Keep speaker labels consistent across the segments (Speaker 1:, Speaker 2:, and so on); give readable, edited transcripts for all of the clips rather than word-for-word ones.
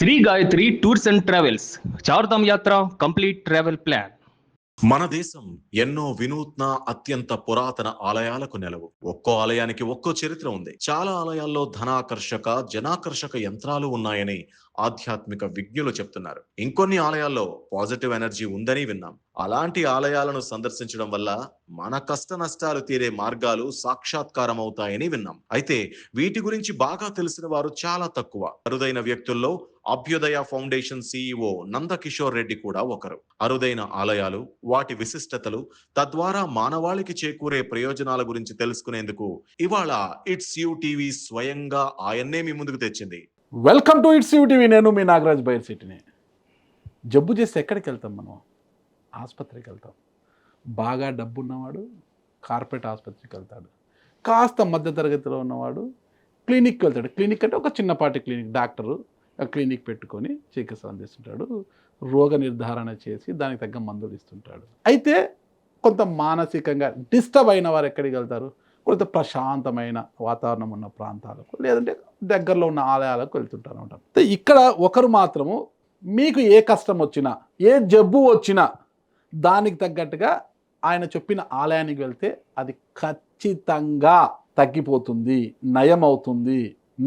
Speaker 1: Shri Gayatri tours and travels Chardham Yatra complete travel plan.
Speaker 2: మన దేశం ఎన్నో వినూత్న అత్యంత పురాతన ఆలయాలకు నెలవు. ఒక్కో ఆలయానికి ఒక్కో చరిత్ర ఉంది. చాలా ఆలయాల్లో ధనాకర్షక జనాకర్షక యంత్రాలు ఉన్నాయని ఆధ్యాత్మిక విజ్ఞులు చెప్తున్నారు. ఇంకొన్ని ఆలయాల్లో పాజిటివ్ ఎనర్జీ ఉందని విన్నాం. అలాంటి ఆలయాలను సందర్శించడం వల్ల మన కష్ట నష్టాలు తీరే మార్గాలు సాక్షాత్కారం అవుతాయని విన్నాం. అయితే వీటి గురించి బాగా తెలిసిన వారు చాలా తక్కువ. అరుదైన వ్యక్తుల్లో అభ్యుదయ ఫౌండేషన్ CEO నందకిషోర్ రెడ్డి కూడా ఒకరు. అరుదైన ఆలయాలు, వాటి విశిష్టతలు, తద్వారా మానవాళికి చేకూరే ప్రయోజనాల గురించి తెలుసుకునేందుకు ఇవాళ ఇట్స్ యూ టీవీ స్వయంగా ఆయన్నే మీ ముందుకు తెచ్చింది.
Speaker 3: Welcome to it's you TV. నేను మీ నాగరాజ్ బైర్సిటీని. జబ్బు చేస్తే ఎక్కడికి వెళ్తాం మనం? ఆసుపత్రికి వెళ్తాం. బాగా డబ్బు ఉన్నవాడు కార్పొరేట్ ఆసుపత్రికి వెళ్తాడు. కాస్త మధ్యతరగతిలో ఉన్నవాడు క్లినిక్కి వెళ్తాడు. క్లినిక్ అంటే ఒక చిన్నపాటి క్లినిక్, డాక్టరు క్లినిక్ పెట్టుకొని చికిత్స అందిస్తుంటాడు. రోగ నిర్ధారణ చేసి దానికి తగ్గ మందులు ఇస్తుంటాడు. అయితే కొంత మానసికంగా డిస్టర్బ్ అయిన వారు ఎక్కడికి వెళ్తారు? కొంత ప్రశాంతమైన వాతావరణం ఉన్న ప్రాంతాలకు, లేదంటే దగ్గరలో ఉన్న ఆలయాలకు వెళ్తుంటారు అనమాట. ఇక్కడ ఒకరు మాత్రము మీకు ఏ కష్టం వచ్చినా, ఏ జబ్బు వచ్చినా దానికి తగ్గట్టుగా ఆయన చెప్పిన ఆలయానికి వెళ్తే అది ఖచ్చితంగా తగ్గిపోతుంది, నయం అవుతుంది,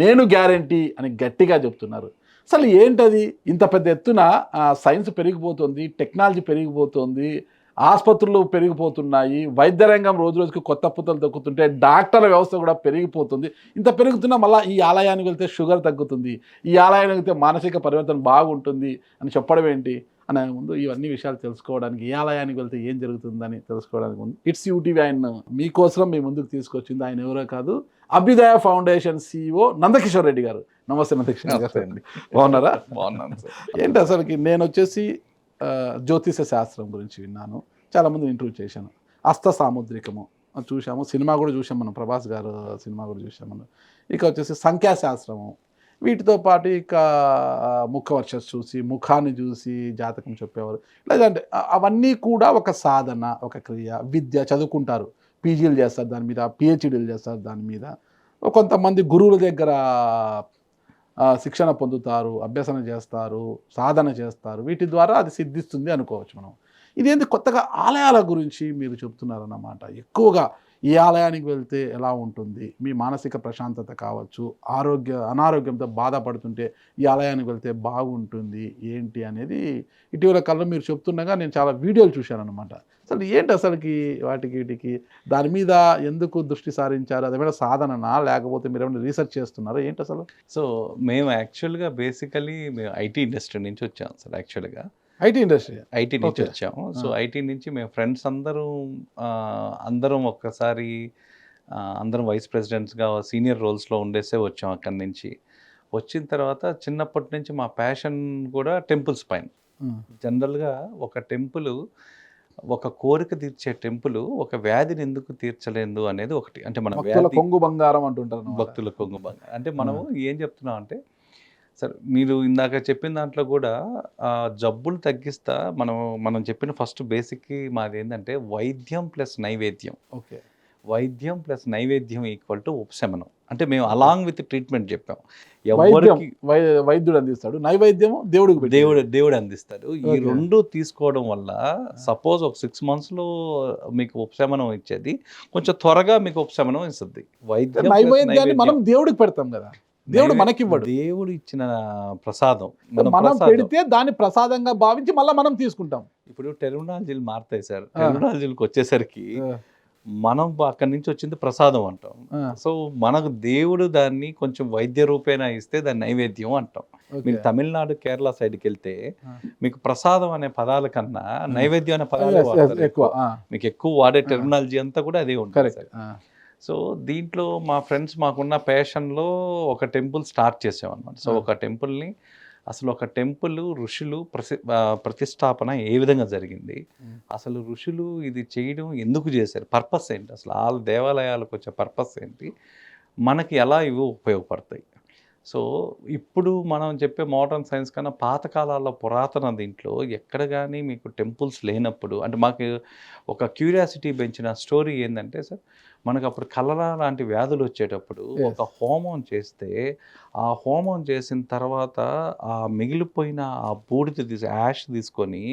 Speaker 3: నేను గ్యారంటీ అని గట్టిగా చెప్తున్నారు. అసలు ఏంటది? ఇంత పెద్ద ఎత్తున సైన్స్ పెరిగిపోతుంది, టెక్నాలజీ పెరిగిపోతుంది, ఆసుపత్రులు పెరిగిపోతున్నాయి, వైద్య రంగం రోజు రోజుకి కొత్త పుత్తలు దొక్కుతుంటే డాక్టర్ల వ్యవస్థ కూడా పెరిగిపోతుంది. ఇంత పెరుగుతున్నా మళ్ళీ ఈ ఆలయానికి వెళ్తే షుగర్ తగ్గుతుంది, ఈ ఆలయానికి వెళ్తే మానసిక పరివర్తన బాగుంటుంది అని చెప్పడం ఏంటి అనే ముందు ఇవన్నీ విషయాలు తెలుసుకోవడానికి, ఏ ఆలయానికి వెళ్తే ఏం జరుగుతుందని తెలుసుకోవడానికి ముందు ఇట్స్ యూ టీవీ ఆయన మీకోసం మీ ముందుకు తీసుకొచ్చింది. ఆయన ఎవరో కాదు, అభ్యుదయ ఫౌండేషన్ CEO నందకిషోర్ రెడ్డి గారు. నమస్తే నందకిషోర్ గారు. బాగున్నారా?
Speaker 4: బాగున్నాను సార్.
Speaker 3: ఏంటి అసలుకి నేను వచ్చేసి జ్యోతిష శాస్త్రం గురించి విన్నాను, చాలామంది ఇంటర్వ్యూ చేశాను. హస్త సాముద్రికము చూసాము, సినిమా కూడా చూసాం మనం, ప్రభాస్ గారు సినిమా కూడా చూసాము. ఇక వచ్చేసి సంఖ్యాశాస్త్రము, వీటితో పాటు ఇక ముఖవర్షస్ చూసి, ముఖాన్ని చూసి జాతకం చెప్పేవారు. లేదంటే అవన్నీ కూడా ఒక సాధన, ఒక క్రియ, విద్య చదువుకుంటారు, పీజీలు చేస్తారు దాని మీద, PhDలు చేస్తారు దాని మీద. కొంతమంది గురువుల దగ్గర శిక్షణ పొందుతారు, అభ్యసన చేస్తారు, సాధన చేస్తారు. వీటి ద్వారా అది సిద్ధిస్తుంది అనుకోవచ్చు మనం. ఇదేంటి కొత్తగా ఆలయాల గురించి మీరు చెప్తున్నారన్నమాట. ఎక్కువగా ఈ ఆలయానికి వెళ్తే ఎలా ఉంటుంది, మీ మానసిక ప్రశాంతత కావచ్చు, అనారోగ్యంతో బాధపడుతుంటే ఈ ఆలయానికి వెళ్తే బాగుంటుంది ఏంటి అనేది ఇటీవల కాలంలో మీరు చెప్తుండగా నేను చాలా వీడియోలు చూశాను అనమాట. అసలు ఏంటి అసలుకి వీటికి దాని మీద ఎందుకు దృష్టి సారించారు? అదేమైనా సాధననా, లేకపోతే మీరు ఏమైనా రీసెర్చ్ చేస్తున్నారా ఏంటి అసలు?
Speaker 4: సో మేము యాక్చువల్గా బేసికలీ మేము ఐటీ ఇండస్ట్రీ నుంచి వచ్చాము సార్. యాక్చువల్గా
Speaker 3: ఐటీ
Speaker 4: నుంచి వచ్చాము. సో ఐటీ నుంచి మేము ఫ్రెండ్స్ అందరం ఒక్కసారి అందరం వైస్ ప్రెసిడెంట్స్గా సీనియర్ రోల్స్లో ఉండేసే వచ్చాం. అక్కడి నుంచి వచ్చిన తర్వాత చిన్నప్పటి నుంచి మా ప్యాషన్ కూడా టెంపుల్స్ పైన. జనరల్గా ఒక టెంపుల్, ఒక కోరిక తీర్చే టెంపుల్ ఒక వ్యాధిని ఎందుకు తీర్చలేదు అనేది ఒకటి. అంటే మన
Speaker 3: కొంగు బంగారం అంటుంటారు,
Speaker 4: భక్తుల కొంగు బంగారం అంటే మనము ఏం చెప్తున్నాం అంటే, సరే మీరు ఇందాక చెప్పిన దాంట్లో కూడా జబ్బులు తగ్గిస్తా మనం చెప్పిన ఫస్ట్ బేసిక్ మాది ఏంటంటే వైద్యం ప్లస్ నైవేద్యం.
Speaker 3: ఓకే,
Speaker 4: వైద్యం ప్లస్ నైవేద్యం ఈక్వల్ టు ఉపశమనం. అంటే మేము అలాంగ్ విత్ ట్రీట్మెంట్ చెప్పాం.
Speaker 3: వైద్యుడు అందిస్తాడు, నైవేద్యము
Speaker 4: దేవుడు అందిస్తాడు. ఈ రెండు తీసుకోవడం వల్ల సపోజ్ ఒక 6 monthsలో మీకు ఉపశమనం ఇచ్చేది కొంచెం త్వరగా మీకు ఉపశమనం ఇస్తుంది.
Speaker 3: నైవేద్యాన్ని మనం దేవుడికి పెడతాం కదా, దేవుడు మనకి ఇవ్వడు,
Speaker 4: దేవుడు ఇచ్చిన ప్రసాదం
Speaker 3: మనం పెడితే దాన్ని ప్రసాదంగా భావించి మళ్ళీ మనం తీసుకుంటాం.
Speaker 4: ఇప్పుడు టెర్మినాలజీలు మారుతాయి సార్. టెర్మినాలజీలకు వచ్చేసరికి మనం అక్కడి నుంచి వచ్చింది ప్రసాదం అంటాం. సో మనకు దేవుడు దాన్ని కొంచెం వైద్య రూపేణ ఇస్తే దాన్ని నైవేద్యం అంటాం. మీరు తమిళనాడు, కేరళ సైడ్కి వెళ్తే మీకు ప్రసాదం అనే పదాల కన్నా నైవేద్యం అనే పదాలు మీకు ఎక్కువ వాడే టెర్మినాలజీ అంతా కూడా అదే ఉంటుంది. సో దీంట్లో మా ఫ్రెండ్స్ మాకున్న ప్యాషన్లో ఒక టెంపుల్ స్టార్ట్ చేసామన్నమాట. సో ఒక టెంపుల్ని అసలు ఒక టెంపుల్ ఋషులు ప్రతిష్టాపన ఏ విధంగా జరిగింది, అసలు ఋషులు ఇది చేయడం ఎందుకు చేశారు, పర్పస్ ఏంటి, అసలు ఆ దేవాలయాలకు వచ్చే పర్పస్ ఏంటి, మనకి ఎలా ఇవి ఉపయోగపడతాయి. సో ఇప్పుడు మనం చెప్పే మోడర్న్ సైన్స్ కన్నా పాతకాలాల్లో పురాతన దీంట్లో ఎక్కడ కానీ మీకు టెంపుల్స్ లేనప్పుడు, అంటే మాకు ఒక క్యూరియాసిటీ పెంచిన స్టోరీ ఏంటంటే సార్, మనకు అప్పుడు కలరా లాంటి వ్యాధులు వచ్చేటప్పుడు
Speaker 3: Yes.
Speaker 4: ఒక హోమం చేస్తే ఆ హోమం చేసిన తర్వాత ఆ మిగిలిపోయిన ఆ బూడిద యాష్ తీసుకొని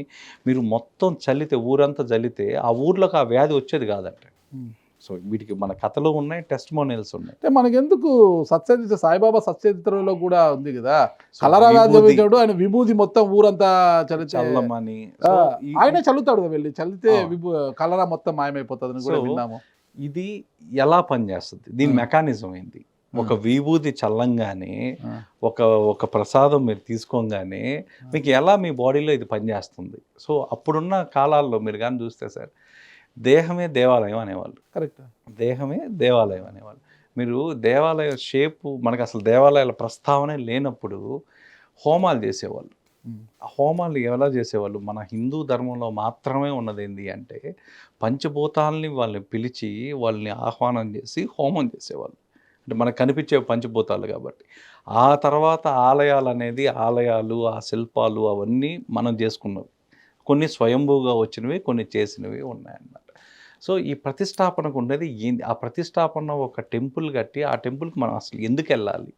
Speaker 4: మీరు మొత్తం చల్లితే ఊరంతా చల్లితే ఆ ఊర్లోకి ఆ వ్యాధి వచ్చేది కాదంట.
Speaker 3: Hmm.
Speaker 4: సో వీటికి మన కథలు ఉన్నాయి, టెస్టిమోనియల్స్ ఉన్నాయి.
Speaker 3: అంటే మనకెందుకు సత్యజిత్ సాయిబాబా సత్యజిత్రలో కూడా ఉంది కదా,
Speaker 4: సో
Speaker 3: కలరా వ్యాధి
Speaker 4: విభూది
Speaker 3: వచ్చాడు ఆయన విభూది మొత్తం ఊరంతా చల్లితే
Speaker 4: చల్లమని
Speaker 3: ఆ,
Speaker 4: సో ఈ-
Speaker 3: ఆయనే చల్లుతాడు కదా వెళ్ళి, చల్లితే
Speaker 4: ఆ.
Speaker 3: కలరా మొత్తం మాయమైపోతుంది కూడా
Speaker 4: So,
Speaker 3: విన్నాము.
Speaker 4: ఇది ఎలా పనిచేస్తుంది, దీని
Speaker 3: ఆ.
Speaker 4: మెకానిజం ఏంటి? ఒక విభూది చల్లంగానే
Speaker 3: ఆ.
Speaker 4: ఒక ఒక ప్రసాదం మీరు తీసుకోగానే మీకు ఎలా మీ బాడీలో ఇది పనిచేస్తుంది. సో అప్పుడున్న కాలాల్లో మీరు కానీ చూస్తే సార్, దేహమే దేవాలయం అనేవాళ్ళు.
Speaker 3: కరెక్ట్.
Speaker 4: దేహమే దేవాలయం అనేవాళ్ళు. మీరు దేవాలయ షేపు, మనకు అసలు దేవాలయాల ప్రస్తావనే లేనప్పుడు హోమాలు చేసేవాళ్ళు. ఆ హోమాలు ఎలా చేసేవాళ్ళు? మన హిందూ ధర్మంలో మాత్రమే ఉన్నది ఏంటి అంటే పంచభూతాలని వాళ్ళని పిలిచి వాళ్ళని ఆహ్వానం చేసి హోమం చేసేవాళ్ళు. అంటే మనకు కనిపించే పంచభూతాలు కాబట్టి. ఆ తర్వాత ఆలయాలు అనేది, ఆలయాలు ఆ శిల్పాలు అవన్నీ మనం చేసుకున్నవి. కొన్ని స్వయంభూగా వచ్చినవి, కొన్ని చేసినవి ఉన్నాయన్నమాట. సో ఈ ప్రతిష్టాపనకు ఉండేది ఏంది? ఆ ప్రతిష్టాపన ఒక టెంపుల్ కట్టి ఆ టెంపుల్కి మనం అసలు ఎందుకు వెళ్ళాలి?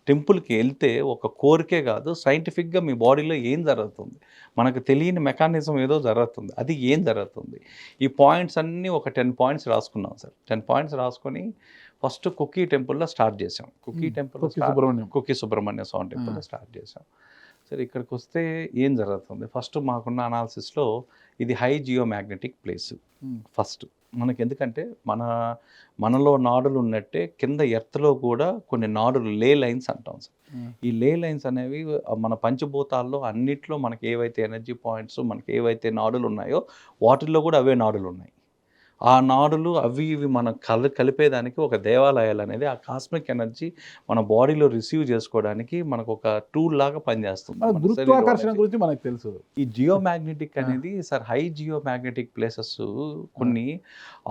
Speaker 4: టెంపుల్కి వెళ్తే ఒక కోరికే కాదు, సైంటిఫిక్గా మీ బాడీలో ఏం జరుగుతుంది, మనకు తెలియని మెకానిజం ఏదో జరుగుతుంది, అది ఏం జరుగుతుంది. ఈ పాయింట్స్ అన్నీ ఒక 10 పాయింట్స్ రాసుకున్నాం సార్. 10 పాయింట్స్ రాసుకొని ఫస్ట్ కుక్కీ టెంపుల్లో స్టార్ట్ చేసాం. కుక్కీ టెంపుల్
Speaker 3: సుబ్రహ్మణ్యం.
Speaker 4: కుక్కీ సుబ్రహ్మణ్య స్వామి టెంపుల్లో స్టార్ట్ చేసాం. సరే ఇక్కడికి వస్తే ఏం జరుగుతుంది? ఫస్ట్ మాకున్న అనాలిసిస్లో ఇది హై జియోమాగ్నెటిక్ ప్లేస్. ఫస్ట్ మనకి ఎందుకంటే మనలో నాడులు ఉన్నట్టే కింద ఎర్త్లో కూడా కొన్ని నాడులు లే లైన్స్ అంటాం సార్. ఈ లే లైన్స్ అనేవి మన పంచభూతాల్లో అన్నిట్లో మనకి ఏవైతే ఎనర్జీ పాయింట్స్, మనకి ఏవైతే నాడులు ఉన్నాయో వాటిల్లో కూడా అవే నాడులు ఉన్నాయి. ఆ నాడులు అవి ఇవి మనం కలిపేదానికి ఒక దేవాలయాలు అనేది ఆ కాస్మిక్ ఎనర్జీ మన బాడీలో రిసీవ్ చేసుకోవడానికి మనకు ఒక టూల్ లాగా పనిచేస్తుంది.
Speaker 3: మన
Speaker 4: మన
Speaker 3: గురుత్వాకర్షణ
Speaker 4: శరీరం
Speaker 3: గురించి మనకు తెలుసు.
Speaker 4: ఈ జియోమాగ్నెటిక్ అనేది సార్, హై జియోమాగ్నెటిక్ ప్లేసెస్ కొన్ని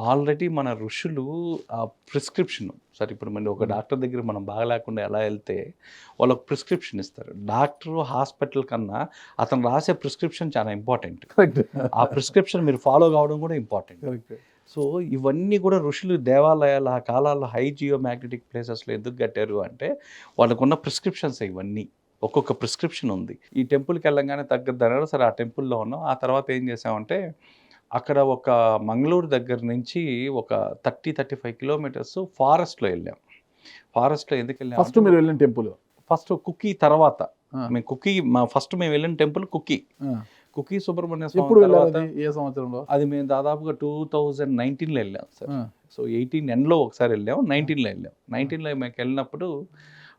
Speaker 4: ఆల్రెడీ మన ఋషులు ఆ ప్రిస్క్రిప్షన్ సార్. ఇప్పుడు మన ఒక డాక్టర్ దగ్గర మనం బాగలేకుండా ఎలా వెళ్తే వాళ్ళకి ప్రిస్క్రిప్షన్ ఇస్తారు. డాక్టర్ హాస్పిటల్ కన్నా అతను రాసే ప్రిస్క్రిప్షన్ చాలా ఇంపార్టెంట్.
Speaker 3: కరెక్ట్.
Speaker 4: ఆ ప్రిస్క్రిప్షన్ మీరు ఫాలో కావడం కూడా ఇంపార్టెంట్.
Speaker 3: కరెక్ట్.
Speaker 4: సో ఇవన్నీ కూడా ఋషులు దేవాలయాలు ఆ కాలాల్లో హై జియోమాగ్నెటిక్ ప్లేసెస్లో ఎందుకు కట్టారు అంటే వాళ్ళకున్న ప్రిస్క్రిప్షన్స్ ఇవన్నీ. ఒక్కొక్క ప్రిస్క్రిప్షన్ ఉంది. ఈ టెంపుల్కి వెళ్ళంగానే తగ్గద్దన్నారు. సరే ఆ టెంపుల్లో ఉన్నాం. ఆ తర్వాత ఏం చేసామంటే అక్కడ ఒక మంగళూరు దగ్గర నుంచి ఒక 30-35 కిలోమీటర్స్ ఫారెస్ట్లో వెళ్ళాం. ఫారెస్ట్లో ఎందుకు వెళ్ళాం?
Speaker 3: ఫస్ట్ మీరు వెళ్ళిన టెంపుల్
Speaker 4: ఫస్ట్ కుక్కీ తర్వాత మేము ఫస్ట్ మేము వెళ్ళిన టెంపుల్ కుక్కీ సుబ్రహ్మణ్య స్వామి.
Speaker 3: ఎప్పుడు వెళ్ళారు?
Speaker 4: తర్వాత
Speaker 3: అది ఏ సంవత్సరంలో?
Speaker 4: అది మేము దాదాపుగా 2019లో వెళ్ళాం సార్. సో 18 ఎండ్లో ఒకసారి వెళ్ళాం, 19లో వెళ్ళాం. 19లో మేము వెళ్ళినప్పుడు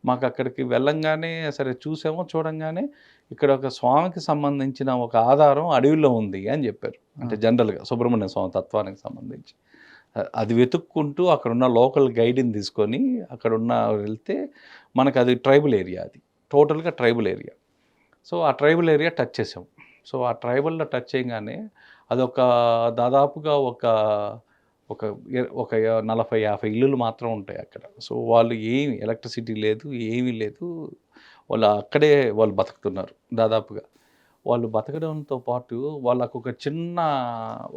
Speaker 4: మాకు అక్కడికి వెళ్ళంగానే సరే చూసాము. చూడంగానే ఇక్కడ ఒక స్వామికి సంబంధించిన ఒక ఆధారం అడవిలో ఉంది అని చెప్పారు. అంటే జనరల్గా సుబ్రహ్మణ్య స్వామి తత్వానికి సంబంధించి అది వెతుక్కుంటూ అక్కడున్న లోకల్ గైడ్ని తీసుకొని అక్కడున్న వెళ్తే మనకు అది ట్రైబల్ ఏరియా, అది టోటల్గా ట్రైబల్ ఏరియా. సో ఆ ట్రైబల్ ఏరియా టచ్ చేసాం. సో ఆ ట్రైబల్లో టచ్ చేయగానే అదొక దాదాపుగా ఒక 40-50 ఇల్లులు మాత్రం ఉంటాయి అక్కడ. సో వాళ్ళు ఏమి ఎలక్ట్రిసిటీ లేదు, ఏమీ లేదు. వాళ్ళు అక్కడే వాళ్ళు బతుకుతున్నారు దాదాపుగా. వాళ్ళు బతకడంతో పాటు వాళ్ళకు ఒక చిన్న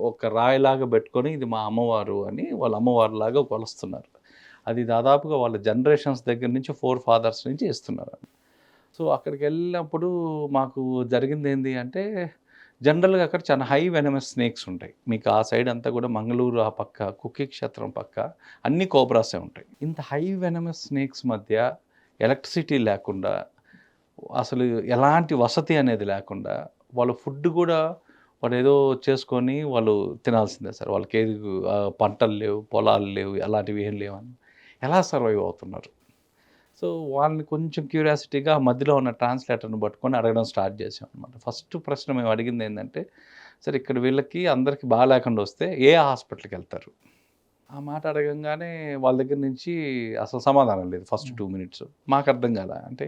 Speaker 4: ఒక రాయిలాగా పెట్టుకొని ఇది మా అమ్మవారు అని వాళ్ళ అమ్మవారిలాగా కొలుస్తున్నారు. అది దాదాపుగా వాళ్ళ జనరేషన్స్ దగ్గర నుంచి 4 ఫాదర్స్ నుంచి ఇస్తున్నారు. సో అక్కడికి వెళ్ళినప్పుడు మాకు జరిగింది ఏంటి అంటే జనరల్గా అక్కడ చాలా హై వెనమస్ స్నేక్స్ ఉంటాయి. మీకు ఆ సైడ్ అంతా కూడా మంగళూరు ఆ పక్క కుక్కీ క్షేత్రం పక్క అన్ని కోబ్రాసే ఉంటాయి. ఇంత హై వెనమస్ స్నేక్స్ మధ్య ఎలక్ట్రిసిటీ లేకుండా, అసలు ఎలాంటి వసతి అనేది లేకుండా వాళ్ళ ఫుడ్ కూడా వాళ్ళు ఏదో చేసుకొని వాళ్ళు తినాల్సిందే సార్. వాళ్ళకి ఏది పంటలు లేవు, పొలాలు లేవు, అలాంటివి ఏం లేవని ఎలా సర్వైవ్ అవుతున్నారు? సో వాళ్ళని కొంచెం క్యూరియాసిటీగా మధ్యలో ఉన్న ట్రాన్స్లేటర్ని పట్టుకొని అడగడం స్టార్ట్ చేసాం అనమాట. ఫస్ట్ ప్రశ్న మేము అడిగింది ఏంటంటే, సరే ఇక్కడ వీళ్ళకి అందరికీ బాగాలేకుండా వస్తే ఏ హాస్పిటల్కి వెళ్తారు? ఆ మాట అడగంగానే వాళ్ళ దగ్గర నుంచి అసలు సమాధానం లేదు. ఫస్ట్ 2 మినిట్స్ మాకు అర్థం కాదా అంటే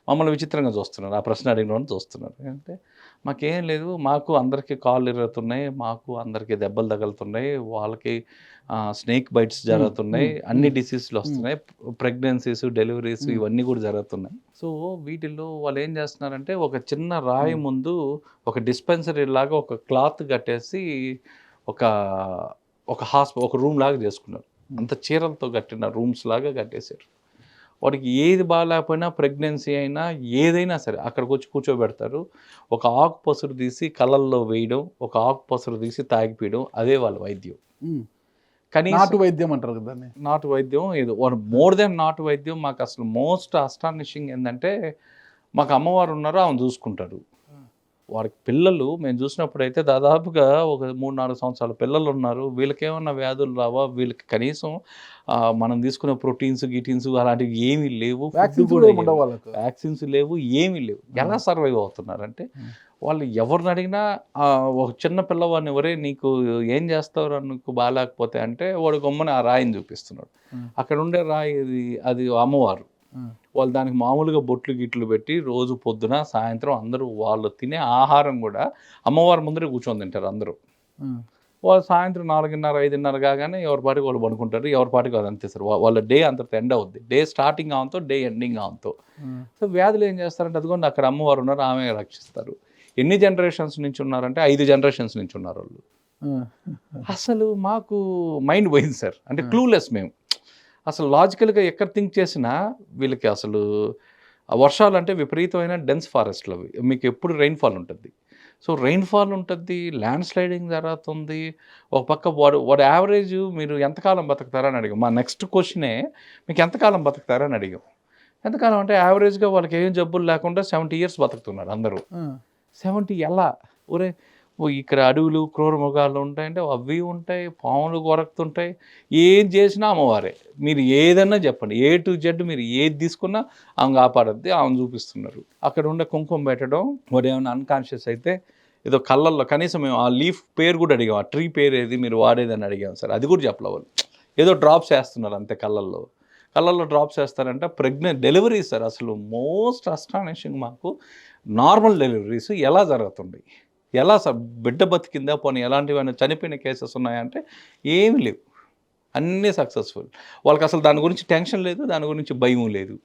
Speaker 4: మమ్మల్ని విచిత్రంగా చూస్తున్నారు. ఆ ప్రశ్న అడిగిన వాళ్ళని చూస్తున్నారు. అంటే మాకేం లేదు, మాకు అందరికీ కాళ్ళు ఇరుగుతున్నాయి, మాకు అందరికీ దెబ్బలు తగులుతున్నాయి, వాళ్ళకి స్నేక్ బైట్స్ జరుగుతున్నాయి, అన్ని డిసీజులు వస్తున్నాయి, ప్రెగ్నెన్సీస్, డెలివరీస్ ఇవన్నీ కూడా జరుగుతున్నాయి. సో వీటిల్లో వాళ్ళు ఏం చేస్తున్నారంటే ఒక చిన్న రాయి ముందు ఒక డిస్పెన్సరీ లాగా ఒక క్లాత్ కట్టేసి ఒక రూమ్ లాగా చేసుకున్నారు. అంత చీరలతో కట్టిన రూమ్స్ లాగా కట్టేశారు. వాడికి ఏది బాగాలేకపోయినా, ప్రెగ్నెన్సీ అయినా ఏదైనా సరే అక్కడికి వచ్చి కూర్చోబెడతారు. ఒక ఆకు పసరు తీసి కళ్ళల్లో వేయడం, ఒక ఆకు పసరు తీసి తాగిపోయడం, అదే వాళ్ళ వైద్యం. కానీ
Speaker 3: నాటు వైద్యం అంటారు కదా దాన్ని.
Speaker 4: నాటు వైద్యం ఏదో మోర్ దెన్ నాటు వైద్యం. మాకు అసలు మోస్ట్ అస్టానిషింగ్ ఏంటంటే, మాకు అమ్మవారు ఉన్నారు, ఆమె చూసుకుంటారు. వారికి పిల్లలు మేము చూసినప్పుడైతే దాదాపుగా ఒక 3-4 సంవత్సరాల పిల్లలు ఉన్నారు. వీళ్ళకేమన్నా వ్యాధులు రావా? వీళ్ళకి కనీసం మనం తీసుకునే ప్రోటీన్స్ గిటీన్స్ అలాంటివి ఏమీ లేవు. వ్యాక్సిన్స్ లేవు, ఏమీ లేవు. ఎలా సర్వైవ్ అవుతున్నారంటే, వాళ్ళు ఎవరిని అడిగినా ఒక చిన్న పిల్లవాడిని, ఎవరే నీకు ఏం చేస్తావు నీకు బాగాలేకపోతే అంటే, వాడు గమ్మున ఆ రాయిని చూపిస్తున్నాడు. అక్కడ ఉండే రాయి అది అమ్మవారు. వాళ్ళు దానికి మామూలుగా బొట్లు గిట్లు పెట్టి రోజు పొద్దున సాయంత్రం అందరూ వాళ్ళు తినే ఆహారం కూడా అమ్మవారి ముందరే కూర్చొని తింటారు అందరూ. వాళ్ళు సాయంత్రం 4:30-5:30 కాగానే ఎవరి పాటికి వాళ్ళు పడుకుంటారు, ఎవరి పాటికి వాళ్ళు అంతేస్తారు. వాళ్ళ డే అంతటితో ఎండ్ అవుద్ది. డే స్టార్టింగ్ ఆమెతో, డే ఎండింగ్ ఆమెతో. సో వ్యాధులు ఏం చేస్తారంటే, అదిగోండి అక్కడ అమ్మవారు ఉన్నారు, ఆమె రక్షిస్తారు. ఎన్ని జనరేషన్స్ నుంచి ఉన్నారంటే 5 జనరేషన్స్ నుంచి ఉన్నారు వాళ్ళు. అసలు మాకు మైండ్ పోయింది సార్. అంటే క్లూలెస్ మేము. అసలు లాజికల్గా ఎక్కడ థింక్ చేసినా వీళ్ళకి అసలు వర్షాలు అంటే విపరీతమైన డెన్స్ ఫారెస్ట్లు అవి. మీకు ఎప్పుడు రెయిన్ఫాల్ ఉంటుంది. సో రెయిన్ఫాల్ ఉంటుంది, ల్యాండ్ స్లైడింగ్ జరుగుతుంది. ఒక పక్క వాడు యావరేజ్ మీరు ఎంతకాలం బతుకుతారని అడిగాం. మా నెక్స్ట్ క్వశ్చనే మీకు ఎంతకాలం బతుకుతారని అడిగాం. ఎంతకాలం అంటే యావరేజ్గా వాళ్ళకి ఏం జబ్బులు లేకుండా 70 years బతుకుతున్నారు అందరూ. 70 ఎలా? ఒరే ఇక్కడ అడవులు క్రూర మృగాలు ఉంటాయంటే అవి ఉంటాయి, పాములు కొరకుతుంటాయి. ఏం చేసినా అమ్మవారే. మీరు ఏదన్నా చెప్పండి, A to Z మీరు ఏది తీసుకున్నా ఆమె కాపాడద్ది, ఆమెను చూపిస్తున్నారు. అక్కడ ఉండే కుంకుమ పెట్టడం, వాడు ఏమైనా అన్కాన్షియస్ అయితే ఏదో కళ్ళల్లో కనీసం మేము ఆ లీఫ్ పేరు కూడా అడిగాం, ఆ ట్రీ పేరు ఏది మీరు వాడేదని అడిగాం సార్. అది కూడా చెప్పలే వాళ్ళు. ఏదో డ్రాప్స్ వేస్తున్నారు అంతే కళ్ళల్లో డ్రాప్స్ వేస్తారంటే. డెలివరీస్ సార్ అసలు మోస్ట్ అస్టానిషింగ్. మాకు నార్మల్ డెలివరీస్ ఎలా జరుగుతుంది, ఎలా బిడ్డ బతికిందా, పోనీ ఎలాంటివైనా చనిపోయిన కేసెస్ ఉన్నాయంటే ఏమీ లేవు, అన్నీ సక్సెస్ఫుల్. వాళ్ళకి అసలు దాని గురించి టెన్షన్ లేదు, దాని గురించి భయం లేదు.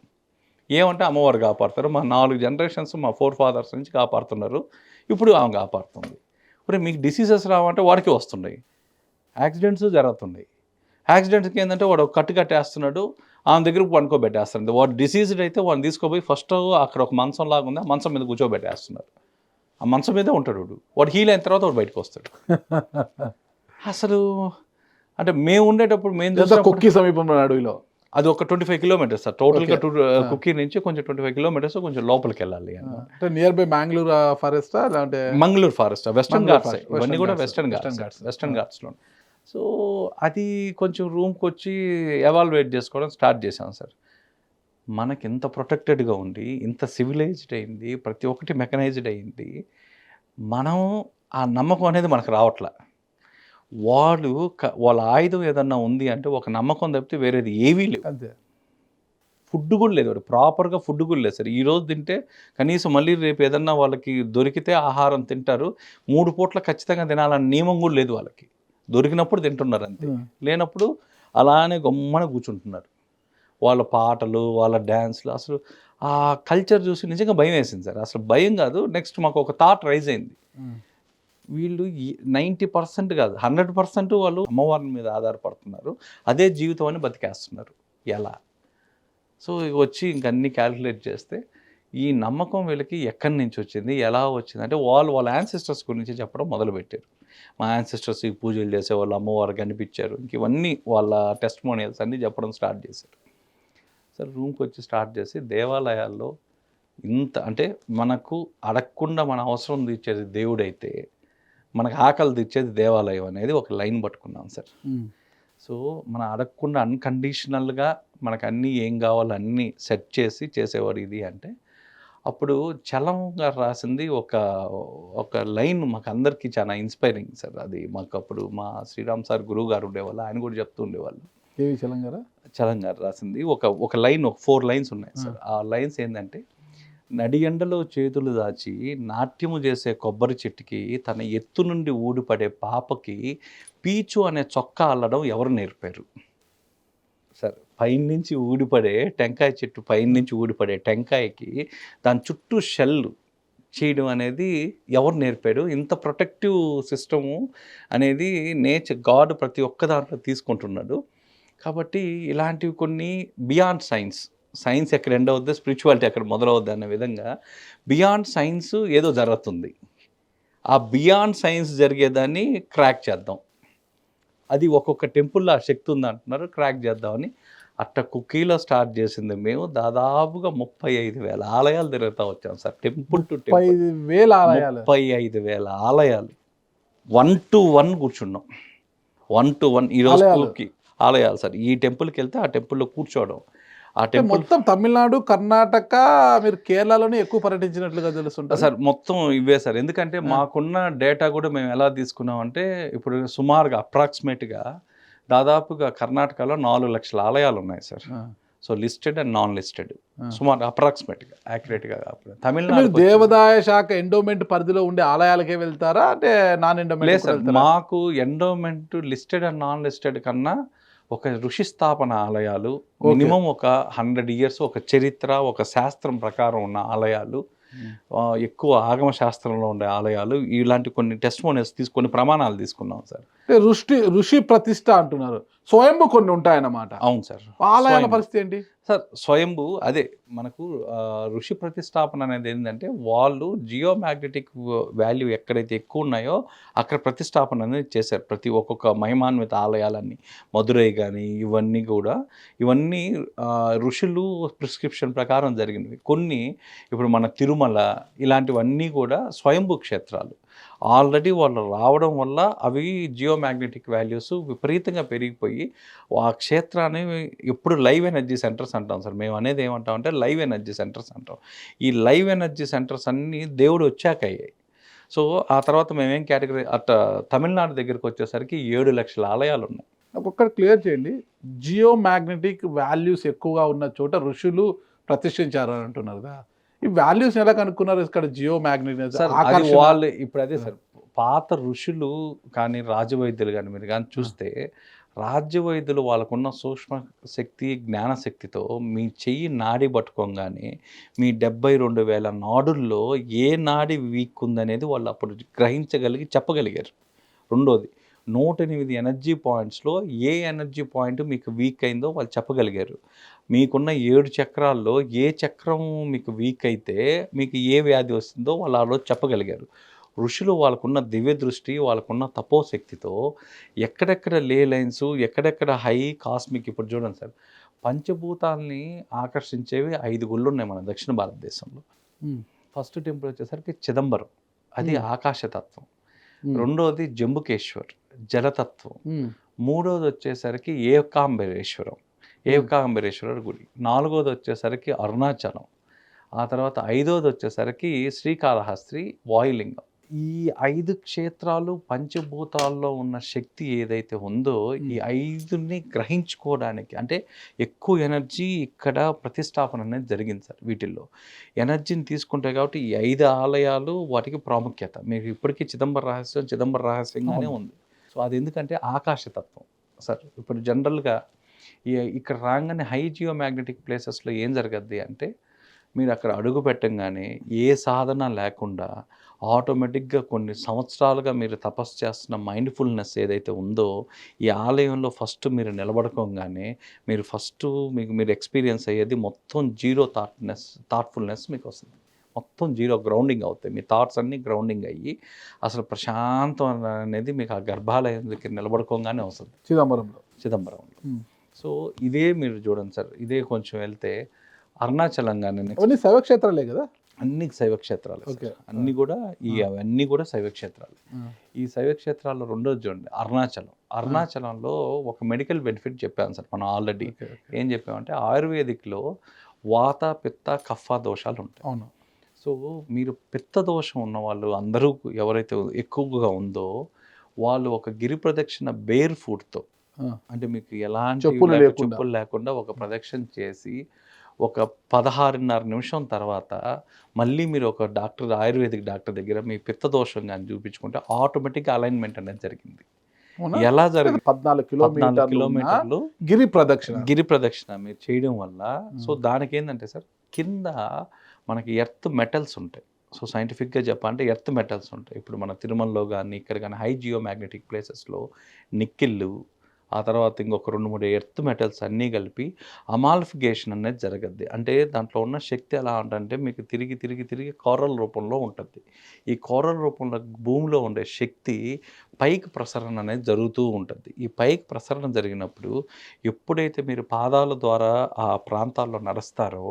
Speaker 4: ఏమంటే అమ్మవారు కాపాడుతారు. మా 4 generations మా 4 fathers నుంచి కాపాడుతున్నారు. ఇప్పుడు ఆమె కాపాడుతుంది. ఇప్పుడు మీకు డిసీజెస్ రావంటే వాడికి వస్తున్నాయి, యాక్సిడెంట్స్ జరుగుతున్నాయి. యాక్సిడెంట్స్కి ఏంటంటే వాడు కట్టు కట్టేస్తున్నాడు, ఆమె దగ్గరకు పనుకోబెట్టేస్తుంది. వాడు డిసీజ్డ్ అయితే వాడిని తీసుకుపోయి ఫస్ట్ అక్కడ ఒక మంచం లాగా ఉంది, ఆ మంచం మీద కూర్చోబెట్టేస్తున్నారు. ఆ మంచం మీదే ఉంటాడు వాడు హీల్ అయిన తర్వాత వాడు బయటకు వస్తాడు. అసలు అంటే మేము ఉండేటప్పుడు మేము
Speaker 3: కుక్కీ సమీపంలో అడవిలో
Speaker 4: అది ఒక 25 kilometers సార్ టోటల్గా. కుక్కీ నుంచి కొంచెం 25 kilometers కొంచెం లోపలికి వెళ్ళాలి.
Speaker 3: అంటే నియర్ బై మ్యాంగ్లూర్ ఫారెస్ట్, లేదంటే
Speaker 4: మంగళూరు ఫారెస్ట్, వెస్టర్న్ ఘాట్స్, ఇవన్నీ కూడా వెస్టర్న్ ఘాట్స్లో. సో అది కొంచెం రూమ్కి వచ్చి ఎవాల్యుయేట్ చేసుకోవడం స్టార్ట్ చేశాం సార్. మనకి ఇంత ప్రొటెక్టెడ్గా ఉండి, ఇంత సివిలైజ్డ్ అయింది, ప్రతి ఒక్కటి మెకనైజ్డ్ అయింది, మనం ఆ నమ్మకం అనేది మనకు రావట్లే. వాళ్ళ ఆయుధం ఏదన్నా ఉంది అంటే ఒక నమ్మకం తప్పితే వేరేది ఏవీ లేవు.
Speaker 3: అంతే.
Speaker 4: ఫుడ్ కూడా లేదు, ప్రాపర్గా ఫుడ్ కూడా లేదు సార్. ఈరోజు తింటే కనీసం మళ్ళీ రేపు ఏదన్నా వాళ్ళకి దొరికితే ఆహారం తింటారు. 3 పూట్ల ఖచ్చితంగా తినాలన్న నియమం కూడా లేదు వాళ్ళకి. దొరికినప్పుడు తింటున్నారు అంతే, లేనప్పుడు అలానే గమ్మన కూర్చుంటున్నారు. వాళ్ళ పాటలు, వాళ్ళ డ్యాన్స్లు, అసలు ఆ కల్చర్ చూసి నిజంగా భయం వేసింది సార్. అసలు భయం కాదు, నెక్స్ట్ మాకు ఒక థాట్ రైజ్ అయింది. వీళ్ళు 90% కాదు 100% వాళ్ళు అమ్మవారి మీద ఆధారపడుతున్నారు, అదే జీవితం అని బతికేస్తున్నారు. ఎలా? సో వచ్చి ఇంకన్నీ క్యాలిక్యులేట్ చేస్తే ఈ నమ్మకం వీళ్ళకి ఎక్కడి నుంచి వచ్చింది, ఎలా వచ్చింది అంటే వాళ్ళ యాన్సిస్టర్స్ గురించి చెప్పడం మొదలుపెట్టారు. మా యాన్సిస్టర్స్ ఈ పూజలు చేసేవాళ్ళు, అమ్మవారు కనిపించారు, ఇంక ఇవన్నీ వాళ్ళ టెస్టిమోనియల్స్ అన్నీ చెప్పడం స్టార్ట్ చేశారు. సార్ రూమ్కి వచ్చి స్టార్ట్ చేసి దేవాలయాల్లో ఇంత అంటే మనకు అడగకుండా మన అవసరం తీర్చేది దేవుడైతే మనకు ఆకలి తీర్చేది దేవాలయం అనేది ఒక లైన్ పట్టుకున్నాం సార్. సో మనం అడగకుండా అన్కండిషనల్గా మనకు అన్నీ ఏం కావాలో అన్నీ సెట్ చేసి చేసేవాడు ఇది అంటే, అప్పుడు చలం గారు రాసింది ఒక లైన్ మాకు అందరికీ చాలా ఇన్స్పైరింగ్ సార్. అది మాకు అప్పుడు మా శ్రీరామ్ సార్ గురువు గారు ఉండేవాళ్ళు, ఆయన కూడా చెప్తూ ఉండేవాళ్ళు. చలం గారు రాసింది ఒక లైన్, ఒక 4 lines ఉన్నాయి సార్. ఆ లైన్స్ ఏంటంటే, నడియండలో చేతులు దాచి నాట్యము చేసే కొబ్బరి చెట్టుకి తన ఎత్తు నుండి ఊడిపడే పాపకి పీచు అనే చొక్కా అల్లడం ఎవరు నేర్పారు సార్? పైనుంచి ఊడిపడే టెంకాయ చెట్టు, పైనుంచి ఊడిపడే టెంకాయకి దాని చుట్టూ షెల్ చేయడం అనేది ఎవరు నేర్పాడు? ఇంత ప్రొటెక్టివ్ సిస్టము అనేది గాడ్ ప్రతి ఒక్క దాంట్లో తీసుకుంటున్నాడు. కాబట్టి ఇలాంటివి కొన్ని బియాండ్ సైన్స్ ఎక్కడ ఎండ్ అవుద్ది, స్పిరిచువాలిటీ ఎక్కడ మొదలవుద్ది అనే విధంగా బియాండ్ సైన్స్ ఏదో జరుగుతుంది. ఆ బియాండ్ సైన్స్ జరిగేదాన్ని క్రాక్ చేద్దాం, అది ఒక్కొక్క టెంపుల్లో ఆ శక్తి ఉంది అంటున్నారు, క్రాక్ చేద్దామని అట్ట కుక్కీలో స్టార్ట్ చేసింది మేము. దాదాపుగా 35,000 ఆలయాలు తిరుగుతూ వచ్చాం సార్, టెంపుల్ టు టెంపుల్.
Speaker 3: 5,000 ఆలయాలు.
Speaker 4: 35,000 ఆలయాలు 1 to 1 కూర్చున్నాం. 1 to 1 ఈ రోజుకి ఆలయాలు సార్. ఈ టెంపుల్కి వెళ్తే ఆ టెంపుల్లో కూర్చోవడం. ఆ టెంపుల్
Speaker 3: మొత్తం తమిళనాడు, కర్ణాటక, మీరు కేరళలోనే ఎక్కువ పర్యటించినట్లుగా తెలుస్తుంటారు
Speaker 4: సార్. మొత్తం ఇవే సార్. ఎందుకంటే మాకున్న డేటా కూడా మేము ఎలా తీసుకున్నామంటే, ఇప్పుడు సుమారుగా అప్రాక్సిమేట్గా దాదాపుగా కర్ణాటకలో 4 లక్షల ఆలయాలు ఉన్నాయి sir. So listed and non listed, సుమారు అప్రాక్సిమేట్గా, యాక్యురేట్గా కాకపోతే. తమిళనాడు
Speaker 3: దేవాదాయ శాఖ ఎండోమెంట్ పరిధిలో ఉండే ఆలయాలకే వెళ్తారా, అంటే నాన్ ఎండోమెంట్?
Speaker 4: లేదు సార్, మాకు endowment listed and non listed కన్నా ఒక ఋషి స్థాపన ఆలయాలు, మినిమం ఒక 100 years ఒక చరిత్ర, ఒక శాస్త్రం ప్రకారం ఉన్న ఆలయాలు, ఎక్కువ ఆగమ శాస్త్రంలో ఉండే ఆలయాలు, ఇలాంటి కొన్ని టెస్టిమోనియల్స్ తీసుకొని ప్రమాణాలు తీసుకున్నాం సార్.
Speaker 3: ఋషి ప్రతిష్ట అంటున్నారు, స్వయంభూ కొన్ని ఉంటాయన్నమాట.
Speaker 4: అవును సార్.
Speaker 3: ఆలయాల పరిస్థితి ఏంటి
Speaker 4: సార్? స్వయంభూ అదే మనకు ఋషి ప్రతిష్టాపన అనేది ఏంటంటే, వాళ్ళు జియోమాగ్నెటిక్ వాల్యూ ఎక్కడైతే ఎక్కువ ఉన్నాయో అక్కడ ప్రతిష్టాపన అనేది చేశారు. ఒక్కొక్క మహిమాన్విత ఆలయాలన్నీ, మధురై కానీ ఇవన్నీ ఋషులు ప్రిస్క్రిప్షన్ ప్రకారం జరిగినవి. కొన్ని ఇప్పుడు మన తిరుమల ఇలాంటివన్నీ కూడా స్వయంభూ క్షేత్రాలు. ఆల్రెడీ వాళ్ళు రావడం వల్ల అవి జియోమాగ్నెటిక్ వాల్యూస్ విపరీతంగా పెరిగిపోయి ఆ క్షేత్రాన్ని ఎప్పుడు లైవ్ ఎనర్జీ సెంటర్స్ అంటాం సార్. మేము అనేది ఏమంటాం అంటే లైవ్ ఎనర్జీ సెంటర్స్ అంటాం. ఈ లైవ్ ఎనర్జీ సెంటర్స్ అన్నీ దేవుడు వచ్చాక అయ్యాయి. సో ఆ తర్వాత మేమేం కేటగిరీ తమిళనాడు దగ్గరికి వచ్చేసరికి 7 లక్షల ఆలయాలు ఉన్నాయి.
Speaker 3: ఒక్కొక్కటి క్లియర్ చేయండి. జియోమాగ్నెటిక్ వాల్యూస్ ఎక్కువగా ఉన్న చోట ఋషులు ప్రతిష్ఠించారు అని అంటున్నారు కదా, ఈ వాల్యూస్ ఎలా కనుక్కున్నారు ఇక్కడ? జియోమాగ్నెటిక్
Speaker 4: వాళ్ళు ఇప్పుడు అదే సార్, పాత ఋషులు కానీ రాజవైద్యులు కానీ మీరు కానీ చూస్తే, రాజ్యవైద్యులు వాళ్ళకున్న సూక్ష్మ శక్తి, జ్ఞానశక్తితో మీ చెయ్యి నాడి పట్టుకోగానే మీ 72,000 నాడుల్లో ఏ నాడి వీక్ ఉందనేది వాళ్ళు అప్పుడు గ్రహించగలిగి చెప్పగలిగారు. రెండోది, 108 ఎనర్జీ పాయింట్స్లో ఏ ఎనర్జీ పాయింట్ మీకు వీక్ అయిందో వాళ్ళు చెప్పగలిగారు. మీకున్న 7 చక్రాల్లో ఏ చక్రం మీకు వీక్ అయితే మీకు ఏ వ్యాధి వస్తుందో వాళ్ళు ఆ రోజు చెప్పగలిగారు. ఋషులు వాళ్ళకున్న దివ్య దృష్టి, వాళ్ళకున్న తపోశక్తితో ఎక్కడెక్కడ లైన్స్, ఎక్కడెక్కడ హై కాస్మిక్, ఇప్పుడు చూడండి సార్, పంచభూతాల్ని ఆకర్షించేవి 5 గుళ్ళు ఉన్నాయి మన దక్షిణ భారతదేశంలో. ఫస్ట్ టెంపుల్ వచ్చేసరికి చిదంబరం, అది ఆకాశతత్వం. రెండోది జంబుకేశ్వర్, జలతత్వం. మూడోది వచ్చేసరికి ఏకాంబరేశ్వర గుడి. నాలుగోది వచ్చేసరికి అరుణాచలం. ఆ తర్వాత 5వది వచ్చేసరికి శ్రీకాళహస్తి, వాయులింగం. ఈ 5 క్షేత్రాలు పంచభూతాల్లో ఉన్న శక్తి ఏదైతే ఉందో ఈ 5ని గ్రహించుకోవడానికి, అంటే ఎక్కువ ఎనర్జీ ఇక్కడ ప్రతిష్టాపన అనేది జరిగింది సార్. వీటిల్లో ఎనర్జీని తీసుకుంటే కాబట్టి ఈ 5 ఆలయాలు వాటికి ప్రాముఖ్యత. మీకు ఇప్పటికీ చిదంబర రహస్యంగానే ఉంది. సో అది ఎందుకంటే ఆకాశతత్వం సార్. ఇప్పుడు జనరల్గా ఇక్కడ రాగానే హై జియోమాగ్నెటిక్ ప్లేసెస్లో ఏం జరగద్ది అంటే, మీరు అక్కడ అడుగు పెట్టంగానే ఏ సాధన లేకుండా ఆటోమేటిక్గా కొన్ని సంవత్సరాలుగా మీరు తపస్సు చేస్తున్న మైండ్ఫుల్నెస్ ఏదైతే ఉందో ఈ ఆలయంలో ఫస్ట్ మీరు నిలబడుకోగానే మీరు ఎక్స్పీరియన్స్ అయ్యేది మొత్తం జీరో థాట్ఫుల్నెస్ మీకు వస్తుంది. మొత్తం జీరో గ్రౌండింగ్ అవుతాయి. మీ థాట్స్ అన్నీ గ్రౌండింగ్ అయ్యి అసలు ప్రశాంతం అనేది మీకు ఆ గర్భాలయం దగ్గర నిలబడుకోగానే వస్తుంది చిదంబరంలో. సో ఇదే మీరు చూడండి సార్, ఇదే కొంచెం వెళ్తే అరుణాచలం కానీ
Speaker 3: శైవక్షేత్రాలే కదా,
Speaker 4: అన్ని శైవక్షేత్రాలు అవన్నీ కూడా శైవక్షేత్రాలు. ఈ శైవక్షేత్రాల్లో రెండోది చూడండి అరుణాచలంలో ఒక మెడికల్ బెనిఫిట్ చెప్పాను సార్ మనం ఆల్రెడీ. ఏం చెప్పామంటే ఆయుర్వేదిక్లో వాత, పిత్త, కఫ దోషాలు ఉంటాయి.
Speaker 3: అవును.
Speaker 4: సో మీరు పిత్త దోషం ఉన్న వాళ్ళు అందరూ ఎవరైతే ఎక్కువగా ఉందో వాళ్ళు ఒక గిరి ప్రదక్షిణ బేర్ ఫుట్తో, అంటే మీకు ఎలాంటి చెప్పులు లేకుండా ఒక ప్రదక్షిణ చేసి ఒక 16.5 నిమిషం తర్వాత మళ్ళీ మీరు ఒక ఆయుర్వేదిక్ డాక్టర్ దగ్గర మీ పిత్త దోషం కానీ చూపించుకుంటే ఆటోమేటిక్గా అలైన్మెంట్ అనేది జరిగింది. ఎలా జరిగింది? 14 కిలోమీటర్లు గిరి ప్రదక్షిణ మీరు చేయడం వల్ల. సో దానికి ఏంటంటే సార్, కింద మనకి ఎర్త్ మెటల్స్ ఉంటాయి. సో సైంటిఫిక్గా చెప్పాలంటే ఎర్త్ మెటల్స్ ఉంటాయి. ఇప్పుడు మన తిరుమలలో కానీ ఇక్కడ కానీ హై జియోమాగ్నెటిక్ ప్లేసెస్లో నిక్కిళ్ళు, ఆ తర్వాత ఇంకొక 2-3 ఎర్త్ మెటల్స్ అన్నీ కలిపి అమాల్ఫికేషన్ అనేది జరగద్ది. అంటే దాంట్లో ఉన్న శక్తి ఎలా ఉంటంటే మీకు తిరిగి తిరిగి తిరిగి కోరల్ రూపంలో ఉంటుంది. ఈ కోరల్ రూపంలో భూమిలో ఉండే శక్తి పైకి ప్రసరణ అనేది జరుగుతూ ఉంటుంది. ఈ పైకి ప్రసరణ జరిగినప్పుడు ఎప్పుడైతే మీరు పాదాల ద్వారా ఆ ప్రాంతాల్లో నడుస్తారో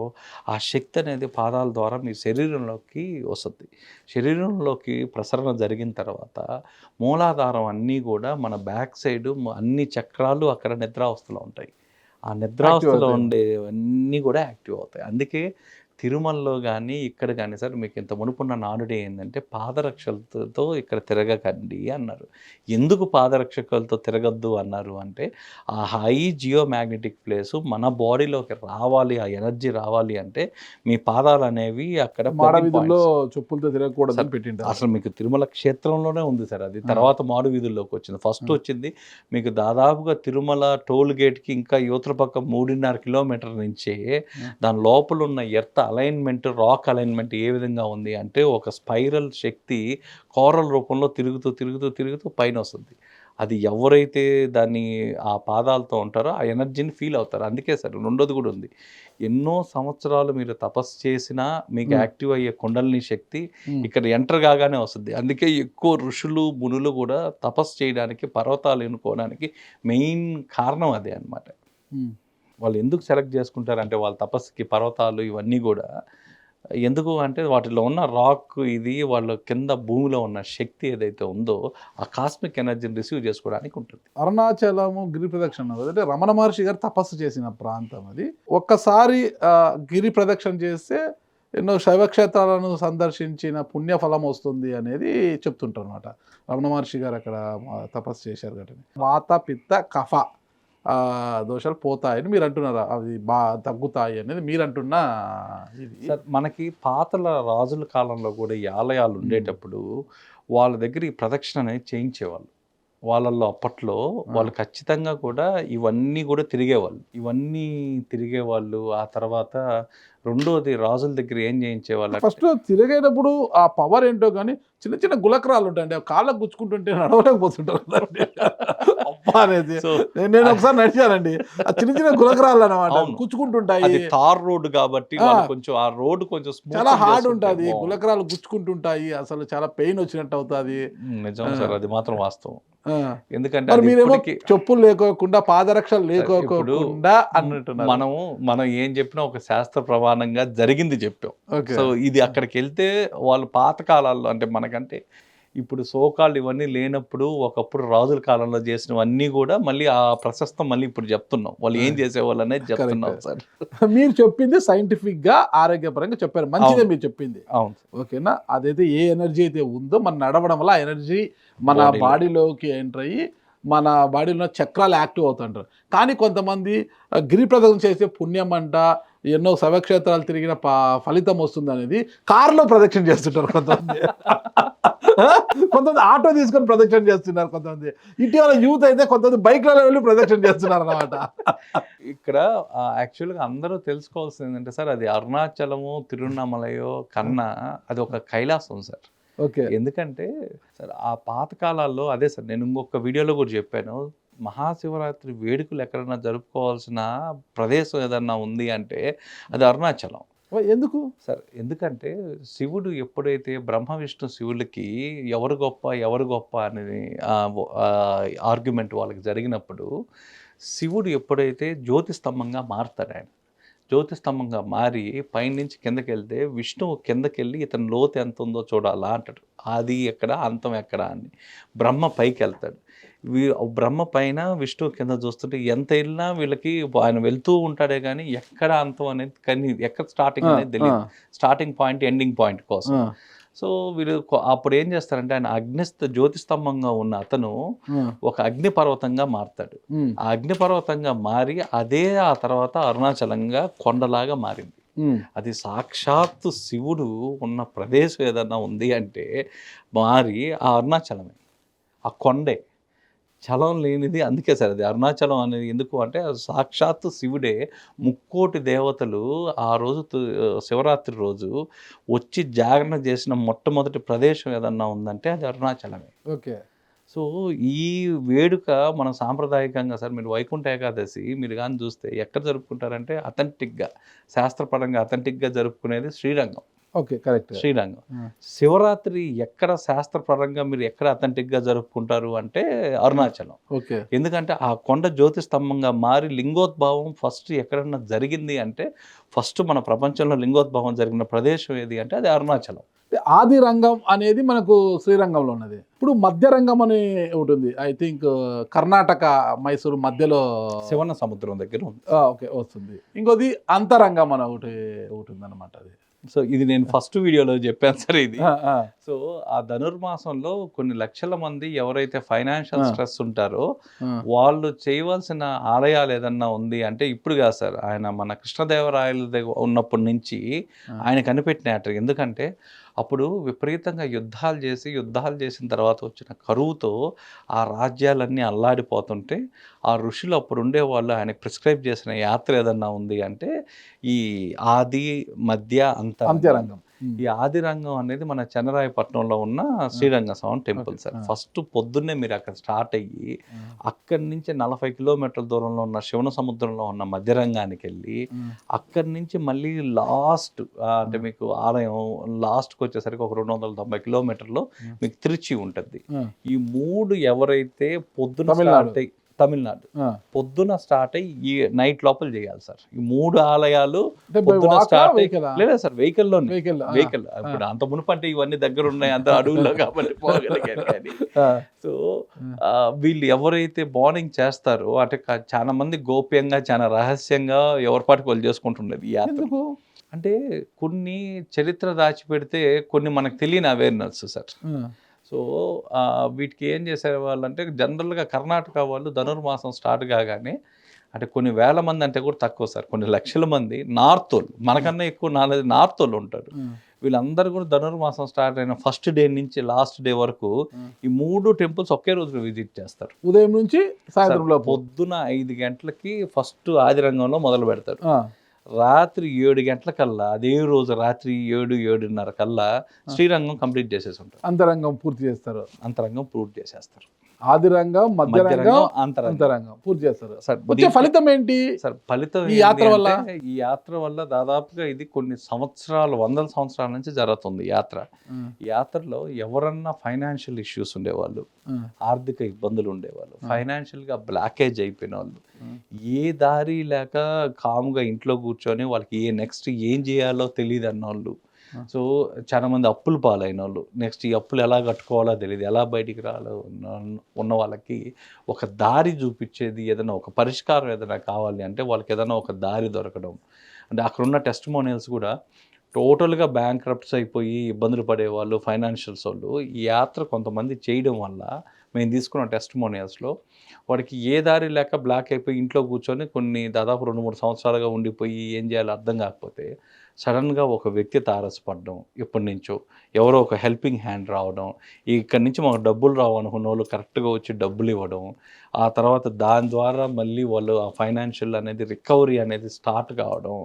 Speaker 4: ఆ శక్తి అనేది పాదాల ద్వారా మీ శరీరంలోకి వస్తుంది. శరీరంలోకి ప్రసరణ జరిగిన తర్వాత మూలాధారం అన్నీ కూడా మన బ్యాక్ సైడ్ అన్ని చక్రాలు అక్కడ నిద్రావస్థలో ఉంటాయి. ఆ నిద్రావస్థలో ఉండేవన్నీ కూడా యాక్టివ్ అవుతాయి. అందుకే తిరుమలలో కానీ ఇక్కడ కానీ సార్ మీకు ఇంత మునుపున్న నానుడి ఏంటంటే పాదరక్షలతో ఇక్కడ తిరగకండి అన్నారు. ఎందుకు పాదరక్షకులతో తిరగద్దు అన్నారు అంటే ఆ హై జియో మ్యాగ్నెటిక్ ప్లేసు మన బాడీలోకి రావాలి, ఆ ఎనర్జీ రావాలి అంటే మీ పాదాలు అనేవి అక్కడ
Speaker 3: మాడవీధుల్లో చెప్పులతో తిరగకూడదు పెట్టింటారు.
Speaker 4: అసలు మీకు తిరుమల క్షేత్రంలోనే ఉంది సార్ అది. తర్వాత మాడు వీధుల్లోకి వచ్చింది. ఫస్ట్ వచ్చింది మీకు దాదాపుగా తిరుమల టోల్ గేట్కి ఇంకా యువతల పక్క 3.5 కిలోమీటర్ నుంచే దాని లోపల ఉన్న ఎర్త్ అలైన్మెంట్, రాక్ అలైన్మెంట్ ఏ విధంగా ఉంది అంటే ఒక స్పైరల్ శక్తి కోరల్ రూపంలో తిరుగుతూ తిరుగుతూ తిరుగుతూ పైన వస్తుంది. అది ఎవరైతే దాన్ని ఆ పాదాలతో ఉంటారో ఆ ఎనర్జీని ఫీల్ అవుతారు. అందుకే సార్ రెండోది కూడా ఉంది. ఎన్నో సంవత్సరాలు మీరు తపస్సు చేసినా మీకు యాక్టివ్ అయ్యే కుండలిని శక్తి ఇక్కడ ఎంటర్ కాగానే వస్తుంది. అందుకే ఎక్కువ ఋషులు మునులు కూడా తపస్సు చేయడానికి, పర్వతాలు ఎన్నుకోవడానికి మెయిన్ కారణం అదే అన్నమాట. వాళ్ళు ఎందుకు సెలెక్ట్ చేసుకుంటారంటే వాళ్ళ తపస్సుకి పర్వతాలు ఇవన్నీ కూడా ఎందుకు అంటే వాటిలో ఉన్న రాక్ ఇది వాళ్ళ కింద భూమిలో ఉన్న శక్తి ఏదైతే ఉందో ఆ కాస్మిక్ ఎనర్జీని రిసీవ్ చేసుకోవడానికి ఉంటుంది.
Speaker 3: అరుణాచలము గిరి ప్రదక్షిణ అంటే రమణ మహర్షి గారు తపస్సు చేసిన ప్రాంతం అది. ఒక్కసారి గిరి ప్రదక్షిణ చేస్తే ఎన్నో శైవక్షేత్రాలను సందర్శించిన పుణ్యఫలం వస్తుంది అనేది చెప్తుంటారు అనమాట. రమణ మహర్షి గారు అక్కడ తపస్సు చేశారు కాబట్టి వాత పిత్త కఫ దోషాలు పోతాయని మీరు అంటున్నారు, అవి తగ్గుతాయి అనేది మీరు అంటున్న ఇది.
Speaker 4: సార్ మనకి పాతల రాజుల కాలంలో కూడా ఈ ఆలయాలు ఉండేటప్పుడు వాళ్ళ దగ్గర ఈ ప్రదక్షిణ అనేది చేయించేవాళ్ళు. వాళ్ళల్లో అప్పట్లో వాళ్ళు ఖచ్చితంగా కూడా ఇవన్నీ కూడా తిరిగేవాళ్ళు. ఆ తర్వాత రెండోది రాజుల దగ్గర ఏం చేయించేవాళ్ళు,
Speaker 3: ఫస్ట్ తిరిగేటప్పుడు ఆ పవర్ ఏంటో కానీ చిన్న చిన్న గులకరాలు ఉంటాయండి, కాళ్ళకు గుచ్చుకుంటుంటే నడవలేకపోతుంటారు అనేది. నేను ఒకసారి నడిచానండి, ఆ చిన్న చిన్న గులకరాలు అన్నమాట గుచ్చుకుంటుంటాయి.
Speaker 4: తార్ రోడ్డు కాబట్టి కొంచెం ఆ రోడ్డు కొంచెం
Speaker 3: చాలా హార్డ్ ఉంటుంది, గులకరాలు గుచ్చుకుంటుంటాయి, అసలు చాలా పెయిన్ వచ్చినట్టు అవుతుంది.
Speaker 4: నిజం సార్, అది మాత్రం వాస్తవం. ఎందుకంటే
Speaker 3: మీరేమో చెప్పులు లేకోకుండా పాదరక్షలు లేకోకుండా అన్నట్టు
Speaker 4: మనం ఏం చెప్పినా ఒక శాస్త్ర ప్రమాణంగా జరిగింది చెప్పాం. సో ఇది అక్కడికి వెళ్తే వాళ్ళు పాతకాలాల్లో అంటే మనకంటే ఇప్పుడు సోకాళ్ళు ఇవన్నీ లేనప్పుడు ఒకప్పుడు రాజుల కాలంలో చేసినవన్నీ కూడా మళ్ళీ ఆ ప్రశస్తం మళ్ళీ ఇప్పుడు చెప్తున్నాం, వాళ్ళు ఏం చేసేవాళ్ళు అనేది చెప్తున్నాం సార్.
Speaker 3: మీరు చెప్పింది సైంటిఫిక్ గా ఆరోగ్యపరంగా చెప్పారు, మంచిదే మీరు చెప్పింది.
Speaker 4: అవును,
Speaker 3: ఓకేనా. అదైతే ఏ ఎనర్జీ అయితే ఉందో మన నడవడం వల్ల ఆ ఎనర్జీ మన బాడీలోకి ఎంటర్ అయ్యి మన బాడీలో చక్రాలు యాక్టివ్ అవుతుంటారు. కానీ కొంతమంది గిరి ప్రదక్షిణ చేసే పుణ్యం అంట, ఎన్నో శైవక్షేత్రాలు తిరిగిన ఫలితం వస్తుంది అనేది కారులో ప్రదక్షిణ చేస్తుంటారు కొంతమంది. కొంతమంది ఆటో తీసుకొని ప్రదక్షిణ చేస్తున్నారు, కొంతమంది ఇటీవల యూత్ అయితే కొంతమంది బైక్లలో వెళ్ళి ప్రదక్షిణ చేస్తున్నారు అన్నమాట.
Speaker 4: ఇక్కడ యాక్చువల్గా అందరూ తెలుసుకోవాల్సింది ఏంటంటే సార్, అది అరుణాచలము తిరువన్నామలయో కన్నా అది ఒక కైలాసం సార్.
Speaker 3: ఓకే.
Speaker 4: ఎందుకంటే సార్ ఆ పాతకాలాల్లో అదే సార్ నేను ఇంకొక వీడియోలో కూడా చెప్పాను, మహాశివరాత్రి వేడుకలు ఎక్కడైనా జరుపుకోవాల్సిన ప్రదేశం ఏదన్నా ఉంది అంటే అది అరుణాచలం.
Speaker 3: ఎందుకు
Speaker 4: సార్? ఎందుకంటే శివుడు ఎప్పుడైతే బ్రహ్మ విష్ణు శివులకి ఎవరు గొప్ప అనేది ఆర్గ్యుమెంట్ వాళ్ళకి జరిగినప్పుడు శివుడు ఎప్పుడైతే జ్యోతిస్తంభంగా మారుతాడు, ఆయన జ్యోతిస్తంభంగా మారి పైనుంచి కిందకి వెళ్తే విష్ణువు కిందకి వెళ్ళి ఇతని లోతు ఎంత ఉందో చూడాలా అంటాడు. అది ఎక్కడ అంతం ఎక్కడ అని బ్రహ్మ పైకి వెళ్తాడు. బ్రహ్మ పైన విష్ణువు కింద చూస్తుంటే ఎంత వెళ్ళినా వీళ్ళకి ఆయన వెళ్తూ ఉంటాడే కానీ ఎక్కడ అంతం అనేది కానీ ఎక్కడ స్టార్టింగ్ అనేది తెలియదు, స్టార్టింగ్ పాయింట్ ఎండింగ్ పాయింట్ కోసం. సో వీళ్ళు అప్పుడు ఏం చేస్తారంటే ఆయన జ్యోతిస్తంభంగా ఉన్న అతను ఒక అగ్నిపర్వతంగా మారుతాడు. ఆ అగ్నిపర్వతంగా మారి అదే ఆ తర్వాత అరుణాచలంగా కొండలాగా మారింది. అది సాక్షాత్తు శివుడు ఉన్న ప్రదేశం ఏదన్నా ఉంది అంటే మారి ఆ అరుణాచలమే, ఆ కొండే, చలం లేనిది. అందుకే సార్ అది అరుణాచలం అనేది ఎందుకు అంటే సాక్షాత్తు శివుడే. 3,000,000 దేవతలు ఆ రోజు శివరాత్రి రోజు వచ్చి జాగరణ చేసిన మొట్టమొదటి ప్రదేశం ఏదన్నా ఉందంటే అది అరుణాచలమే.
Speaker 3: ఓకే.
Speaker 4: సో ఈ వేడుక మనం సాంప్రదాయకంగా సార్ మీరు వైకుంఠ ఏకాదశి మీరు కానీ చూస్తే ఎక్కడ జరుపుకుంటారంటే అథెంటిక్గా శాస్త్రపరంగా అథెంటిక్గా జరుపుకునేది శ్రీరంగం.
Speaker 3: Okay, correct.
Speaker 4: శ్రీరంగం. శివరాత్రి ఎక్కడ శాస్త్రపరంగా మీరు ఎక్కడ అథెంటిక్గా జరుపుకుంటారు అంటే అరుణాచలం.
Speaker 3: ఓకే.
Speaker 4: ఎందుకంటే ఆ కొండ జ్యోతి స్తంభంగా మారి లింగోద్భవం ఫస్ట్ ఎక్కడన్నా జరిగింది అంటే ఫస్ట్ మన ప్రపంచంలో లింగోద్భవం జరిగిన ప్రదేశం ఏది అంటే అది అరుణాచలం.
Speaker 3: ఆది రంగం అనేది మనకు శ్రీరంగంలో ఉన్నది. ఇప్పుడు మధ్య రంగం అని ఒకటి ఉంది, ఐ థింక్ కర్ణాటక మైసూరు మధ్యలో
Speaker 4: శివన్న సముద్రం దగ్గర ఉంది.
Speaker 3: ఓకే, వస్తుంది. ఇంకోది అంతరంగం అని ఒకటి ఉంది అనమాట. అది
Speaker 4: సో ఇది నేను ఫస్ట్ వీడియోలో చెప్పాను సార్ ఇది. సో ఆ ధనుర్మాసంలో కొన్ని లక్షల మంది ఎవరైతే ఫైనాన్షియల్ స్ట్రెస్ ఉంటారో వాళ్ళు చేయవలసిన ఆలయాలు ఏదన్నా ఉంది అంటే ఇప్పుడు కాదు సార్, ఆయన మన కృష్ణదేవరాయల దగ్గర ఉన్నప్పటి నుంచి ఆయన కనిపెట్టినట్టు. ఎందుకంటే అప్పుడు విపరీతంగా యుద్ధాలు చేసిన తర్వాత వచ్చిన కరువుతో ఆ రాజ్యాలన్నీ అల్లాడిపోతుంటే ఆ ఋషులు అప్పుడు ఉండేవాళ్ళు ఆయనకు ప్రిస్క్రైబ్ చేసిన యాత్ర ఏదన్నా ఉంది అంటే ఈ ఆది మధ్య అంత్యరంగం. ఈ ఆది రంగం అనేది మన చెన్నరాయపట్నంలో ఉన్న శ్రీరంగ స్వామి టెంపుల్ సార్. ఫస్ట్ పొద్దున్నే మీరు అక్కడ స్టార్ట్ అయ్యి అక్కడి నుంచి 40 కిలోమీటర్ల దూరంలో ఉన్న శివన సముద్రంలో ఉన్న మధ్య రంగానికి వెళ్ళి అక్కడి నుంచి మళ్ళీ లాస్ట్ అంటే మీకు ఆలయం లాస్ట్కి వచ్చేసరికి ఒక 290 కిలోమీటర్లో మీకు తిరుచి ఉంటుంది. ఈ 3 ఎవరైతే పొద్దున స్టార్ట్ అయ్యి తమిళనాడు పొద్దున స్టార్ట్ అయ్యి ఈ నైట్ లోపల చేయాలి సార్. ఈ 3 ఆలయాలు పొద్దున స్టార్ట్ లేదా సార్ వెహికల్. ఇప్పుడు అంత మునుపంటే ఇవన్నీ దగ్గర ఉన్నాయి, అంత అడవుల్లో కాబట్టి పోగలిగారు. కానీ సో వీళ్ళు ఎవరైతే మార్నింగ్ చేస్తారో అంటే చాలా మంది గోప్యంగా చాలా రహస్యంగా ఎవరి పాటికి వాళ్ళు చేసుకుంటుండేది ఈ యాత్ర. అంటే కొన్ని చరిత్ర దాచిపెడితే కొన్ని మనకు తెలియని అవేర్నెస్ సార్. సో వీటికి ఏం చేసే వాళ్ళు అంటే జనరల్గా కర్ణాటక వాళ్ళు ధనుర్మాసం స్టార్ట్ కాగానే అంటే కొన్ని వేల మంది అంటే కూడా తక్కువ సార్, కొన్ని లక్షల మంది నార్త్ వాళ్ళు మనకన్నా ఎక్కువ నార్త్ వాళ్ళు ఉంటారు. వీళ్ళందరూ కూడా ధనుర్మాసం స్టార్ట్ అయిన ఫస్ట్ డే నుంచి లాస్ట్ డే వరకు ఈ 3 టెంపుల్స్ ఒకే రోజు విజిట్ చేస్తారు.
Speaker 3: ఉదయం నుంచి సాయంత్రంలో
Speaker 4: పొద్దున 5 గంటలకి ఫస్ట్ ఆదిరంగంలో మొదలు పెడతారు. రాత్రి 7 గంటలకల్లా అదే రోజు రాత్రి 7-7:30 కల్లా శ్రీరంగం కంప్లీట్ చేసేసి ఉంటారు.
Speaker 3: అంతరంగం పూర్తి చేస్తారు. ఆదిరంగం, మధ్యరంగం, అంతరంగం పూర్తి చేస్తారు. వచ్చే ఫలితం ఏంటి
Speaker 4: సార్? ఫలితం
Speaker 3: ఈ
Speaker 4: యాత్ర వల్ల దాదాపుగా ఇది కొన్ని సంవత్సరాలు 100 సంవత్సరాల నుంచి జరుగుతుంది యాత్ర. యాత్రలో ఎవరన్నా ఫైనాన్షియల్ ఇష్యూస్ ఉండేవాళ్ళు, ఆర్థిక ఇబ్బందులు ఉండేవాళ్ళు, ఫైనాన్షియల్ గా బ్లాకేజ్ అయిపోయిన వాళ్ళు, ఏ దారి లేక కాముగా ఇంట్లో కూర్చొని వాళ్ళకి నెక్స్ట్ ఏం చేయాలో తెలియదు అన్నోళ్ళు, సో చాలా మంది అప్పులు పాలైన వాళ్ళు, నెక్స్ట్ ఈ అప్పులు ఎలా కట్టుకోవాలో తెలియదు, ఎలా బయటికి రాలో ఉన్న వాళ్ళకి ఒక దారి చూపించేది ఏదైనా ఒక పరిష్కారం ఏదైనా కావాలి అంటే వాళ్ళకి ఏదైనా ఒక దారి దొరకడం. అంటే అక్కడున్న టెస్టిమోనియల్స్ కూడా టోటల్గా బ్యాంక్రప్ట్స్ అయిపోయి ఇబ్బందులు పడేవాళ్ళు, ఫైనాన్షియల్స్ వాళ్ళు ఈ యాత్ర కొంతమంది చేయడం వల్ల మేము తీసుకున్న టెస్టిమోనియల్స్లో వాడికి ఏ దారి లేక బ్లాక్ అయిపోయి ఇంట్లో కూర్చొని కొన్ని దాదాపు 2-3 సంవత్సరాలుగా ఉండిపోయి ఏం చేయాలో అర్థం కాకపోతే సడన్గా ఒక వ్యక్తి తారసపడడం, ఎప్పటి నుంచో ఎవరో ఒక హెల్పింగ్ హ్యాండ్ రావడం, ఇక్కడి నుంచి మాకు డబ్బులు రావు అనుకున్న వాళ్ళు కరెక్ట్గా వచ్చి డబ్బులు ఇవ్వడం, ఆ తర్వాత దాని ద్వారా మళ్ళీ వాళ్ళు ఆ ఫైనాన్షియల్ అనేది రికవరీ అనేది స్టార్ట్ కావడం,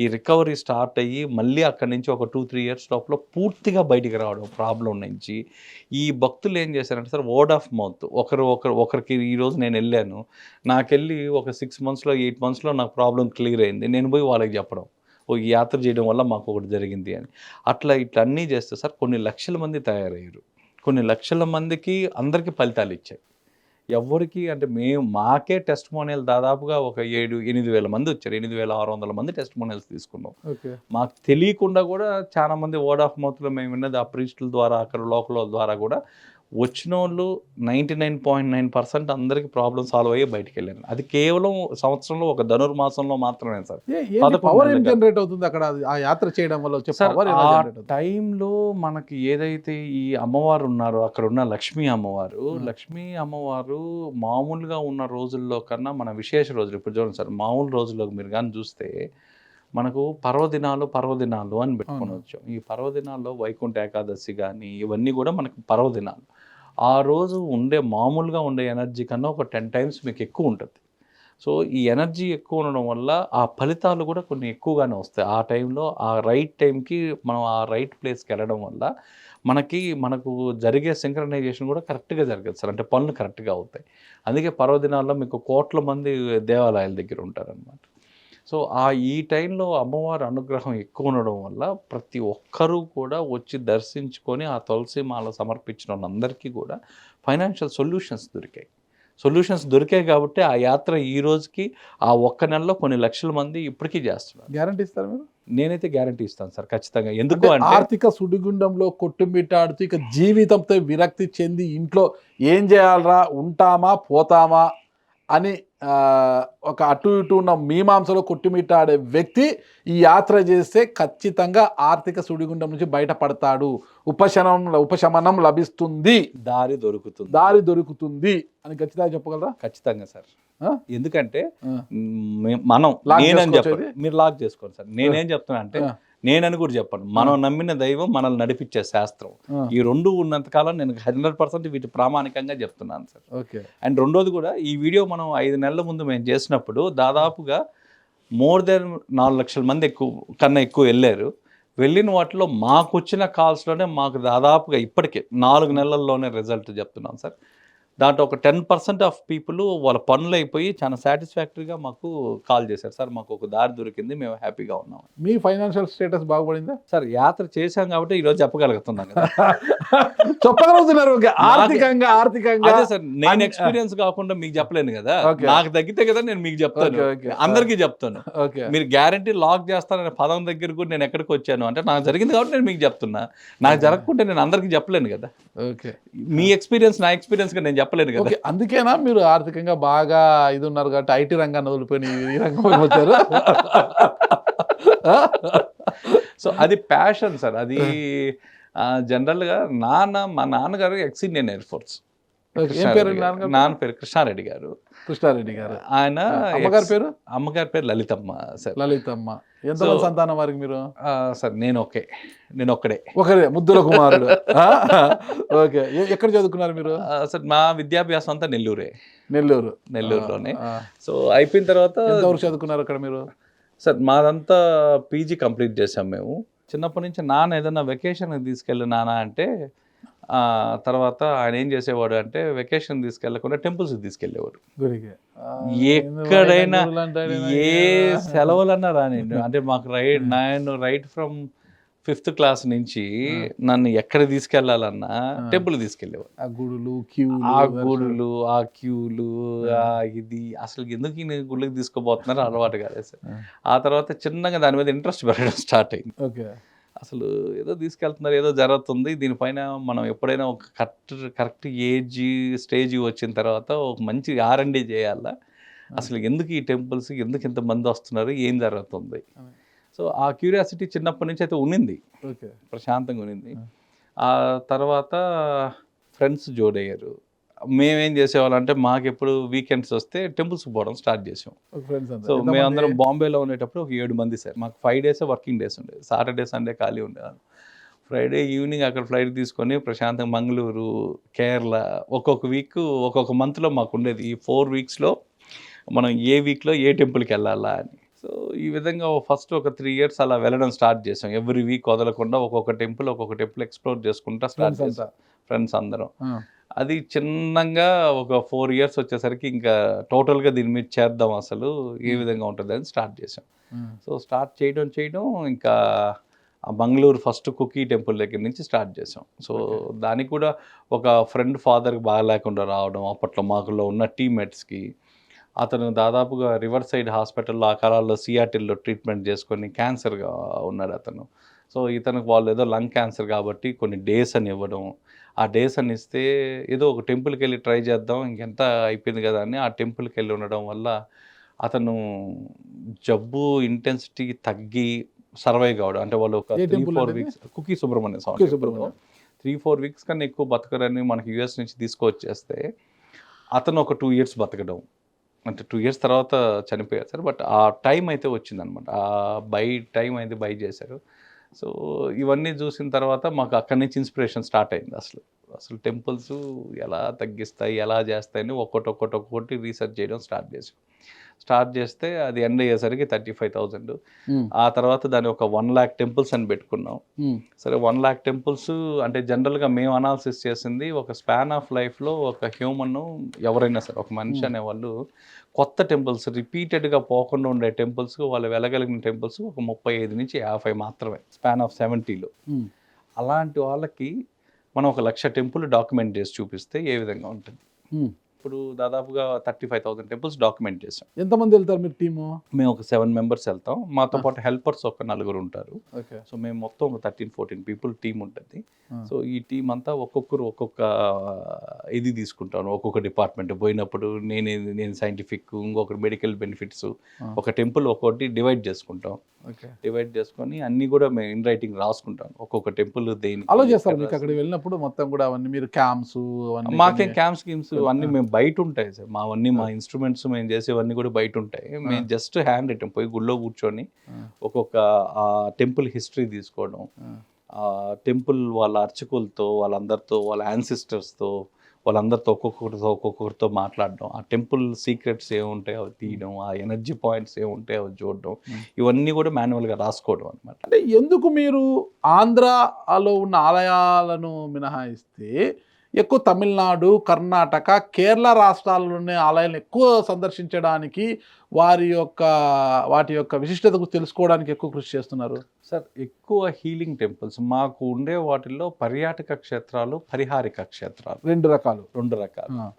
Speaker 4: ఈ రికవరీ స్టార్ట్ అయ్యి మళ్ళీ అక్కడి నుంచి ఒక 2-3 ఇయర్స్ లోపల పూర్తిగా బయటికి రావడం ప్రాబ్లం నుంచి. ఈ భక్తులు ఏం చేశారంటే సార్ వర్డ్ ఆఫ్ మౌత్, ఒకరికి ఈరోజు నేను వెళ్ళాను, నాకెళ్ళి ఒక 6 మంత్స్లో 8 మంత్స్లో నాకు ప్రాబ్లం క్లియర్ అయింది, నేను పోయి వాళ్ళకి చెప్పడం ఈ యాత్ర చేయడం వల్ల మాకు ఒకటి జరిగింది అని. ఇట్లా అన్నీ చేస్తే సార్ కొన్ని లక్షల మంది తయారయ్యారు, కొన్ని లక్షల మందికి అందరికీ ఫలితాలు ఇచ్చాయి. ఎవరికి అంటే మాకే టెస్టిమోనియల్ దాదాపుగా ఒక 7-8 వేల మంది వచ్చారు, 8,600 మంది టెస్టిమోనియల్స్ తీసుకున్నాం. మాకు తెలియకుండా కూడా చాలా మంది వర్డ్ ఆఫ్ మౌత్లో మేము విన్నది ఆ ప్రీస్టుల ద్వారా అక్కడ లోకల్ ద్వారా కూడా వచ్చిన వాళ్ళు 99.9% అందరికి ప్రాబ్లం సాల్వ్ అయ్యి బయటికి వెళ్ళారు. అది కేవలం సంవత్సరంలో ఒక ధనుర్మాసంలో మాత్రమే సార్.
Speaker 3: పవర్ ఏం జనరేట్ అవుతుంది అక్కడ ఆ యాత్ర చేయడం వల్ల?
Speaker 4: ఆ టైంలో మనకి ఏదైతే ఈ అమ్మవారు ఉన్నారో అక్కడ ఉన్న లక్ష్మీ అమ్మవారు మామూలుగా ఉన్న రోజుల్లో కన్నా మన విశేష రోజులు ఇప్పుడు చూడండి సార్, మామూలు రోజుల్లో మీరు కానీ చూస్తే మనకు పర్వదినాలు అని పెట్టుకొని వచ్చాం. ఈ పర్వదినాల్లో వైకుంఠ ఏకాదశి కానీ ఇవన్నీ కూడా మనకు పర్వదినాలు. ఆ రోజు మామూలుగా ఉండే ఎనర్జీ కన్నా ఒక 10 times మీకు ఎక్కువ ఉంటుంది. సో ఈ ఎనర్జీ ఎక్కువ ఉండడం వల్ల ఆ ఫలితాలు కూడా కొన్ని ఎక్కువగానే వస్తాయి. ఆ టైంలో ఆ రైట్ టైంకి మనం ఆ రైట్ ప్లేస్కి వెళ్ళడం వల్ల మనకు జరిగే సింక్రనైజేషన్ కూడా కరెక్ట్గా జరగదు సార్. అంటే పనులు కరెక్ట్గా అవుతాయి. అందుకే పర్వదినాల్లో మీకు కోట్ల మంది దేవాలయాల దగ్గర ఉంటారనమాట. సో ఈ టైంలో అమ్మవారి అనుగ్రహం ఎక్కువ ఉండడం వల్ల ప్రతి ఒక్కరూ కూడా వచ్చి దర్శించుకొని ఆ తులసి మాల సమర్పించిన వాళ్ళందరికీ కూడా ఫైనాన్షియల్ సొల్యూషన్స్ దొరికాయి కాబట్టి ఆ యాత్ర ఈ రోజుకి ఆ ఒక్క నెలలో కొన్ని లక్షల మంది ఇప్పటికీ చేస్తున్నారు.
Speaker 3: గ్యారంటీ ఇస్తారు మీరు?
Speaker 4: నేనైతే గ్యారంటీ ఇస్తాను సార్ ఖచ్చితంగా. ఎందుకు అంటే
Speaker 3: ఆర్థిక సుడిగుండంలో కొట్టుమిట్టాడుతూ ఇక జీవితంతో విరక్తి చెంది ఇంట్లో ఏం చేయాలరా, ఉంటామా పోతామా అని ఒక అటు ఇటు ఉన్న మీమాంసలో కొట్టుమిట్టాడే వ్యక్తి ఈ యాత్ర చేస్తే ఖచ్చితంగా ఆర్థిక సుడిగుండం నుంచి బయటపడతాడు, ఉపశమనం లభిస్తుంది,
Speaker 4: దారి
Speaker 3: దొరుకుతుంది అని ఖచ్చితంగా చెప్పగలరా?
Speaker 4: ఖచ్చితంగా సార్. ఎందుకంటే
Speaker 3: నేనేం
Speaker 4: చెప్పను, మీరు లాక్ చేసుకోండి సార్. నేనేం చెప్తున్నా అంటే నేనని కూడా చెప్పను, మనం నమ్మిన దైవం మనల్ని నడిపించే శాస్త్రం, ఈ రెండు ఉన్నంతకాలం నేను 100% వీటి ప్రామాణికంగా చెప్తున్నాను సార్.
Speaker 3: ఓకే.
Speaker 4: అండ్ రెండోది కూడా ఈ వీడియో మనం 5 నెలల ముందు మేము చేసినప్పుడు దాదాపుగా మోర్ దెన్ 4 లక్షల మంది కన్నా ఎక్కువ వెళ్ళారు. వెళ్ళిన వాటిలో మాకు వచ్చిన కాల్స్లోనే మాకు దాదాపుగా ఇప్పటికే 4 నెలల్లోనే రిజల్ట్ చెప్తున్నాం సార్. దాంట్లో ఒక 10% ఆఫ్ పీపుల్ వాళ్ళ పనులు అయిపోయి చాలా సాటిస్ఫాక్టరీగా మాకు కాల్ చేశారు. సార్ మాకు ఒక దారి దొరికింది, మేము హ్యాపీగా ఉన్నాం.
Speaker 3: మీ ఫైనాన్షియల్ స్టేటస్ బాగుపడిందా
Speaker 4: సార్? యాత్ర చేశాం కాబట్టి ఈరోజు చెప్పగలుగుతున్నాం కదా.
Speaker 3: చెప్పగలుగుతున్నారు ఆర్థికంగా.
Speaker 4: అదే సార్, నేను ఎక్స్పీరియన్స్ కాకుండా మీకు చెప్పలేను కదా. నాకు తగ్గితే కదా నేను మీకు చెప్తాను, అందరికీ చెప్తాను. మీరు గ్యారంటీ లాక్ చేస్తాననే పదం దగ్గర కూడా నేను ఎక్కడికి వచ్చాను అంటే నాకు జరిగింది కాబట్టి నేను మీకు చెప్తున్నా. నాకు జరగకుంటే నేను అందరికీ చెప్పలేను కదా. మీ ఎక్స్పీరియన్స్ నా ఎక్స్పీరియన్స్ గా నేను చెప్పలేను కదా.
Speaker 3: అందుకేనా మీరు ఆర్థికంగా బాగా ఇది ఉన్నారు కాబట్టి ఐటీ రంగాన్ని వదిలిపోయి ఈ రంగం వచ్చారు.
Speaker 4: సో అది ప్యాషన్ సార్. అది జనరల్గా మా నాన్నగారు ఎక్స్ ఇండియన్ ఎయిర్ ఫోర్స్. నాన్న పేరు కృష్ణారెడ్డి గారు. ఆయన అమ్మగారి పేరు లలితమ్మ సార్.
Speaker 3: లలితమ్మ. ఎంతమంది సంతానం వారికి మీరు?
Speaker 4: సార్ నేను ఒక్కడే
Speaker 3: ముద్దుల కుమారుడు. ఓకే. ఎక్కడ చదువుకున్నారు మీరు?
Speaker 4: సార్ మా విద్యాభ్యాసం అంతా నెల్లూరులోనే. సో అయిపోయిన తర్వాత
Speaker 3: ఎంతవరకు చదువుకున్నారు అక్కడ మీరు?
Speaker 4: సార్ మాదంతా పీజీ కంప్లీట్ చేసాం మేము. చిన్నప్పటి నుంచి నాన్న ఏదన్నా వెకేషన్ తీసుకెళ్ళి నాన్న అంటే తర్వాత ఆయన ఏం చేసేవాడు అంటే వెకేషన్ తీసుకెళ్లకుండా టెంపుల్స్ తీసుకెళ్లేవాడు. ఎక్కడైనా ఏ సెలవులన్నా రాని అంటే మాకు రైట్ ఫ్రమ్ 5th క్లాస్ నుంచి నన్ను ఎక్కడ తీసుకెళ్లాలన్నా టెంపుల్ తీసుకెళ్లేవాడు.
Speaker 3: ఆ గుడులు
Speaker 4: ఆ క్యూలు ఇది అసలు ఎందుకు ఈ గుళ్ళకి తీసుకోబోతున్నారు అలవాటు కాలేదు సార్. ఆ తర్వాత చిన్నగా దాని మీద ఇంట్రెస్ట్ పెరగడం స్టార్ట్ అయింది.
Speaker 3: ఓకే.
Speaker 4: అసలు ఏదో తీసుకెళ్తున్నారు, ఏదో జరుగుతుంది, దీనిపైన మనం ఎప్పుడైనా ఒక కరెక్ట్ స్టేజ్ వచ్చిన తర్వాత ఒక మంచి R&D చేయాలా, అసలు ఎందుకు ఈ టెంపుల్స్, ఎందుకు ఇంతమంది వస్తున్నారు, ఏం జరుగుతుంది. సో ఆ క్యూరియాసిటీ చిన్నప్పటి నుంచి అయితే ఉన్నింది, ప్రశాంతంగా ఉన్నింది. ఆ తర్వాత ఫ్రెండ్స్ జోడయ్యారు. మేమేం చేసేవాళ్ళం అంటే మాకు ఎప్పుడు వీకెండ్స్ వస్తే టెంపుల్స్ పోవడం స్టార్ట్ చేసాం. సో మేమందరం బాంబేలో ఉండేటప్పుడు ఒక 7 మంది సార్. మాకు 5 days వర్కింగ్ డేస్ ఉండేది. సాటర్డే సండే ఖాళీ ఉండేవాళ్ళు. ఫ్రైడే ఈవినింగ్ అక్కడ ఫ్లైట్ తీసుకొని ప్రశాంతంగా మంగళూరు, కేరళ, ఒక్కొక్క వీక్ ఒక్కొక్క మంత్లో మాకు ఉండేది. ఈ 4 weeksలో మనం ఏ వీక్లో ఏ టెంపుల్కి వెళ్ళాలా అని. సో ఈ విధంగా ఫస్ట్ ఒక 3 years అలా వెళ్ళడం స్టార్ట్ చేసాం. ఎవ్రీ వీక్ వదలకుండా ఒక్కొక్క టెంపుల్ ఎక్స్ప్లోర్ చేసుకుంటా స్టార్ట్ చేసాం ఫ్రెండ్స్ అందరం. అది చిన్నగా ఒక 4 years వచ్చేసరికి ఇంకా టోటల్గా దీని మీద చేద్దాం, అసలు ఏ విధంగా ఉంటుంది అని స్టార్ట్ చేసాం. సో స్టార్ట్ చేయడం ఇంకా మంగళూరు ఫస్ట్ కుకీ టెంపుల్ దగ్గర నుంచి స్టార్ట్ చేసాం. సో దానికి కూడా ఒక ఫ్రెండ్ ఫాదర్కి బాగా లేకుండా రావడం, అప్పట్లో మాకులో ఉన్న టీమ్మేట్స్కి, అతను దాదాపుగా రివర్ సైడ్ హాస్పిటల్లో ఆ కాలాల్లో సియాటిల్లో ట్రీట్మెంట్ చేసుకొని క్యాన్సర్గా ఉన్నాడు అతను. సో ఇతనికి వాళ్ళు ఏదో లంగ్ క్యాన్సర్ కాబట్టి కొన్ని డేస్ అని ఇవ్వడం, ఆ డేస్ అని ఇస్తే ఏదో ఒక టెంపుల్కి వెళ్ళి ట్రై చేద్దాం, ఇంకెంత అయిపోయింది కదా అని ఆ టెంపుల్కి వెళ్ళి ఉండడం వల్ల అతను జబ్బు ఇంటెన్సిటీ తగ్గి సర్వైవ్ కావడం. అంటే వాళ్ళు ఒక 3-4 weeks కుకీ సుబ్రహ్మణ్య స్వామి 3-4 weeks కన్నా ఎక్కువ బతకరని మనకి US నుంచి తీసుకొచ్చేస్తే అతను ఒక 2 years బతకడం, అంటే 2 years తర్వాత చనిపోయారు సార్. బట్ ఆ టైం అయితే వచ్చిందనమాట, ఆ టైం అయితే బై చేశారు. సో ఇవన్నీ చూసిన తర్వాత మాకు అక్కడి నుంచి ఇన్స్పిరేషన్ స్టార్ట్ అయింది. అసలు టెంపుల్స్ ఎలా తగ్గిస్తాయి, ఎలా చేస్తాయని ఒక్కొక్కటి రీసెర్చ్ చేయడం స్టార్ట్ చేసాం. స్టార్ట్ చేస్తే అది ఎండ్ అయ్యేసరికి 35,000. ఆ తర్వాత దాన్ని ఒక 1,00,000 టెంపుల్స్ అని పెట్టుకున్నాం. సరే 1,00,000 టెంపుల్స్ అంటే జనరల్గా మేము అనాలిసిస్ చేసింది ఒక స్పాన్ ఆఫ్ లైఫ్లో ఒక హ్యూమన్ ఎవరైనా సరే ఒక మనిషి అనేవాళ్ళు కొత్త టెంపుల్స్ రిపీటెడ్గా పోకుండా ఉండే టెంపుల్స్ వాళ్ళు వెళ్ళగలిగిన టెంపుల్స్ ఒక 35 నుంచి 50 మాత్రమే స్పాన్ ఆఫ్ 70లో. అలాంటి వాళ్ళకి మనం 1,00,000 టెంపుల్ డాక్యుమెంట్ చేసి చూపిస్తే ఏ విధంగా ఉంటుంది. ఇప్పుడు దాదాపుగా 35,000 టెంపుల్స్ డాక్యుమెంట్ చేసాం.
Speaker 3: ఎంతమంది వెళ్తారు మీరు టీము?
Speaker 4: మేము ఒక 7 మెంబర్స్ వెళ్తాం. మాతో పాటు హెల్పర్స్ ఒక 4 ఉంటారు. సో మేము మొత్తం ఒక 13-14 పీపుల్ టీం ఉంటుంది. సో ఈ టీం అంతా ఒక్కొక్కరు ఒక్కొక్క ఇది తీసుకుంటాను. ఒక్కొక్క డిపార్ట్మెంట్ పోయినప్పుడు నేను సైంటిఫిక్, ఇంకొకటి మెడికల్ బెనిఫిట్స్, ఒక టెంపుల్ ఒక్కొక్కటి డివైడ్ చేసుకుంటాం. డివైడ్ చేసుకొని అన్ని కూడా మేము ఇన్ రైటింగ్ రాసుకుంటాం. ఒక్కొక్క టెంపుల్ దేని
Speaker 3: అలో చేస్తారు మీకు అక్కడ వెళ్ళినప్పుడు మొత్తం కూడా అవన్నీ మీరు క్యాంప్స్
Speaker 4: మాకేం క్యాంప్స్ స్కీమ్స్ అన్ని మేము బయట ఉంటాయి సార్. మావన్నీ మా ఇన్స్ట్రుమెంట్స్ మేము చేసేవన్నీ కూడా బయట ఉంటాయి. మేము జస్ట్ హ్యాండ్ రిటన్ పోయి గుళ్ళో కూర్చొని ఒక్కొక్క ఆ టెంపుల్ హిస్టరీ తీసుకోవడం, ఆ టెంపుల్ వాళ్ళ అర్చకులతో వాళ్ళందరితో వాళ్ళ యాన్సిస్టర్స్తో వాళ్ళందరితో ఒక్కొక్కరితో మాట్లాడడం, ఆ టెంపుల్ సీక్రెట్స్ ఏముంటాయి అవి తీయడం, ఆ ఎనర్జీ పాయింట్స్ ఏముంటాయి అవి చూడడం, ఇవన్నీ కూడా మాన్యువల్గా రాసుకోవడం అనమాట.
Speaker 3: అంటే ఎందుకు మీరు ఆంధ్రాలో ఉన్న ఆలయాలను మినహాయిస్తే ఎక్కువ తమిళనాడు, కర్ణాటక, కేరళ రాష్ట్రాల్లోనే ఆలయాలను ఎక్కువ సందర్శించడానికి వాటి యొక్క విశిష్టతకు తెలుసుకోవడానికి ఎక్కువ కృషి చేస్తున్నారు?
Speaker 4: సార్ ఎక్కువ హీలింగ్ టెంపుల్స్ మాకు ఉండే వాటిల్లో పర్యాటక క్షేత్రాలు, పరిహారిక క్షేత్రాలు
Speaker 3: రెండు రకాలు.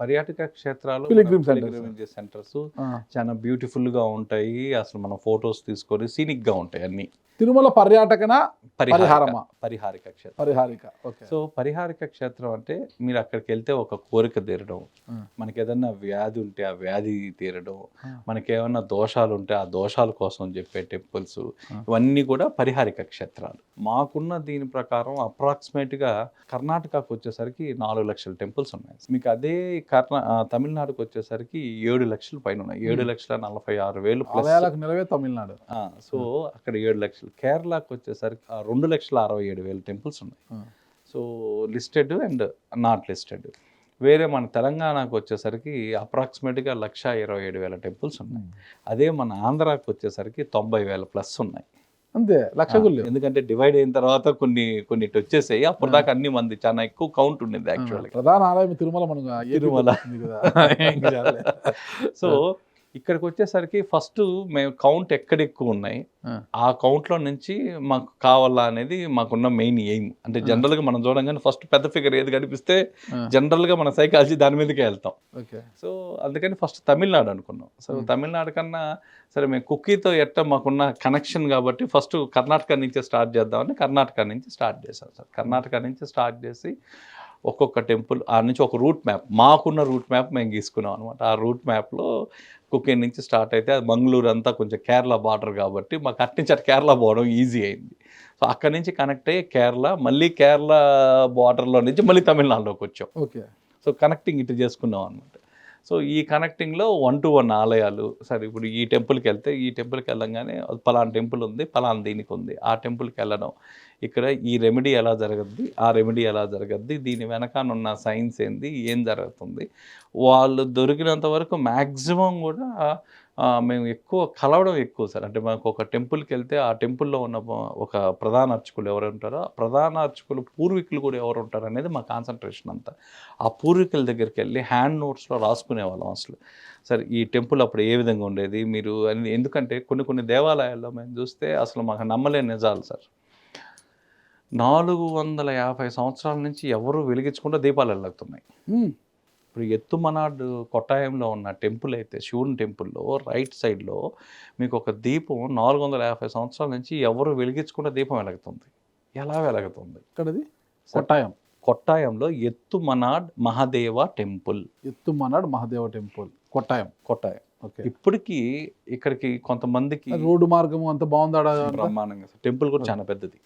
Speaker 4: పర్యాటక క్షేత్రాలు
Speaker 3: పిలిగ్రిమేజ్
Speaker 4: సెంటర్స్ చాలా బ్యూటిఫుల్ గా ఉంటాయి. అసలు మనం ఫొటోస్ తీసుకొని సీనిక్ గా ఉంటాయి అన్ని.
Speaker 3: తిరుమల పర్యాటకన
Speaker 4: పరిహారిక క్షేత్రం.
Speaker 3: పరిహారిక.
Speaker 4: సో పరిహారిక క్షేత్రం అంటే మీరు అక్కడికి వెళ్తే ఒక కోరిక తీరడం, మనకి ఏదన్నా వ్యాధి ఉంటే ఆ వ్యాధి తీరడం, మనకి ఏమన్నా దోషాలు ఉంటే ఆ దోషాల కోసం చెప్పే టెంపుల్స్, ఇవన్నీ కూడా పరిహారిక క్షేత్రాలు. మాకున్న దీని ప్రకారం అప్రాక్సిమేట్గా కర్ణాటకకు వచ్చేసరికి 4 లక్షల టెంపుల్స్ ఉన్నాయి. మీకు అదే తమిళనాడుకు వచ్చేసరికి 7 లక్షల పైన ఉన్నాయి. 7,46,000
Speaker 3: నిలవే తమిళనాడు.
Speaker 4: సో అక్కడ 7 లక్షలు. కేరళకు వచ్చేసరికి 2,67,000 టెంపుల్స్ ఉన్నాయి. So listed and not listed. వేరే మన తెలంగాణకు వచ్చేసరికి అప్రాక్సిమేట్గా 1,27,000 టెంపుల్స్ ఉన్నాయి. అదే మన ఆంధ్రాకి వచ్చేసరికి 90,000 ప్లస్ ఉన్నాయి.
Speaker 3: అంతే, లక్షగుళ్ళు.
Speaker 4: ఎందుకంటే డివైడ్ అయిన తర్వాత కొన్ని వచ్చేసాయి. అప్పుడు దాకా అన్ని మంది చాలా ఎక్కువ కౌంట్ ఉండేది యాక్చువల్గా.
Speaker 3: ప్రధాన ఆలయం తిరుమల.
Speaker 4: సో ఇక్కడికి వచ్చేసరికి ఫస్ట్ మేము కౌంట్ ఎక్కడ ఎక్కువ ఉన్నాయి, ఆ కౌంట్లో నుంచి మాకు కావాలా అనేది మాకున్న మెయిన్ ఎయిమ్. అంటే జనరల్గా మనం చూడంగానే ఫస్ట్ పెద్ద ఫిగర్ ఏది కనిపిస్తే జనరల్గా మన సైకాలజీ దాని మీదకే వెళ్తాం. సో అందుకని ఫస్ట్ తమిళనాడు అనుకున్నాం. సో తమిళనాడు కన్నా సరే మేము కుక్కీతో మాకున్న కనెక్షన్ కాబట్టి ఫస్ట్ కర్ణాటక నుంచే స్టార్ట్ చేద్దామని కర్ణాటక నుంచి స్టార్ట్ చేశాం సార్. కర్ణాటక నుంచి స్టార్ట్ చేసి ఒక్కొక్క టెంపుల్ ఆ నుంచి ఒక రూట్ మ్యాప్, మాకున్న రూట్ మ్యాప్ మేము గీసుకున్నాం అనమాట. ఆ రూట్ మ్యాప్లో కుక్కీ నుంచి స్టార్ట్ అయితే అది మంగళూరు అంతా కొంచెం కేరళ బార్డర్ కాబట్టి మాకు అట్నుంచి కేరళ పోవడం ఈజీ అయింది. సో అక్కడి నుంచి కనెక్ట్ అయ్యి కేరళ, మళ్ళీ కేరళ బార్డర్లో నుంచి మళ్ళీ తమిళనాడులోకి వచ్చాం. సో కనెక్టింగ్ ఇటు చేసుకున్నాం అనమాట. సో ఈ కనెక్టింగ్లో 1-to-1 ఆలయాలు. సరే ఇప్పుడు ఈ టెంపుల్కి వెళ్తే ఈ టెంపుల్కి వెళ్ళంగానే పలానా టెంపుల్ ఉంది, పలానా దీనికి ఉంది, ఆ టెంపుల్కి వెళ్ళడం, ఇక్కడ ఈ రెమెడీ ఎలా జరగద్ది, ఆ రెమెడీ ఎలా జరగద్ది, దీని వెనకానున్న సైన్స్ ఏంది, ఏం జరుగుతుంది, వాళ్ళు దొరికినంత వరకు మ్యాక్సిమం కూడా మేము ఎక్కువ కలవడం ఎక్కువ సార్. అంటే మాకు ఒక టెంపుల్కి వెళ్తే ఆ టెంపుల్లో ఉన్న ఒక ప్రధాన అర్చకులు ఎవరు ఉంటారో ఆ ప్రధాన అర్చకులు పూర్వీకులు కూడా ఎవరు ఉంటారు అనేది మా కాన్సన్ట్రేషన్ అంతా. ఆ పూర్వీకుల దగ్గరికి వెళ్ళి హ్యాండ్ నోట్స్లో రాసుకునేవాళ్ళం అసలు. సరే ఈ టెంపుల్ అప్పుడు ఏ విధంగా ఉండేది మీరు అని. ఎందుకంటే కొన్ని దేవాలయాల్లో మేము చూస్తే అసలు మాకు నమ్మలేని నిజాలు సార్. 450 సంవత్సరాల నుంచి ఎవరు వెలిగించకుండా దీపాలు వెలుగుతున్నాయి. ఇప్పుడు ఎత్తుమనాడు కొట్టాయంలో ఉన్న టెంపుల్ అయితే శివుని టెంపుల్లో రైట్ సైడ్లో మీకు ఒక దీపం 450 సంవత్సరాల నుంచి ఎవరు వెలిగించకుండా దీపం వెలుగుతుంది. ఎలా వెలుగుతుంది?
Speaker 3: ఇక్కడది
Speaker 4: కొట్టాయంలో ఎత్తుమనాడ్ మహాదేవ టెంపుల్. కొట్టాయం. ఇప్పటికీ ఇక్కడికి కొంతమందికి
Speaker 3: రోడ్డు మార్గం అంత బాగుందా?
Speaker 4: బ్రహ్మాండంగా. టెంపుల్ కూడా చాలా పెద్దది.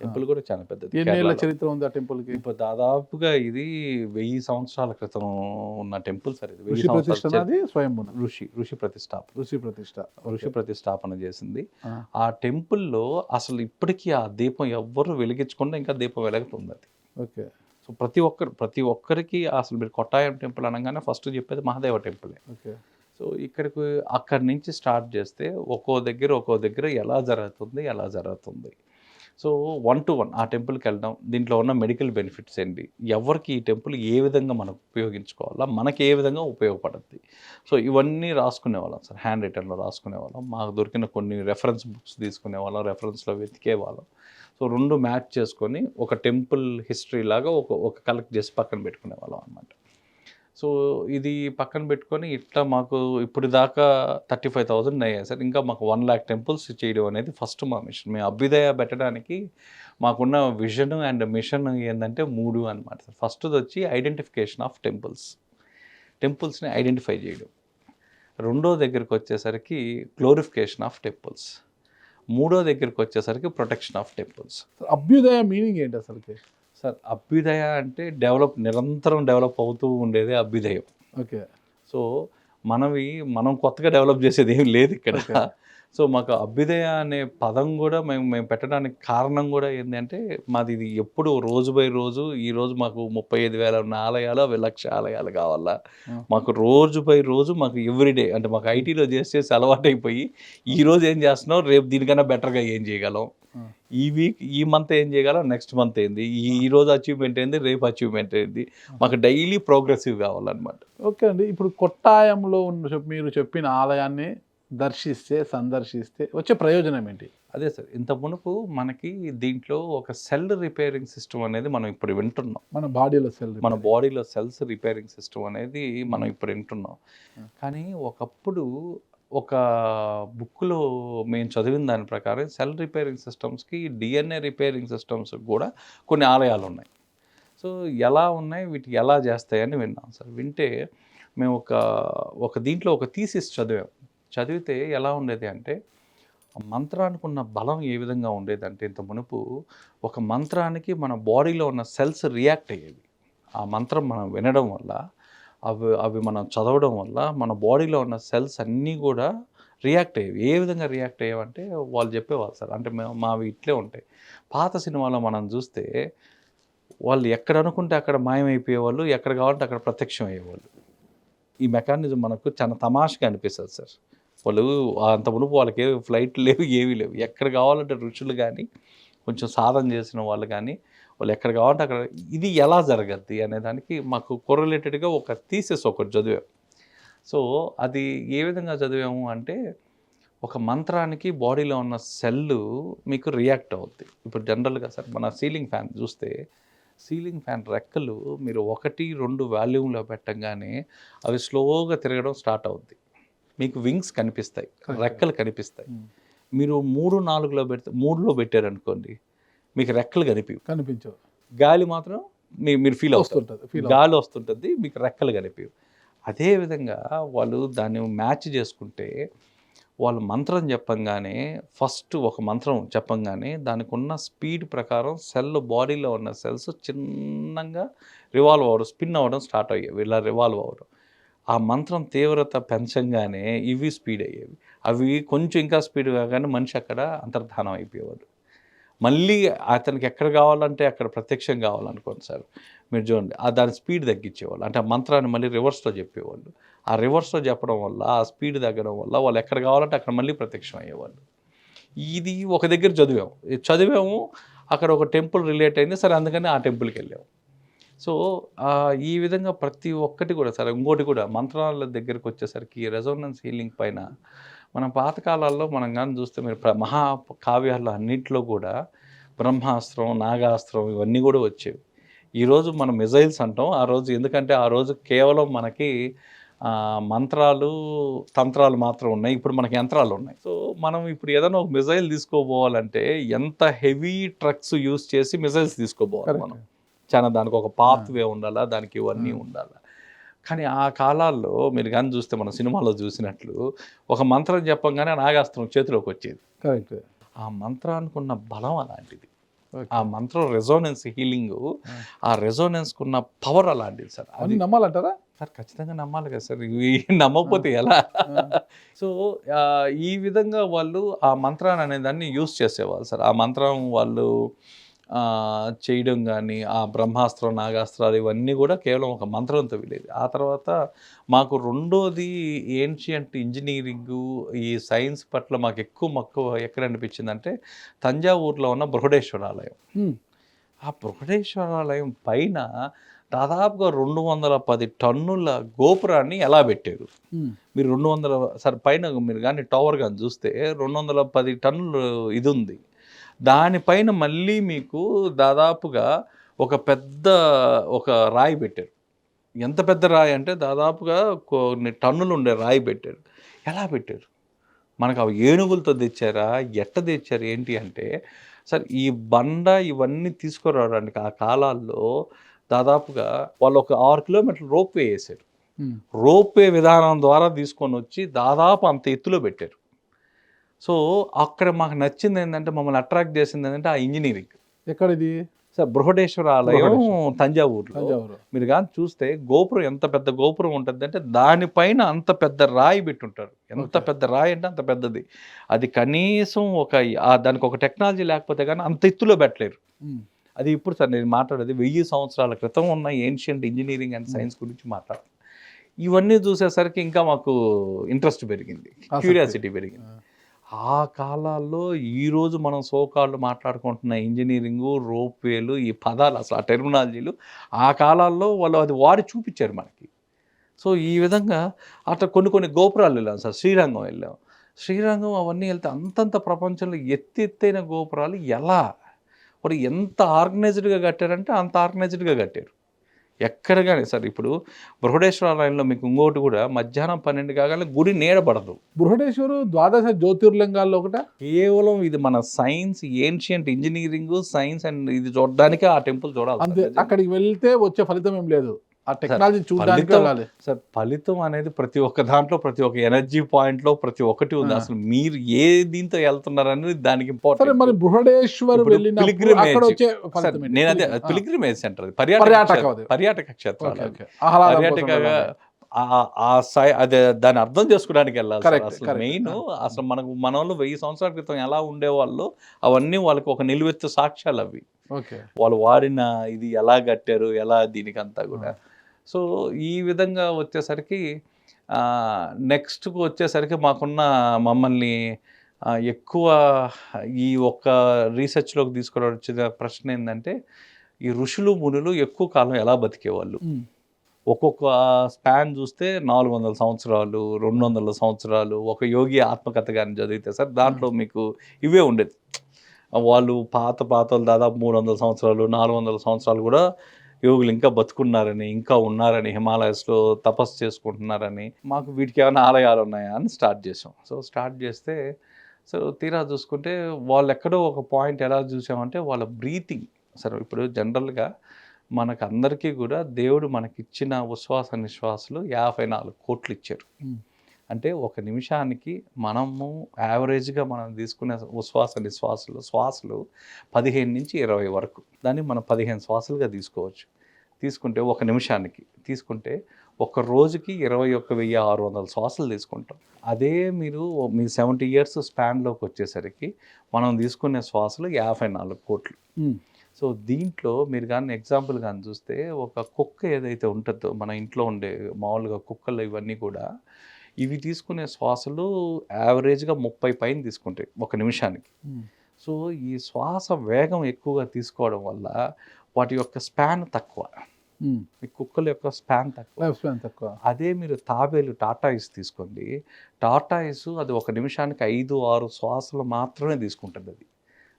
Speaker 4: టెంపుల్ కూడా చాలా పెద్దది.
Speaker 3: ఎన్నేళ్ల చరిత్ర ఉంది ఆ టెంపుల్కి?
Speaker 4: ఇప్పుడు దాదాపుగా ఇది 1000 సంవత్సరాల క్రితం ఉన్న టెంపుల్ సార్. ఇది ఋషి ప్రతిష్టాపన చేసింది. ఆ టెంపుల్లో అసలు ఇప్పటికీ ఆ దీపం ఎవ్వరు వెలిగించకుండా ఇంకా దీపం వెలుగుతుంది అది. సో ప్రతి ఒక్కరికి అసలు మీరు కొట్టాయం టెంపుల్ అనగానే ఫస్ట్ చెప్పేది మహాదేవ టెంపులే. సో ఇక్కడికి అక్కడి నుంచి స్టార్ట్ చేస్తే ఒక్కో దగ్గర ఎలా జరుగుతుంది. సో 1 to 1 ఆ టెంపుల్కి వెళ్ళడం, దీంట్లో ఉన్న మెడికల్ బెనిఫిట్స్ ఏంటి, ఎవరికి ఈ టెంపుల్ ఏ విధంగా మనం ఉపయోగించుకోవాలా, మనకి ఏ విధంగా ఉపయోగపడుద్ది. సో ఇవన్నీ రాసుకునేవాళ్ళం సార్, హ్యాండ్ రిటర్న్లో రాసుకునేవాళ్ళం. మాకు దొరికిన కొన్ని రెఫరెన్స్ బుక్స్ తీసుకునేవాళ్ళం, రెఫరెన్స్లో వెతికేవాళ్ళం. సో 2 మ్యాచ్ చేసుకొని ఒక టెంపుల్ హిస్టరీ లాగా ఒక కలెక్ట్ చేసి పక్కన పెట్టుకునేవాళ్ళం అనమాట. సో ఇది పక్కన పెట్టుకొని ఇట్లా మాకు ఇప్పుడు దాకా 35,000 అయ్యాయి సార్. ఇంకా మాకు 1 lakh టెంపుల్స్ చేయడం అనేది ఫస్ట్ మా మిషన్. మేము అభ్యుదయ పెట్టడానికి మాకున్న విజన్ అండ్ మిషన్ ఏంటంటే 3 అనమాట సార్. ఫస్ట్ది వచ్చి ఐడెంటిఫికేషన్ ఆఫ్ టెంపుల్స్ని ఐడెంటిఫై చేయడం. రెండో దగ్గరికి వచ్చేసరికి గ్లోరిఫికేషన్ ఆఫ్ టెంపుల్స్. మూడో దగ్గరికి వచ్చేసరికి ప్రొటెక్షన్ ఆఫ్ టెంపుల్స్.
Speaker 3: అభ్యుదయ మీనింగ్ ఏంటి అసలుకి?
Speaker 4: సార్ అభ్యుదయ అంటే నిరంతరం డెవలప్ అవుతూ ఉండేదే అభ్యుదయం.
Speaker 3: ఓకే.
Speaker 4: సో మనం కొత్తగా డెవలప్ చేసేది ఏం లేదు ఇక్కడ. సో మాకు అభ్యుదయ అనే పదం కూడా మేము పెట్టడానికి కారణం కూడా ఏంటంటే, మాది ఇది ఎప్పుడు రోజు బై రోజు, ఈరోజు మాకు 35,000 ఆలయాలు, 1,00,000 ఆలయాలు కావాలా, మాకు రోజు బై రోజు మాకు ఎవ్రీడే, అంటే మాకు ఐటీలో చేసి అలవాటైపోయి ఈరోజు ఏం చేస్తున్నాం, రేపు దీనికన్నా బెటర్గా ఏం చేయగలం, ఈ వీక్ ఈ మంత్ ఏం చేయగలం, నెక్స్ట్ మంత్ ఏంది, ఈ రోజు అచీవ్మెంట్ ఏంది, రేపు అచీవ్మెంట్ ఏంది, మాకు డైలీ ప్రోగ్రెసివ్ కావాలన్నమాట.
Speaker 3: ఓకే అండి. ఇప్పుడు కొట్టాయంలో ఉన్న మీరు చెప్పిన ఆలయాన్ని సందర్శిస్తే వచ్చే ప్రయోజనం ఏంటి?
Speaker 4: అదే సార్, ఇంత మునుపు మనకి దీంట్లో ఒక సెల్ రిపేరింగ్ సిస్టమ్ అనేది మనం ఇప్పుడు వింటున్నాం. మన బాడీలో సెల్స్ రిపేరింగ్ సిస్టమ్ అనేది మనం ఇప్పుడు వింటున్నాం. కానీ ఒకప్పుడు ఒక బుక్లో మేము చదివిన దాని ప్రకారం సెల్ రిపేరింగ్ సిస్టమ్స్కి, డిఎన్ఏ రిపేరింగ్ సిస్టమ్స్ కూడా కొన్ని ఆలయాలు ఉన్నాయి. సో ఎలా ఉన్నాయి, వీటికి ఎలా చేస్తాయని విన్నాం సార్. వింటే మేము ఒక దీంట్లో ఒక థీసిస్ చదివితే ఎలా ఉండేది అంటే, మంత్రానికి ఉన్న బలం ఏ విధంగా ఉండేదంటే, ఇంత మునుపు ఒక మంత్రానికి మన బాడీలో ఉన్న సెల్స్ రియాక్ట్ అయ్యేవి. ఆ మంత్రం మనం వినడం వల్ల, అవి మనం చదవడం వల్ల మన బాడీలో ఉన్న సెల్స్ అన్నీ కూడా రియాక్ట్ అయ్యేవి. ఏ విధంగా రియాక్ట్ అయ్యేవంటే వాళ్ళు చెప్పేవాళ్ళు సార్. అంటే మావి ఇట్లే ఉంటాయి. పాత సినిమాలో మనం చూస్తే వాళ్ళు ఎక్కడ అనుకుంటే అక్కడ మాయమైపోయేవాళ్ళు, ఎక్కడ కావాలంటే అక్కడ ప్రత్యక్షం అయ్యేవాళ్ళు. ఈ మెకానిజం మనకు చాలా తమాషగా అనిపిస్తుంది సార్. వాళ్ళు అంత మునుపు వాళ్ళకి ఫ్లైట్లు లేవు, ఏవీ లేవు. ఎక్కడ కావాలంటే ఋషులు కానీ, కొంచెం సాధన చేసిన వాళ్ళు కానీ, వాళ్ళు ఎక్కడ కావాలంటే అక్కడ. ఇది ఎలా జరగద్ది అనే దానికి మాకు కొరలేటెడ్గా ఒక థీసిస్ ఒకటి చదివాం. సో అది ఏ విధంగా చదివాము అంటే, ఒక మంత్రానికి బాడీలో ఉన్న సెల్లు మీకు రియాక్ట్ అవుద్ది. ఇప్పుడు జనరల్గా సార్ మన సీలింగ్ ఫ్యాన్ చూస్తే, సీలింగ్ ఫ్యాన్ రెక్కలు మీరు 1-2 వాల్యూమ్లో పెట్టగానే అవి స్లోగా తిరగడం స్టార్ట్ అవుద్ది. మీకు వింగ్స్ కనిపిస్తాయి, రెక్కలు కనిపిస్తాయి. మీరు 3-4లో పెడితే, 3లో పెట్టారనుకోండి, మీకు రెక్కలు కనిపించవు. గాలి మాత్రం మీరు ఫీల్ అవుతుంటుంది, గాలి వస్తుంటుంది, మీకు రెక్కలు కనిపించవు. అదేవిధంగా వాళ్ళు దాన్ని మ్యాచ్ చేసుకుంటే, వాళ్ళు మంత్రం చెప్పంగానే, ఫస్ట్ ఒక మంత్రం చెప్పంగానే దానికి ఉన్న స్పీడ్ ప్రకారం బాడీలో ఉన్న సెల్స్ చిన్నగా రివాల్వ్ అవ్వడం, స్పిన్ అవ్వడం స్టార్ట్ అయ్యేవి. ఇలా రివాల్వ్ అవ్వడం, ఆ మంత్రం తీవ్రత పెంచంగానే ఇవి స్పీడ్ అయ్యేవి. అవి కొంచెం ఇంకా స్పీడ్ కాగానే మనిషి అక్కడ అంతర్ధానం అయిపోయేవాడు. మళ్ళీ అతనికి ఎక్కడ కావాలంటే అక్కడ ప్రత్యక్షం కావాలనుకోండి సార్, మీరు చూడండి, దాని స్పీడ్ తగ్గించేవాళ్ళు. అంటే ఆ మంత్రాన్ని మళ్ళీ రివర్స్లో చెప్పేవాళ్ళు. ఆ రివర్స్లో చెప్పడం వల్ల, ఆ స్పీడ్ తగ్గడం వల్ల వాళ్ళు ఎక్కడ కావాలంటే అక్కడ మళ్ళీ ప్రత్యక్షం అయ్యేవాళ్ళు. ఇది ఒక దగ్గర చదివాము, అక్కడ ఒక టెంపుల్ రిలేట్ అయింది సరే, అందుకని ఆ టెంపుల్కి వెళ్ళాము. సో ఈ విధంగా ప్రతి ఒక్కటి కూడా సార్. ఇంకోటి కూడా, మంత్రాల దగ్గరికి వచ్చేసరికి రెజోనెన్స్ హీలింగ్ పైన మనం పాతకాలాల్లో మనం కానీ చూస్తే, మీరు మహాకావ్యాల్లో అన్నింటిలో కూడా బ్రహ్మాస్త్రం, నాగాస్త్రం ఇవన్నీ కూడా వచ్చేవి. ఈరోజు మనం మిజైల్స్ అంటాం ఆ రోజు, ఎందుకంటే ఆ రోజు కేవలం మనకి మంత్రాలు, తంత్రాలు మాత్రం ఉన్నాయి. ఇప్పుడు మనకి యంత్రాలు ఉన్నాయి. సో మనం ఇప్పుడు ఏదైనా ఒక మిజైల్ తీసుకోపోవాలంటే ఎంత హెవీ ట్రక్స్ యూజ్ చేసి మిజైల్స్ తీసుకోపోవాలి మనం. చాలా దానికి ఒక పాత్ వే ఉండాలా, దానికి ఇవన్నీ ఉండాలా. కానీ ఆ కాలాల్లో మీరు కానీ చూస్తే, మన సినిమాలో చూసినట్లు ఒక మంత్రం చెప్పంగానే నాగాస్త్రం చేతిలోకి వచ్చేది.
Speaker 3: కరెక్ట్.
Speaker 4: ఆ మంత్రానికి ఉన్న బలం అలాంటిది. ఆ మంత్రం రెజోనెన్స్ హీలింగ్, ఆ రెజోనెన్స్కి ఉన్న పవర్ అలాంటిది సార్.
Speaker 3: అది నమ్మాలంటారా
Speaker 4: సార్? ఖచ్చితంగా నమ్మాలి కదా సార్, ఇవి నమ్మకపోతే ఎలా? సో ఈ విధంగా వాళ్ళు ఆ మంత్రాన్ని అనే దాన్ని యూజ్ చేసేవాళ్ళు సార్. ఆ మంత్రం వాళ్ళు చేయడం కానీ, ఆ బ్రహ్మాస్త్రం, నాగాస్త్రాలు ఇవన్నీ కూడా కేవలం ఒక మంత్రంతో వెళ్ళేది. ఆ తర్వాత మాకు రెండోది ఏన్షియంట్ ఇంజినీరింగు, ఈ సైన్స్ పట్ల మాకు ఎక్కువ మక్కువ ఎక్కడ అనిపించిందంటే తంజావూరులో ఉన్న బృహదేశ్వర ఆలయం. ఆ బృహదేశ్వర ఆలయం పైన దాదాపుగా 210 టన్నుల గోపురాన్ని ఎలా పెట్టారు? మీరు 200 సరే పైన మీరు కానీ టవర్ కానీ చూస్తే 210 టన్నులు ఇది ఉంది. దానిపైన మళ్ళీ మీకు దాదాపుగా ఒక రాయి పెట్టారు. ఎంత పెద్ద రాయి అంటే దాదాపుగా కొన్ని టన్నులు ఉండే రాయి పెట్టారు. ఎలా పెట్టారు? మనకు అవి ఏనుగులతో తెచ్చారా, ఎట్ట తెచ్చారు ఏంటి అంటే, సరే ఈ బండ ఇవన్నీ తీసుకురావడానికి ఆ కాలాల్లో దాదాపుగా వాళ్ళు ఒక 6 కిలోమీటర్లు రోప్వే వేసారు. రోప్వే విధానం ద్వారా తీసుకొని వచ్చి దాదాపు అంత ఎత్తులో పెట్టారు. సో అక్కడ మాకు నచ్చింది ఏంటంటే, మమ్మల్ని అట్రాక్ట్ చేసింది ఏంటంటే ఆ ఇంజనీరింగ్.
Speaker 3: ఎక్కడిది?
Speaker 4: సార్ బృహదేశ్వర ఆలయం తంజావూరులో. మీరు కానీ చూస్తే గోపురం ఎంత పెద్ద గోపురం ఉంటుంది అంటే దానిపైన అంత పెద్ద రాయి పెట్టుంటారు. ఎంత పెద్ద రాయి అంటే అంత పెద్దది. అది కనీసం దానికి ఒక టెక్నాలజీ లేకపోతే కానీ అంత ఎత్తులో పెట్టలేరు. అది ఇప్పుడు సార్ నేను మాట్లాడేది 1000 సంవత్సరాల క్రితం ఉన్న ఏన్షియంట్ ఇంజనీరింగ్ అండ్ సైన్స్ గురించి మాట్లాడుతున్నాను. ఇవన్నీ చూసేసరికి ఇంకా మాకు ఇంట్రెస్ట్ పెరిగింది, క్యూరియాసిటీ పెరిగింది. ఆ కాలాల్లో ఈరోజు మనం సోకాళ్ళు మాట్లాడుకుంటున్న ఇంజనీరింగు, రోప్వేలు, ఈ పదాలు అసలు ఆ టెర్మినాలజీలు ఆ కాలాల్లో వాళ్ళు అది వాడి చూపించారు మనకి. సో ఈ విధంగా అట్లా కొన్ని గోపురాలు వెళ్ళాం సార్. శ్రీరంగం వెళ్ళాం. శ్రీరంగం అవన్నీ వెళ్తే అంతంత ప్రపంచంలో ఎత్తైన గోపురాలు ఎలా వాడు ఎంత ఆర్గనైజ్డ్గా కట్టారంటే అంత ఆర్గనైజ్డ్గా కట్టారు. ఎక్కడ కానీ సార్ ఇప్పుడు బృహదేశ్వర ఆలయంలో మీకు ఇంకోటి కూడా మధ్యాహ్నం 12 కాగానే గుడి నీడబడదు.
Speaker 3: బృహదేశ్వరు ద్వాదశ జ్యోతిర్లింగాల్లో ఒకట.
Speaker 4: కేవలం ఇది మన science, ancient engineering, science and ఇది చూడడానికే ఆ టెంపుల్ చూడాలి.
Speaker 3: అంతే, అక్కడికి వెళ్తే వచ్చే ఫలితం ఏం లేదు. ఆ టెక్నాలజీ చూడాలి.
Speaker 4: సార్ ఫలితం అనేది ప్రతి ఒక్క దాంట్లో, ప్రతి ఒక్క ఎనర్జీ పాయింట్లో ప్రతి ఒక్కటి ఉంది. అసలు మీరు ఏ దీంతో వెళ్తున్నారు అనేది దానికి ఇంపార్టెంట్.
Speaker 3: మరి బృహదేశ్వర్
Speaker 4: నేను అదే పిలిగ్రిమేజ్ సెంటర్, పర్యాటక క్షేత్రాలు, పర్యాటకగా అదే దాన్ని అర్థం చేసుకోవడానికి వెళ్ళాలి. అసలు మెయిన్ అసలు మన వాళ్ళు 1000 సంవత్సరాల క్రితం ఎలా ఉండేవాళ్ళు అవన్నీ వాళ్ళకి ఒక నిలువెత్తు సాక్ష్యాలు అవి. వాళ్ళు వాడిన ఇది ఎలా కట్టారు, ఎలా దీనికి అంతా కూడా. సో ఈ విధంగా వచ్చేసరికి నెక్స్ట్కు వచ్చేసరికి మమ్మల్ని ఎక్కువ ఈ ఒక్క రీసెర్చ్లోకి తీసుకురావడం వచ్చిన ప్రశ్న ఏంటంటే, ఈ ఋషులు మునులు ఎక్కువ కాలం ఎలా బతికేవాళ్ళు. ఒక్కొక్క స్పాన్ చూస్తే 400 సంవత్సరాలు, 200 సంవత్సరాలు. ఒక యోగి ఆత్మకథ కానీ చదివితే సార్ దాంట్లో మీకు ఇవే ఉండేది. వాళ్ళు పాతలు దాదాపు 300 సంవత్సరాలు, 400 సంవత్సరాలు కూడా యోగులు ఇంకా బతుకున్నారని, ఇంకా ఉన్నారని, హిమాలయస్లో తపస్సు చేసుకుంటున్నారని. మాకు వీటికి ఏమైనా ఆలయాలు ఉన్నాయా అని స్టార్ట్ చేసాం. సో స్టార్ట్ చేస్తే తీరా చూసుకుంటే వాళ్ళు ఎక్కడో ఒక పాయింట్ ఎలా చూసామంటే వాళ్ళ బ్రీతింగ్. సరే ఇప్పుడు జనరల్గా మనకు అందరికీ కూడా దేవుడు మనకిచ్చిన ఉచ్ఛ్వాస నిశ్వాసాలు 54 కోట్లు ఇచ్చారు. అంటే ఒక నిమిషానికి మనము యావరేజ్గా మనం తీసుకునే ఉచ్ఛ్వాస నిశ్వాసాలు శ్వాసలు 15 నుంచి 20 వరకు. దాన్ని మనం 15 శ్వాసలుగా తీసుకోవచ్చు. తీసుకుంటే ఒక నిమిషానికి తీసుకుంటే ఒక రోజుకి 21,600 శ్వాసలు తీసుకుంటాం. అదే మీరు మీ 70 ఇయర్స్ స్పాన్లోకి వచ్చేసరికి మనం తీసుకునే శ్వాసలు 54 కోట్లు. సో దీంట్లో మీరు కానీ ఎగ్జాంపుల్ కానీ చూస్తే ఒక కుక్క ఏదైతే ఉంటుందో మన ఇంట్లో ఉండే మామూలుగా కుక్కలు ఇవన్నీ కూడా ఇవి తీసుకునే శ్వాసలు యావరేజ్గా 30 పైన తీసుకుంటాయి ఒక నిమిషానికి. సో ఈ శ్వాస వేగం ఎక్కువగా తీసుకోవడం వల్ల వాటి యొక్క స్పాన్ తక్కువ. ఈ కుక్కల యొక్క స్పాన్ తక్కువ. అదే మీరు తాబేలు టాటాయిస్ తీసుకోండి. టాటాయిస్ అది ఒక నిమిషానికి 5-6 శ్వాసలు మాత్రమే తీసుకుంటుంది. అది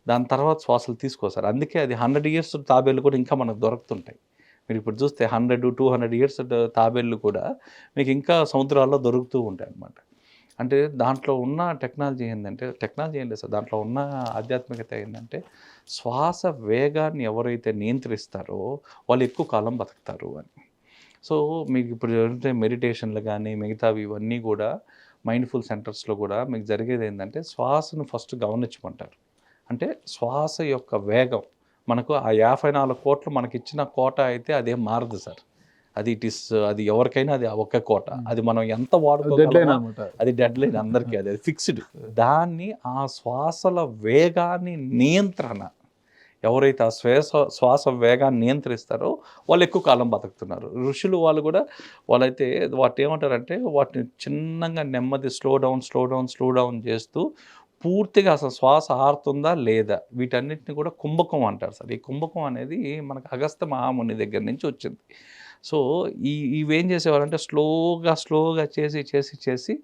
Speaker 4: దాని తర్వాత శ్వాసలు తీసుకోసారు. అందుకే అది 100 ఇయర్స్ తాబేలు కూడా ఇంకా మనకు దొరుకుతుంటాయి. మీరు ఇప్పుడు చూస్తే 100-200 ఇయర్స్ తాబేళ్ళు కూడా మీకు ఇంకా సముద్రాల్లో దొరుకుతూ ఉంటాయి అన్నమాట. అంటే దాంట్లో ఉన్న టెక్నాలజీ ఏంటంటే, టెక్నాలజీ ఏం లేదు సార్, దాంట్లో ఉన్న ఆధ్యాత్మికత ఏంటంటే శ్వాస వేగాన్ని ఎవరైతే నియంత్రిస్తారో వాళ్ళు ఎక్కువ కాలం బతుకుతారు అని. సో మీకు ఇప్పుడు జరిగితే మెడిటేషన్లు కానీ మిగతావి ఇవన్నీ కూడా మైండ్ఫుల్ సెంటర్స్లో కూడా మీకు జరిగేది ఏంటంటే శ్వాసను ఫస్ట్ గమనించమంటారు. అంటే శ్వాస యొక్క వేగం మనకు ఆ 54 కోట్లు మనకి ఇచ్చిన కోట అయితే అదేం మారదు సార్. అది ఎవరికైనా అది ఒక్క కోట. అది మనం ఎంత వాడుకోగలమో అది డెడ్ లైన్ అందరికీ, అది ఫిక్స్డ్. దాన్ని ఆ శ్వాసల వేగాన్ని నియంత్రణ ఎవరైతే ఆ శ్వాస వేగాన్ని నియంత్రిస్తారో వాళ్ళు ఎక్కువ కాలం బతుకుతున్నారు. ఋషులు వాళ్ళు కూడా వాళ్ళైతే వాటిని ఏమంటారంటే వాటిని చిన్నగా నెమ్మది స్లో డౌన్ చేస్తూ పూర్తిగా అసలు శ్వాస ఆరుతుందా లేదా వీటన్నిటిని కూడా కుంభకం అంటారు సార్. ఈ కుంభకం అనేది మనకు అగస్త్య మహాముని దగ్గర నుంచి వచ్చింది. సో ఇవేం చేసేవారంటే స్లోగా చేసి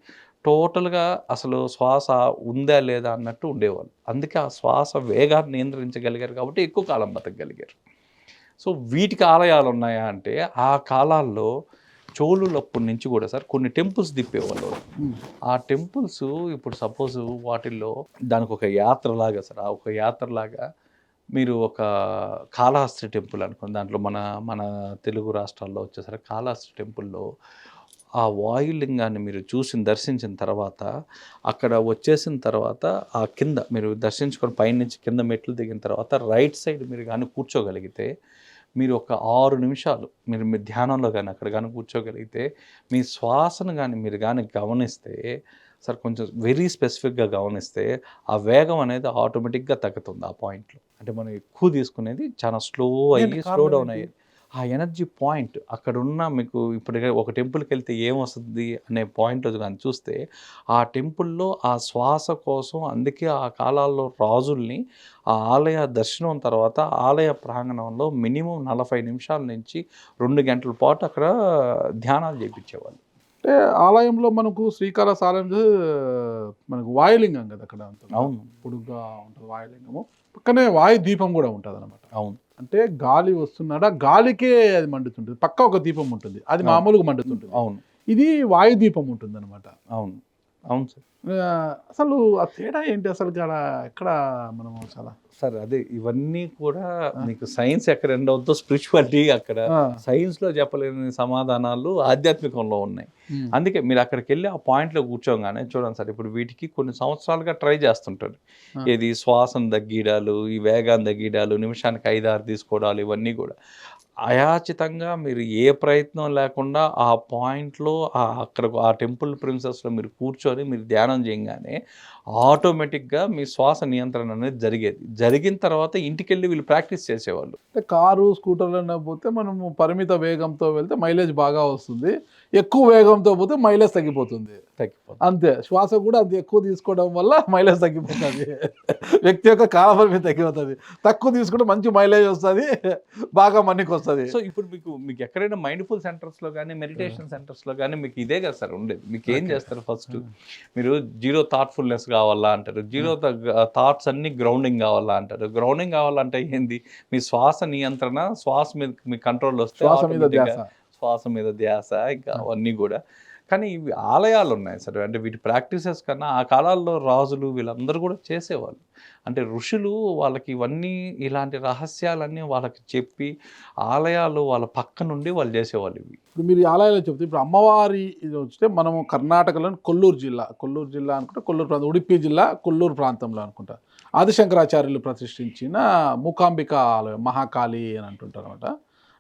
Speaker 4: టోటల్గా అసలు శ్వాస ఉందా లేదా అన్నట్టు ఉండేవాళ్ళు. అందుకే ఆ శ్వాస వేగాన్ని నియంత్రించగలిగారు కాబట్టి ఎక్కువ కాలం బతకగలిగారు. సో వీటికి ఆలయాలు ఉన్నాయా అంటే ఆ కాలాల్లో చోళులప్పటి నుంచి కూడా సార్ కొన్ని టెంపుల్స్ తిప్పేవాళ్ళు. ఆ టెంపుల్స్ ఇప్పుడు సపోజ్ వాటిల్లో దానికి ఒక యాత్రలాగా సార్, ఆ ఒక యాత్రలాగా మీరు ఒక కాళహస్తి టెంపుల్ అనుకోండి, దాంట్లో మన తెలుగు రాష్ట్రాల్లో వచ్చేసరికి కాళహస్తి టెంపుల్లో ఆ వాయులింగాన్ని మీరు దర్శించిన తర్వాత అక్కడ వచ్చేసిన తర్వాత ఆ కింద మీరు దర్శించుకొని పైనుంచి కింద మెట్లు దిగిన తర్వాత రైట్ సైడ్ మీరు కానీ కూర్చోగలిగితే మీరు ఒక 6 నిమిషాలు మీరు మీ ధ్యానంలో కానీ అక్కడ కానీ కూర్చోగలిగితే మీ శ్వాసను కానీ మీరు కానీ గమనిస్తే సార్, కొంచెం వెరీ స్పెసిఫిక్గా గమనిస్తే ఆ వేగం అనేది ఆటోమేటిక్గా తగ్గుతుంది ఆ పాయింట్లో. అంటే మనం ఎక్కువ తీసుకునేది చాలా స్లో డౌన్ అయ్యేది. ఆ ఎనర్జీ పాయింట్ అక్కడున్న మీకు ఇప్పుడు ఒక టెంపుల్కి వెళ్తే ఏమొస్తుంది అనే పాయింట్ కానీ చూస్తే ఆ టెంపుల్లో ఆ శ్వాస కోసం అందుకే ఆ కాలాల్లో రాజుల్ని ఆ ఆలయ దర్శనం తర్వాత ఆలయ ప్రాంగణంలో మినిమం 40 నిమిషాల నుంచి 2 గంటల పాటు అక్కడ ధ్యానాలు చేయించేవాళ్ళు.
Speaker 3: అంటే ఆలయంలో మనకు శ్రీకాళహస్తి ఆలయం మనకు వాయులింగం కదా అక్కడ.
Speaker 4: అవును,
Speaker 3: పొడుగ్గా ఉంటుంది వాయులింగము, పక్కనే వాయు దీపం కూడా ఉంటుంది అనమాట.
Speaker 4: అవును.
Speaker 3: అంటే గాలి వస్తున్నాడా గాలికే అది మండుతుంటుంది, పక్క ఒక దీపం ఉంటుంది అది మామూలుగా మండుతుంటుంది.
Speaker 4: అవును,
Speaker 3: ఇది వాయు దీపం ఉంటుంది అనమాట.
Speaker 4: అవును, అవును సార్.
Speaker 3: అసలు ఆ తేడా ఏంటి అసలు ఎక్కడ మనము చాలా
Speaker 4: సార్ అదే ఇవన్నీ కూడా మీకు సైన్స్ ఎక్కడ ఎండ్ అవుతుందో స్పిరిచువాలిటీ అక్కడ సైన్స్లో చెప్పలేని సమాధానాలు ఆధ్యాత్మికంలో ఉన్నాయి. అందుకే మీరు అక్కడికి వెళ్ళి ఆ పాయింట్లో కూర్చోగానే చూడండి సార్, ఇప్పుడు వీటికి కొన్ని సంవత్సరాలుగా ట్రై చేస్తుంటారు. ఇది శ్వాసను తగ్గిడాలు, ఈ వేగాన్ని తగ్గిడాలు, నిమిషానికి 5-6 తీసుకోవడాలు, ఇవన్నీ కూడా అయాచితంగా మీరు ఏ ప్రయత్నం లేకుండా ఆ పాయింట్లో అక్కడ ఆ టెంపుల్ ప్రిన్సెస్లో మీరు కూర్చొని మీరు ధ్యానం చేయగానే ఆటోమేటిక్గా మీ శ్వాస నియంత్రణ అనేది జరిగిన తర్వాత ఇంటికి వెళ్ళి వీళ్ళు ప్రాక్టీస్ చేసేవాళ్ళు.
Speaker 3: అంటే కారు స్కూటర్లో పోతే మనము పరిమిత వేగంతో వెళ్తే మైలేజ్ బాగా వస్తుంది, ఎక్కువ వేగంతో పోతే మైలేజ్ తగ్గిపోతుంది. అంతే, శ్వాస కూడా అంత ఎక్కువ తీసుకోవడం వల్ల మైలేజ్ తగ్గిపోతుంది. వ్యక్తి యొక్క కాలపరిమితి తగ్గిపోతుంది, తక్కువ తీసుకుంటే మంచి మైలేజ్ వస్తుంది, బాగా మనీకి వస్తుంది.
Speaker 4: సో ఇప్పుడు మీకు ఎక్కడైనా మైండ్ఫుల్ సెంటర్స్లో కానీ మెడిటేషన్ సెంటర్స్లో కానీ మీకు ఇదే కదా సార్ ఉండేది. మీకు ఏం చేస్తారు, ఫస్ట్ మీరు జీరో థాట్ఫుల్నెస్ కావాలా అంటారు, జీరో థాట్స్ అన్ని గ్రౌండింగ్ కావాలా అంటారు. గ్రౌండింగ్ కావాలంటే ఏంది, మీ శ్వాస నియంత్రణ, శ్వాస మీద మీ కంట్రోల్ వస్తే శ్వాస మీద ధ్యాస, ఇంకా అవన్నీ కూడా. కానీ ఇవి ఆలయాలు ఉన్నాయి సార్, అంటే వీటి ప్రాక్టీసెస్ కన్నా ఆ కాలాల్లో రాజులు వీళ్ళందరూ కూడా చేసేవాళ్ళు. అంటే ఋషులు వాళ్ళకి ఇవన్నీ ఇలాంటి రహస్యాలన్నీ వాళ్ళకి చెప్పి ఆలయాలు వాళ్ళ పక్క నుండి వాళ్ళు చేసేవాళ్ళు ఇవి.
Speaker 3: ఇప్పుడు మీరు ఆలయాలు చెప్తే ఇప్పుడు అమ్మవారి ఇది వస్తే మనము కర్ణాటకలోని కొల్లూరు జిల్లా అనుకుంటా, కొల్లూరు ప్రాంతం, ఉడిపి జిల్లా కొల్లూరు ప్రాంతంలో అనుకుంటా ఆదిశంకరాచార్యులు ప్రతిష్ఠించిన మూకాంబిక ఆలయం, మహాకాళి అని అంటుంటారు అనమాట.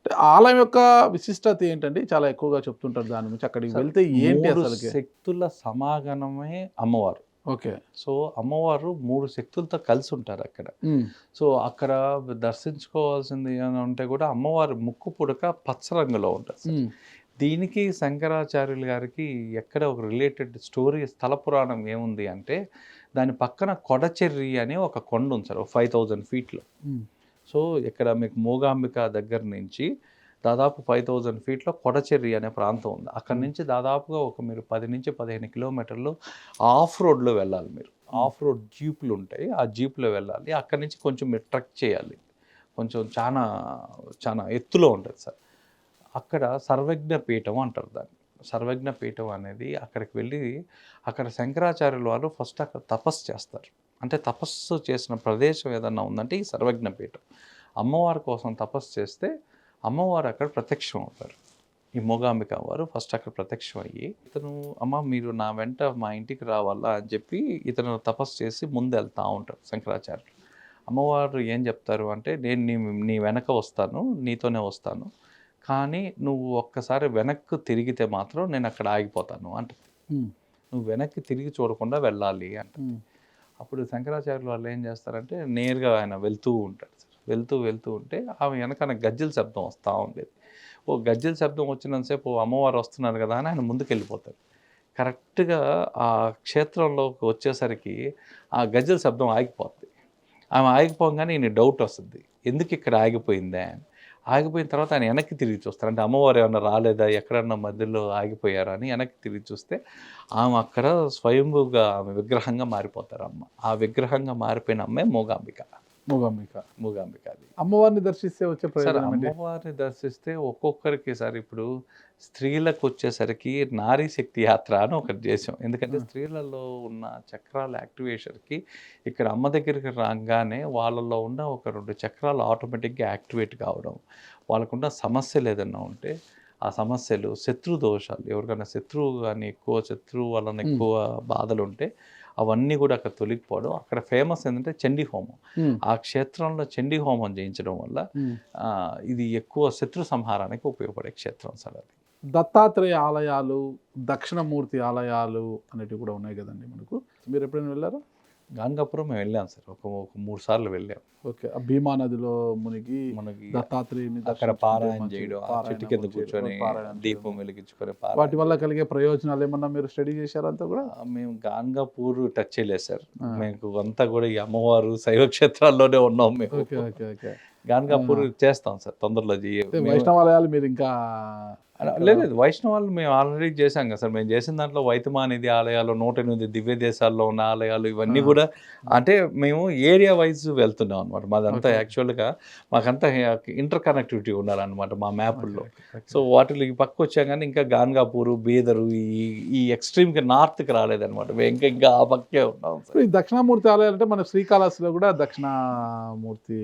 Speaker 3: అంటే ఆలయం యొక్క విశిష్టత ఏంటంటే చాలా ఎక్కువగా చెప్తుంటారు దాని నుంచి. అక్కడికి వెళ్తే ఏంటి అసలు
Speaker 4: శక్తుల సమాగమమే అమ్మవారు.
Speaker 3: ఓకే,
Speaker 4: సో అమ్మవారు 3 శక్తులతో కలిసి ఉంటారు అక్కడ. సో అక్కడ దర్శించుకోవాల్సింది ఏమంటే కూడా అమ్మవారి ముక్కు పుడక పచ్చ రంగులో ఉంటుంది. దీనికి శంకరాచార్యులు గారికి ఎక్కడ ఒక రిలేటెడ్ స్టోరీ, స్థల పురాణం ఏముంది అంటే దాని పక్కన కొడచెర్రి అనే ఒక కొండ ఉంది సార్, 5000 ఫీట్లో. సో ఇక్కడ మీకు మూగాంబిక దగ్గర నుంచి దాదాపు 5000 ఫీట్లో కొడచెర్రి అనే ప్రాంతం ఉంది. అక్కడి నుంచి దాదాపుగా మీరు 10 నుంచి 15 కిలోమీటర్లు ఆఫ్ రోడ్లో వెళ్ళాలి. మీరు ఆఫ్ రోడ్ జీపులు ఉంటాయి, ఆ జీప్లో వెళ్ళాలి. అక్కడి నుంచి కొంచెం మీరు ట్రెక్ చేయాలి, కొంచెం చాలా ఎత్తులో ఉంటుంది సార్. అక్కడ సర్వజ్ఞ పీఠం అంటారు దాన్ని. సర్వజ్ఞ పీఠం అనేది అక్కడికి వెళ్ళి అక్కడ శంకరాచార్యుల వారు ఫస్ట్ అక్కడ తపస్సు చేస్తారు. అంటే తపస్సు చేసిన ప్రదేశం ఏదన్నా ఉందంటే ఈ సర్వజ్ఞ పీఠం. అమ్మవారి కోసం తపస్సు చేస్తే అమ్మవారు అక్కడ ప్రత్యక్షం అవుతారు. ఈ మూగాంబిక వారు ఫస్ట్ అక్కడ ప్రత్యక్షం అయ్యి ఇతను, అమ్మ మీరు నా వెంట మా ఇంటికి రావాలా అని చెప్పి ఇతను తపస్సు చేసి ముందు వెళ్తూ ఉంటారు శంకరాచార్యులు. అమ్మవారు ఏం చెప్తారు అంటే, నేను నీ వెనక వస్తాను, నీతోనే వస్తాను, కానీ నువ్వు ఒక్కసారి వెనక్కు తిరిగితే మాత్రం నేను అక్కడ ఆగిపోతాను అంట. నువ్వు వెనక్కి తిరిగి చూడకుండా వెళ్ళాలి అంట. అప్పుడు శంకరాచార్యులు వాళ్ళు ఏం చేస్తారంటే నేరుగా ఆయన వెళ్తూ ఉంటాడు. వెళ్తూ వెళ్తూ ఉంటే ఆమె వెనకన గజ్జెల శబ్దం వస్తూ ఉండేది. ఓ గజ్జెల శబ్దం వచ్చినంతసేపు అమ్మవారు వస్తున్నారు కదా అని ఆయన ముందుకెళ్ళిపోతాడు. కరెక్ట్‌గా ఆ క్షేత్రంలోకి వచ్చేసరికి ఆ గజ్జెల శబ్దం ఆగిపోద్ది. ఆమె ఆగిపోగానే ఈయన డౌట్ వస్తుంది. ఎందుకు ఇక్కడ ఆగిపోయిందా అని. ఆగిపోయిన తర్వాత ఆయన వెనక్కి తిరిగి చూస్తారు. అంటే అమ్మవారు ఏమన్నా రాలేదా? ఎక్కడన్నా మధ్యలో ఆగిపోయారా అని వెనక్కి తిరిగి చూస్తే ఆమె అక్కడ స్వయంభూగా ఆమె విగ్రహంగా మారిపోతారు అమ్మ. ఆ విగ్రహంగా మారిపోయిన అమ్మే మూగాంబిక. మూగాంబిక అది.
Speaker 3: అమ్మవారిని దర్శిస్తే వచ్చే
Speaker 4: సార్
Speaker 3: ప్రయోజనం ఏంటి?
Speaker 4: అమ్మవారిని దర్శిస్తే ఒక్కొక్కరికి సార్ ఇప్పుడు స్త్రీలకు వచ్చేసరికి నారీ శక్తి యాత్ర అని ఒకటి చేసాం. ఎందుకంటే స్త్రీలలో ఉన్న చక్రాల యాక్టివేషన్కి ఇక్కడ అమ్మ దగ్గరికి రాగానే వాళ్ళలో ఉన్న ఒక 2 చక్రాలు ఆటోమేటిక్గా యాక్టివేట్ కావడం, వాళ్ళకున్న సమస్యలు ఏదైనా ఉంటే ఆ సమస్యలు, శత్రు దోషాలు, ఎవరికైనా శత్రువు కానీ శత్రువు వలన ఎక్కువ బాధలు ఉంటే అవన్నీ కూడా అక్కడ తొలగిపోవడం. అక్కడ ఫేమస్ ఏంటంటే చండీ హోమం. ఆ క్షేత్రంలో చండీ హోమం చేయించడం వల్ల ఇది ఎక్కువ శత్రు సంహారానికి ఉపయోగపడే క్షేత్రం సార్ అది.
Speaker 3: దత్తాత్రేయ ఆలయాలు, దక్షిణమూర్తి ఆలయాలు అనేటివి కూడా ఉన్నాయి కదండి మనకు. మీరు ఎప్పుడైనా వెళ్ళారా?
Speaker 4: గాన్గాపురం మేము వెళ్ళాం సార్. ఒక 3 సార్లు వెళ్ళాం.
Speaker 3: ఓకే. ఆ భీమా నదిలో మునిగి
Speaker 4: మనకి
Speaker 3: దత్తాత్రేయుని
Speaker 4: అక్కడ
Speaker 3: దర్శించుకుంటే
Speaker 4: పారాయణ
Speaker 3: మంచిది.
Speaker 4: చేయడం, ఆ
Speaker 3: పారాయణ
Speaker 4: చెట్టు కింద
Speaker 3: చేయడం,
Speaker 4: కూర్చొని
Speaker 3: పారాయణ
Speaker 4: దీపం
Speaker 3: చేయడం.
Speaker 4: వెలిగించుకొని
Speaker 3: వాటి వల్ల కలిగే ప్రయోజనాలు ఏమన్నా మీరు స్టడీ చేశారంతా కూడా?
Speaker 4: మేము గాన్గాపూర్ టచ్ చేయలేదు సార్. మేము అంతా కూడా ఈ అమ్మవారు శైవ క్షేత్రాల్లోనే ఉన్నాం మేము.
Speaker 3: Okay okay okay.
Speaker 4: గాన్గాపూర్ చేస్తాం సార్ తొందరలో.
Speaker 3: వైష్ణవాలయాలు మీరు ఇంకా
Speaker 4: లేదు, వైష్ణవాలు మేము ఆల్రెడీ చేశాం కదా సార్. మేము చేసిన దాంట్లో వైతమానిధి ఆలయాలు, 108 దివ్య దేశాల్లో ఉన్న ఆలయాలు ఇవన్నీ కూడా అంటే మేము ఏరియా వైజ్ వెళ్తున్నాం అనమాట. మాదంతా యాక్చువల్గా మాకంతా ఇంటర్ కనెక్టివిటీ ఉండాలన్నమాట మా మ్యాపుల్లో. సో వాటిలో ఈ పక్క వచ్చాం కానీ ఇంకా గాన్గాపూరు, బీదరు ఈ ఎక్స్ట్రీమ్కి నార్త్కి రాలేదన్నమాట. మేము ఇంకా ఆ పక్కే ఉన్నాం సార్.
Speaker 3: ఈ దక్షిణామూర్తి ఆలయాలు అంటే మన శ్రీకాళహస్తిలో కూడా దక్షిణామూర్తి.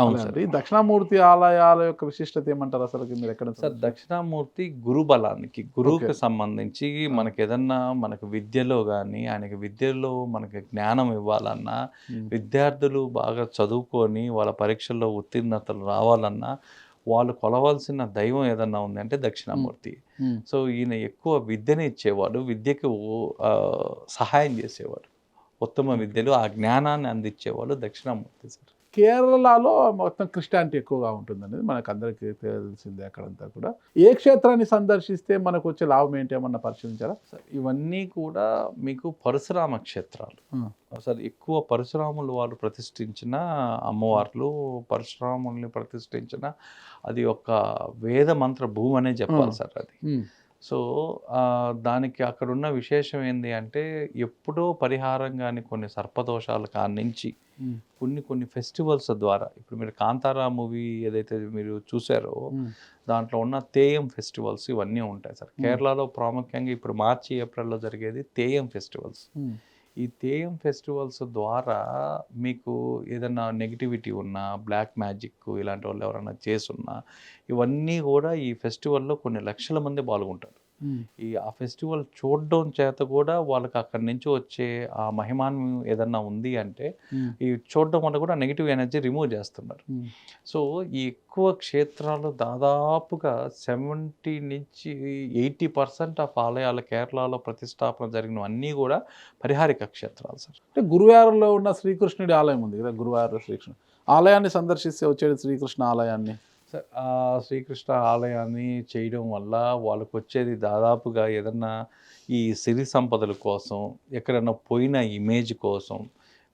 Speaker 4: అవును సార్.
Speaker 3: ఈ దక్షిణామూర్తి ఆలయాల యొక్క విశిష్టత ఏమంటారు అసలు? మీరు ఎక్కడ
Speaker 4: సార్ దక్షిణామూర్తి గురు బలానికి, గురువుకి సంబంధించి మనకి ఏదన్నా మనకు విద్యలో కానీ ఆయనకి విద్యలో మనకి జ్ఞానం ఇవ్వాలన్నా, విద్యార్థులు బాగా చదువుకొని వాళ్ళ పరీక్షల్లో ఉత్తీర్ణతలు రావాలన్నా వాళ్ళు కొలవాల్సిన దైవం ఏదన్నా ఉంది అంటే దక్షిణామూర్తి. సో ఈయన ఎక్కువ విద్యని ఇచ్చేవాడు, విద్యకు సహాయం చేసేవాడు. ఉత్తమ విద్యలు ఆ జ్ఞానాన్ని అందించేవాళ్ళు దక్షిణామూర్తి సార్.
Speaker 3: కేరళలో మొత్తం క్రిస్టియానిటీ ఎక్కువగా ఉంటుంది అనేది మనకు అందరికీ తెలిసిందే. అక్కడంతా కూడా ఏ క్షేత్రాన్ని సందర్శిస్తే మనకు వచ్చే లాభం ఏంటి ఏమన్నా పరిశీలించారా?
Speaker 4: ఇవన్నీ కూడా మీకు పరశురామ క్షేత్రాలు. అసలు ఎక్కువ పరశురాములు వాళ్ళు ప్రతిష్ఠించిన అమ్మవార్లు, పరశురాముల్ని ప్రతిష్ఠించిన అది ఒక వేద మంత్ర భూమి అనే చెప్పాలి సార్ అది. సో దానికి అక్కడున్న విశేషం ఏంటి అంటే ఎప్పుడో పరిహారం కానీ కొన్ని సర్పదోషాల కానించి కొన్ని ఫెస్టివల్స్ ద్వారా, ఇప్పుడు మీరు కాంతారా మూవీ ఏదైతే మీరు చూసారో దాంట్లో ఉన్న తేయం ఫెస్టివల్స్ ఇవన్నీ ఉంటాయి సార్. కేరళలో ప్రాముఖ్యంగా ఇప్పుడు మార్చి ఏప్రిల్లో జరిగేది తేయం ఫెస్టివల్స్. ఈ తేయం ఫెస్టివల్స్ ద్వారా మీకు ఏదన్నా నెగిటివిటీ ఉన్నా, బ్లాక్ మ్యాజిక్ ఇలాంటి వాళ్ళు ఎవరైనా చేసున్నా ఇవన్నీ కూడా ఈ ఫెస్టివల్లో కొన్ని లక్షల మంది పాల్గొంటారు. ఆ ఫెస్టివల్ చూడడం చేత కూడా వాళ్ళకి అక్కడి నుంచి వచ్చే ఆ మహిమాన్యం ఏదన్నా ఉంది అంటే ఈ చూడడం వల్ల కూడా నెగిటివ్ ఎనర్జీ రిమూవ్ చేస్తున్నారు. సో ఈ ఎక్కువ క్షేత్రాలు దాదాపుగా 70 నుంచి 80% ఆఫ్ ఆలయాలు కేరళలో ప్రతిష్టాపన జరిగినవన్నీ కూడా పరిహారిక క్షేత్రాలు సార్.
Speaker 3: అంటే గురువారంలో ఉన్న శ్రీకృష్ణుడి ఆలయం ఉంది కదా, గురువారం శ్రీకృష్ణ ఆలయాన్ని సందర్శిస్తే వచ్చేది శ్రీకృష్ణ ఆలయాన్ని.
Speaker 4: సార్ ఆ శ్రీకృష్ణ ఆలయాన్ని చేయడం వల్ల వాళ్ళకు వచ్చేది దాదాపుగా ఏదన్నా ఈ సిరి సంపదల కోసం, ఎక్కడన్నా పోయిన ఇమేజ్ కోసం,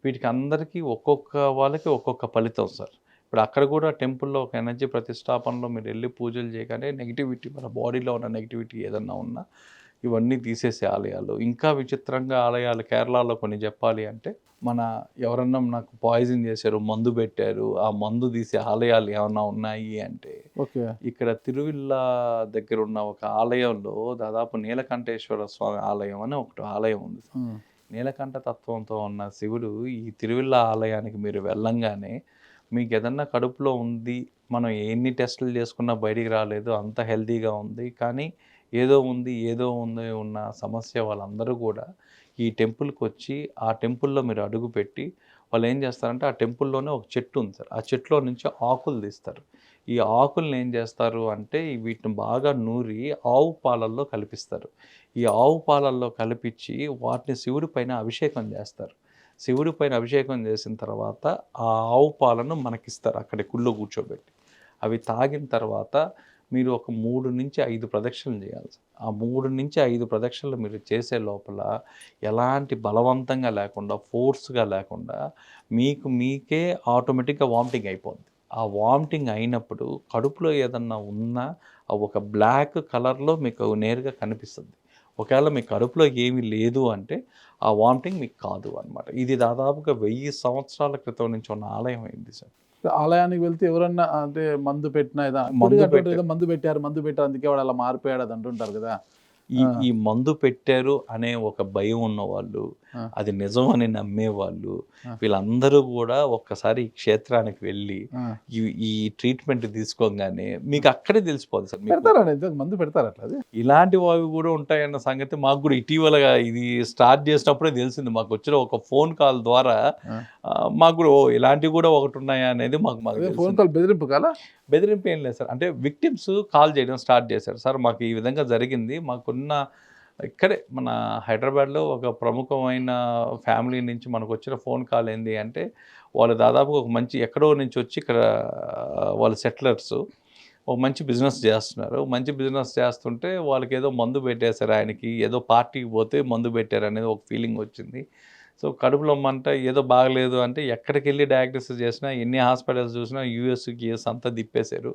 Speaker 4: వీటికి అందరికీ ఒక్కొక్క వాళ్ళకి ఒక్కొక్క ఫలితం సార్. ఇప్పుడు అక్కడ కూడా టెంపుల్లో ఒక ఎనర్జీ ప్రతిష్టాపనలో మీరు వెళ్ళి పూజలు చేయగానే నెగిటివిటీ, మన బాడీలో ఉన్న నెగిటివిటీ ఏదన్నా ఉన్నా ఇవన్నీ తీసేసే ఆలయాలు. ఇంకా విచిత్రంగా ఆలయాలు కేరళలో కొన్ని చెప్పాలి అంటే, మన ఎవరన్నా నాకు పాయిజన్ చేశారు, మందు పెట్టారు, ఆ మందు తీసే ఆలయాలు ఏమన్నా ఉన్నాయి అంటే ఇక్కడ తిరువిల్ల దగ్గర ఉన్న ఒక ఆలయంలో దాదాపు నీలకంఠేశ్వర స్వామి ఆలయం అని ఒకటి ఆలయం ఉంది. నీలకంఠ తత్వంతో ఉన్న శివుడు ఈ తిరువిల్ల ఆలయానికి మీరు వెళ్ళంగానే మీకు ఏదన్నా కడుపులో ఉంది, మనం ఎన్ని టెస్టులు చేసుకున్నా బయటికి రాలేదు, అంత హెల్తీగా ఉంది, కానీ ఏదో ఉంది ఉన్న సమస్య వాళ్ళందరూ కూడా ఈ టెంపుల్కి వచ్చి ఆ టెంపుల్లో మీరు అడుగు పెట్టి వాళ్ళు ఏం చేస్తారంటే ఆ టెంపుల్లోనే ఒక చెట్టు ఉంది సార్, ఆ చెట్టులో నుంచి ఆకులు తీస్తారు. ఈ ఆకుల్ని ఏం చేస్తారు అంటే వీటిని బాగా నూరి ఆవు పాలల్లో కలిపిస్తారు. ఈ ఆవు పాలల్లో కలిపించి వాటిని శివుడి పైన అభిషేకం చేస్తారు. శివుడి పైన అభిషేకం చేసిన తర్వాత ఆ ఆవు పాలను మనకిస్తారు అక్కడ కుళ్ళో కూర్చోబెట్టి. అవి తాగిన తర్వాత మీరు ఒక 3-5 ప్రదక్షిణలు చేయాలి. ఆ 3-5 ప్రదక్షిణలు మీరు చేసే లోపల ఎలాంటి బలవంతంగా లేకుండా, ఫోర్స్‌గా లేకుండా మీకు మీకే ఆటోమేటిక్‌గా వామిటింగ్ అయిపోద్ది. ఆ వామిటింగ్ అయినప్పుడు కడుపులో ఏదన్నా ఉన్నా ఒక బ్లాక్ కలర్‌లో మీకు నేరుగా కనిపిస్తుంది. ఒకవేళ మీ కడుపులో ఏమీ లేదు అంటే ఆ వామిటింగ్ మీకు కాదు అనమాట. ఇది దాదాపుగా 1000 సంవత్సరాల క్రితం నుంచి ఉన్న ఆలయం అయింది సార్.
Speaker 3: ఆలయానికి వెళ్తే ఎవరన్నా అంటే మందు పెట్టినా ఏదో మందు పెట్టారు అందుకే వాడు అలా మారిపోయాడు అది అంటుంటారు కదా.
Speaker 4: ఈ మందు పెట్టారు అనే ఒక భయం ఉన్నవాళ్ళు, అది నిజం అని నమ్మేవాళ్ళు, వీళ్ళందరూ కూడా ఒక్కసారి ఈ క్షేత్రానికి వెళ్ళి ఈ ట్రీట్మెంట్ తీసుకోగానే మీకు అక్కడే తెలిసిపోతుంది సార్.
Speaker 3: పెడతారా మందు పెడతారు అట్లా? అది
Speaker 4: ఇలాంటి వావి కూడా ఉంటాయన్న సంగతి మాకు కూడా ఇటీవలగా ఇది స్టార్ట్ చేసినప్పుడే తెలిసింది. మాకు వచ్చిన ఒక ఫోన్ కాల్ ద్వారా మాకు కూడా ఇలాంటివి కూడా ఒకటి ఉన్నాయా అనేది మాకు
Speaker 3: ఫోన్ కాల్ బెదిరింపు కాలా?
Speaker 4: బెదిరింపు ఏం లేదు సార్. అంటే విక్టిమ్స్ కాల్ చేయడం స్టార్ట్ చేశారు. సార్ మాకు ఈ విధంగా జరిగింది, మాకున్న ఇక్కడే మన హైదరాబాద్లో ఒక ప్రముఖమైన ఫ్యామిలీ నుంచి మనకు వచ్చిన ఫోన్ కాల్ ఏంది అంటే, వాళ్ళు దాదాపుగా ఒక మంచి ఎక్కడో నుంచి వచ్చి ఇక్కడ వాళ్ళు సెటిలర్స్ ఒక మంచి బిజినెస్ చేస్తున్నారు. మంచి బిజినెస్ చేస్తుంటే వాళ్ళకి ఏదో మందు పెట్టేశారు, ఆయనకి ఏదో పార్టీకి పోతే మందు పెట్టారు అనేది ఒక ఫీలింగ్ వచ్చింది. సో కడుపులో మంట ఏదో బాగలేదు అంటే ఎక్కడికి వెళ్ళి డయాగ్నోసిస్ చేసినా, ఎన్ని హాస్పిటల్స్ చూసినా యూఎస్ అంతా తిప్పేశారు.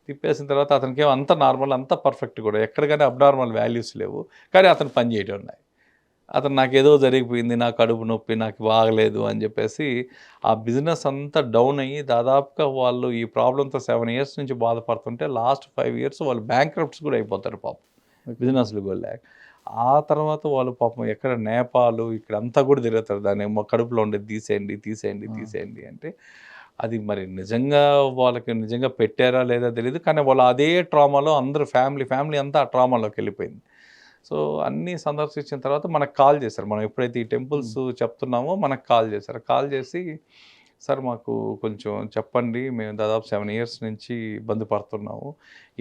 Speaker 4: తిప్పేసిన తర్వాత అతనికి అంత నార్మల్, అంత పర్ఫెక్ట్ కూడా, ఎక్కడికైనా అబ్నార్మల్ వాల్యూస్ లేవు. కానీ అతను పని చేయడం ఉన్నాయి. అతను నాకేదో జరిగిపోయింది, నా కడుపు నొప్పి, నాకు బాగలేదు అని చెప్పేసి ఆ బిజినెస్ అంతా డౌన్ అయ్యి దాదాపుగా వాళ్ళు ఈ ప్రాబ్లంతో 7 years నుంచి బాధపడుతుంటే లాస్ట్ 5 years వాళ్ళు బ్యాంక్రప్ట్స్ కూడా అయిపోతారు పాపం, బిజినెస్లు కూడా లేక. ఆ తర్వాత వాళ్ళు పాపం ఎక్కడ నేపాలు ఇక్కడంతా కూడా తిరుగుతారు, దాన్ని కడుపులో ఉండేది తీసేయండి అంటే అది మరి నిజంగా వాళ్ళకి నిజంగా పెట్టారా లేదా తెలియదు. కానీ వాళ్ళు అదే ట్రామాలో అందరూ ఫ్యామిలీ అంతా ఆ ట్రామాలోకి వెళ్ళిపోయింది. సో అన్నీ సందర్శించిన తర్వాత మనకు కాల్ చేశారు. మనం ఎప్పుడైతే ఈ టెంపుల్స్ చెప్తున్నామో మనకు కాల్ చేశారు. కాల్ చేసి సార్ మాకు కొంచెం చెప్పండి, మేము దాదాపు 7 years నుంచి ఇబ్బంది పడుతున్నాము,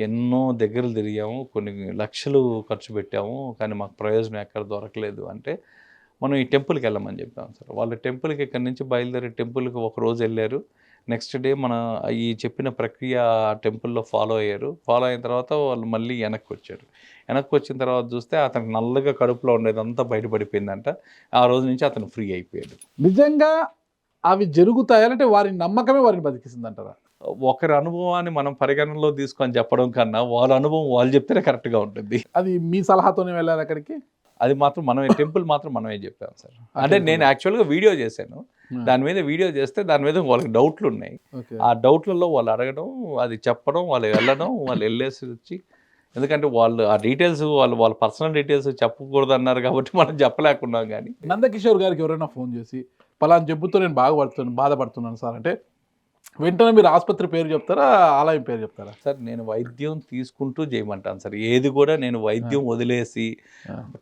Speaker 4: ఎన్నో దగ్గరలు తిరిగాము, కొన్ని లక్షలు ఖర్చు పెట్టాము, కానీ మాకు ప్రయోజనం ఎక్కడ దొరకలేదు అంటే మనం ఈ టెంపుల్కి వెళ్ళమని చెప్పాము సార్. వాళ్ళు టెంపుల్కి ఇక్కడి నుంచి బయలుదేరి టెంపుల్కి ఒకరోజు వెళ్ళారు. నెక్స్ట్ డే మన ఈ చెప్పిన ప్రక్రియ టెంపుల్లో ఫాలో అయ్యారు. ఫాలో అయిన తర్వాత వాళ్ళు మళ్ళీ వెనక్కి వచ్చారు. వెనక్కి వచ్చిన తర్వాత చూస్తే అతనికి నల్లగా కడుపులో ఉండేదంతా బయటపడిపోయిందంట. ఆ రోజు నుంచి అతను ఫ్రీ అయిపోయాడు.
Speaker 3: నిజంగా అవి జరుగుతాయంటే వారి నమ్మకమే వారిని బతికిస్తుందంటారా?
Speaker 4: ఒకరి అనుభవాన్ని మనం పరిగణనలో తీసుకొని చెప్పడం కన్నా వాళ్ళ అనుభవం వాళ్ళు చెప్తేనే కరెక్ట్గా ఉంటుంది.
Speaker 3: అది మీ సలహాతోనే వెళ్ళారు అక్కడికి?
Speaker 4: అది మాత్రం మనమే టెంపుల్ మాత్రం మనమే చెప్పాం సార్. అంటే నేను యాక్చువల్గా వీడియో చేశాను, దాని మీద వీడియో చేస్తే దాని మీద వాళ్ళకి డౌట్లు ఉన్నాయి. ఆ డౌట్లలో వాళ్ళు అడగడం, అది చెప్పడం, వాళ్ళు వెళ్ళడం, వాళ్ళు వెళ్ళేసి వచ్చి, ఎందుకంటే వాళ్ళు ఆ డీటెయిల్స్ వాళ్ళ పర్సనల్ డీటెయిల్స్ చెప్పకూడదు అన్నారు కాబట్టి మనం చెప్పలేకున్నాం. కానీ
Speaker 3: నందకిషోర్ గారికి ఎవరైనా ఫోన్ చేసి పలానా జబ్బుతో నేను బాధపడుతున్నాను సార్ అంటే వెంటనే మీరు ఆసుపత్రి పేరు చెప్తారా, ఆలయం పేరు చెప్తారా?
Speaker 4: సార్ నేను వైద్యం తీసుకుంటూ చేయమంటాను సార్. ఏది కూడా నేను వైద్యం వదిలేసి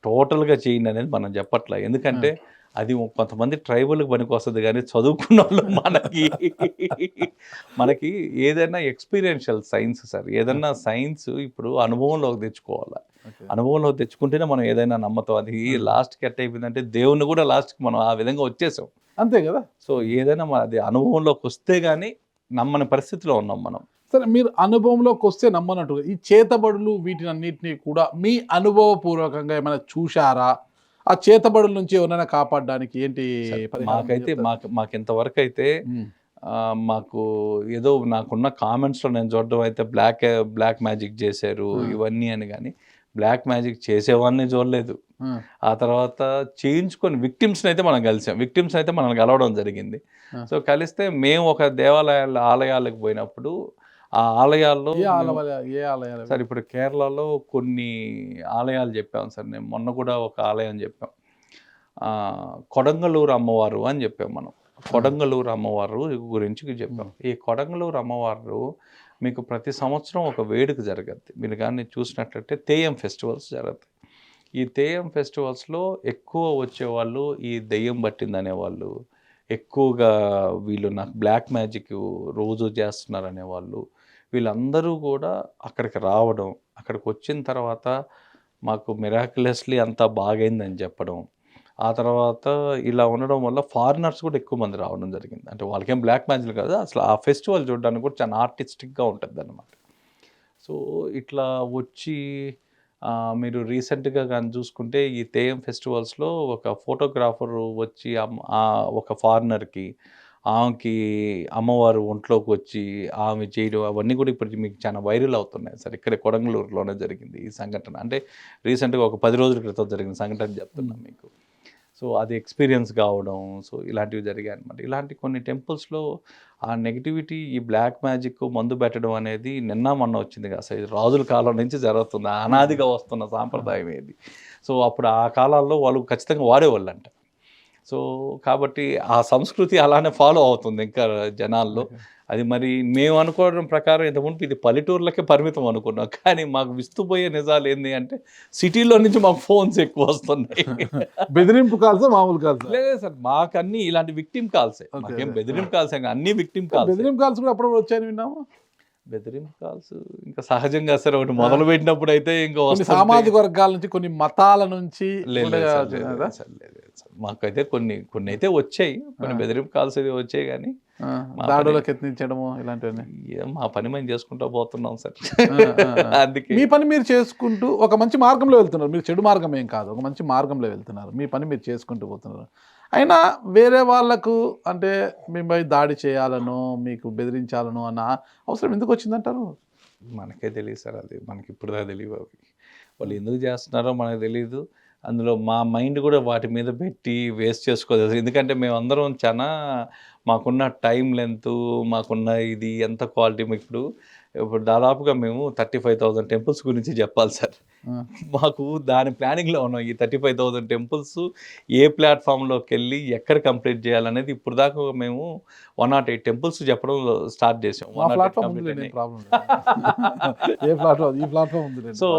Speaker 4: టోటల్గా చేయండి అనేది మనం చెప్పట్లే. ఎందుకంటే అది కొంతమంది ట్రైబల్కి పనికి వస్తుంది, కానీ చదువుకున్న వాళ్ళు మనకి ఏదైనా ఎక్స్పీరియన్షియల్ సైన్స్ సార్, ఏదైనా సైన్స్ ఇప్పుడు అనుభవంలోకి తెచ్చుకోవాలి. అనుభవంలోకి తెచ్చుకుంటేనే మనం ఏదైనా నమ్మతాం. అది లాస్ట్కి ఎట్ అయిపోయిందంటే దేవుణ్ణి కూడా లాస్ట్కి మనం ఆ విధంగా వచ్చేసాం,
Speaker 3: అంతే కదా.
Speaker 4: సో ఏదైనా అది అనుభవంలోకి వస్తే కానీ నమ్మని పరిస్థితిలో ఉన్నాం మనం.
Speaker 3: సరే, మీరు అనుభవంలోకి వస్తే నమ్మనట్టుగా ఈ చేతబడులు వీటినన్నిటినీ కూడా మీ అనుభవపూర్వకంగా ఏమైనా చూశారా? ఆ చేతబడుల నుంచి ఎవరైనా కాపాడడానికి ఏంటి?
Speaker 4: మాకైతే మాకు ఇంతవరకు అయితే మాకు ఏదో నాకున్న కామెంట్స్లో నేను చూడడం అయితే బ్లాక్ మ్యాజిక్ చేశారు ఇవన్నీ అని, కానీ బ్లాక్ మ్యాజిక్ చేసేవాడిని చూడలేదు. ఆ తర్వాత చేయించుకొని విక్టిమ్స్ని అయితే మనం కలిసాం, విక్టిమ్స్ అయితే మనం కలవడం జరిగింది. సో కలిస్తే మేము ఒక ఆలయాలకు పోయినప్పుడు ఆ ఆలయాల్లో సార్ ఇప్పుడు కేరళలో కొన్ని ఆలయాలు చెప్పాం సార్. నేను మొన్న కూడా ఒక ఆలయం చెప్పాం, కొడంగళూరు అమ్మవారు అని చెప్పాం మనం. కొడంగళూరు అమ్మవారు గురించి చెప్పాం. ఈ కొడంగళూరు అమ్మవారు మీకు ప్రతి సంవత్సరం ఒక వేడుక జరగద్ది. మీరు కానీ చూసినట్లయితే తెయ్యం ఫెస్టివల్స్ జరుగుతాయి. ఈ తెయ్యం ఫెస్టివల్స్లో ఎక్కువ వచ్చేవాళ్ళు ఈ దెయ్యం పట్టింది అనేవాళ్ళు, ఎక్కువగా వీళ్ళు నాకు బ్లాక్ మ్యాజిక్ రోజు చేస్తున్నారు అనేవాళ్ళు, వీళ్ళందరూ కూడా అక్కడికి రావడం, అక్కడికి వచ్చిన తర్వాత మాకు మిరాక్యులస్లీ అంతా బాగైందని చెప్పడం, ఆ తర్వాత ఇలా ఉండడం వల్ల ఫారినర్స్ కూడా ఎక్కువ మంది రావడం జరిగింది. అంటే వాళ్ళకేం బ్లాక్ మ్యాజిక్ కాదు. అసలు ఆ ఫెస్టివల్ చూడడానికి కూడా చాలా ఆర్టిస్టిక్‌గా ఉంటదనమాట. సో, ఇట్లా వచ్చి మీరు రీసెంట్‌గా గాని చూసుకుంటే ఈ తెయం ఫెస్టివల్స్‌లో ఒక ఫోటోగ్రాఫరు వచ్చి ఒక ఫారినర్‌కి ఆమెకి అమ్మవారు ఒంట్లోకొచ్చి ఆమె చేయడం అవన్నీ కూడా ఇప్పుడు మీకు చాలా వైరల్ అవుతున్నాయి సార్. ఇక్కడే కొడంగలూరులోనే జరిగింది ఈ సంఘటన. అంటే రీసెంట్‌గా ఒక 10 రోజుల క్రితం జరిగిన సంఘటన చెప్తున్నాను మీకు. సో, అది ఎక్స్‌పీరియన్స్ కావడం. సో, ఇలాంటివి జరిగాయనమాట. ఇలాంటి కొన్ని టెంపుల్స్‌లో ఆ నెగటివిటీ, ఈ బ్లాక్ మ్యాజిక్, మందు పెట్టడం అనేది నిన్న మొన్న వచ్చింది కాదు సార్. ఇది రాజుల కాలం నుంచి జరుగుతుంది. అనాదిగా వస్తున్న సాంప్రదాయం ఇది. సో, అప్పుడు ఆ కాలాల్లో వాళ్ళు ఖచ్చితంగా వాడేవాళ్ళంట. సో, కాబట్టి ఆ సంస్కృతి అలానే ఫాలో అవుతుంది ఇంకా జనాల్లో. అది మరి మేము అనుకోవడం ప్రకారం ఇంతకుముందు ఇది పల్లెటూర్లకే పరిమితం అనుకున్నాం. కానీ మాకు విస్తుపోయే నిజాలు ఏంది అంటే సిటీలో నుంచి మాకు ఫోన్స్ ఎక్కువ వస్తున్నాయి.
Speaker 3: బెదిరింపు కాల్సా మామూలు కాల్సా?
Speaker 4: లేదు సార్, మాకన్నీ ఇలాంటి విక్టిమ్ కాల్సే. మాకేం బెదిరింపు కాల్సే కాదు, అన్ని విక్టిమ్ కాల్స్.
Speaker 3: బెదిరింపు కాల్స్ కూడా అప్పుడప్పుడు వచ్చాయని విన్నాము.
Speaker 4: బెదిరింపు కాల్స్ ఇంకా సహజంగా సార్ ఒకటి మొదలు పెట్టినప్పుడు అయితే ఇంకా
Speaker 3: కొన్ని సామాజిక వర్గాల నుంచి, కొన్ని మతాల నుంచి
Speaker 4: మాకైతే కొన్ని అయితే వచ్చాయి. కొన్ని బెదిరింపు కాల్స్ వచ్చాయి కానీ
Speaker 3: దాడులకు యత్నించడము ఇలాంటివన్నీ
Speaker 4: మా పని మేము చేసుకుంటూ పోతున్నాం సార్. అందుకే
Speaker 3: మీ పని మీరు చేసుకుంటూ ఒక మంచి మార్గంలో వెళ్తున్నారు. మీరు చెడు మార్గం ఏం కాదు, ఒక మంచి మార్గంలో వెళ్తున్నారు. మీ పని మీరు చేసుకుంటూ పోతున్నారు. అయినా వేరే వాళ్ళకు అంటే మీపై దాడి చేయాలనో మీకు బెదిరించాలనో అన్న అవసరం ఎందుకు వచ్చిందంటారు?
Speaker 4: మనకే తెలియదు సార్. అది మనకి ఇప్పుడు దాకా తెలియవు. అవి వాళ్ళు ఎందుకు చేస్తున్నారో మనకు తెలియదు. అందులో మా మైండ్ కూడా వాటి మీద పెట్టి వేస్ట్ చేసుకోలేదు. ఎందుకంటే మేమందరం చాలా మాకున్న టైం లెంత్, మాకున్న ఇది ఎంత క్వాలిటీ. ఇప్పుడు దాదాపుగా మేము 35,000 టెంపుల్స్ గురించి చెప్పాలి సార్. మాకు దాని ప్లానింగ్లో ఉన్నాం. ఈ 35,000 టెంపుల్స్ ఏ ప్లాట్ఫామ్లోకి వెళ్ళి ఎక్కడ కంప్లీట్ చేయాలనేది ఇప్పుడు దాకా మేము 108 టెంపుల్స్ చెప్పడం స్టార్ట్ చేసాం. సో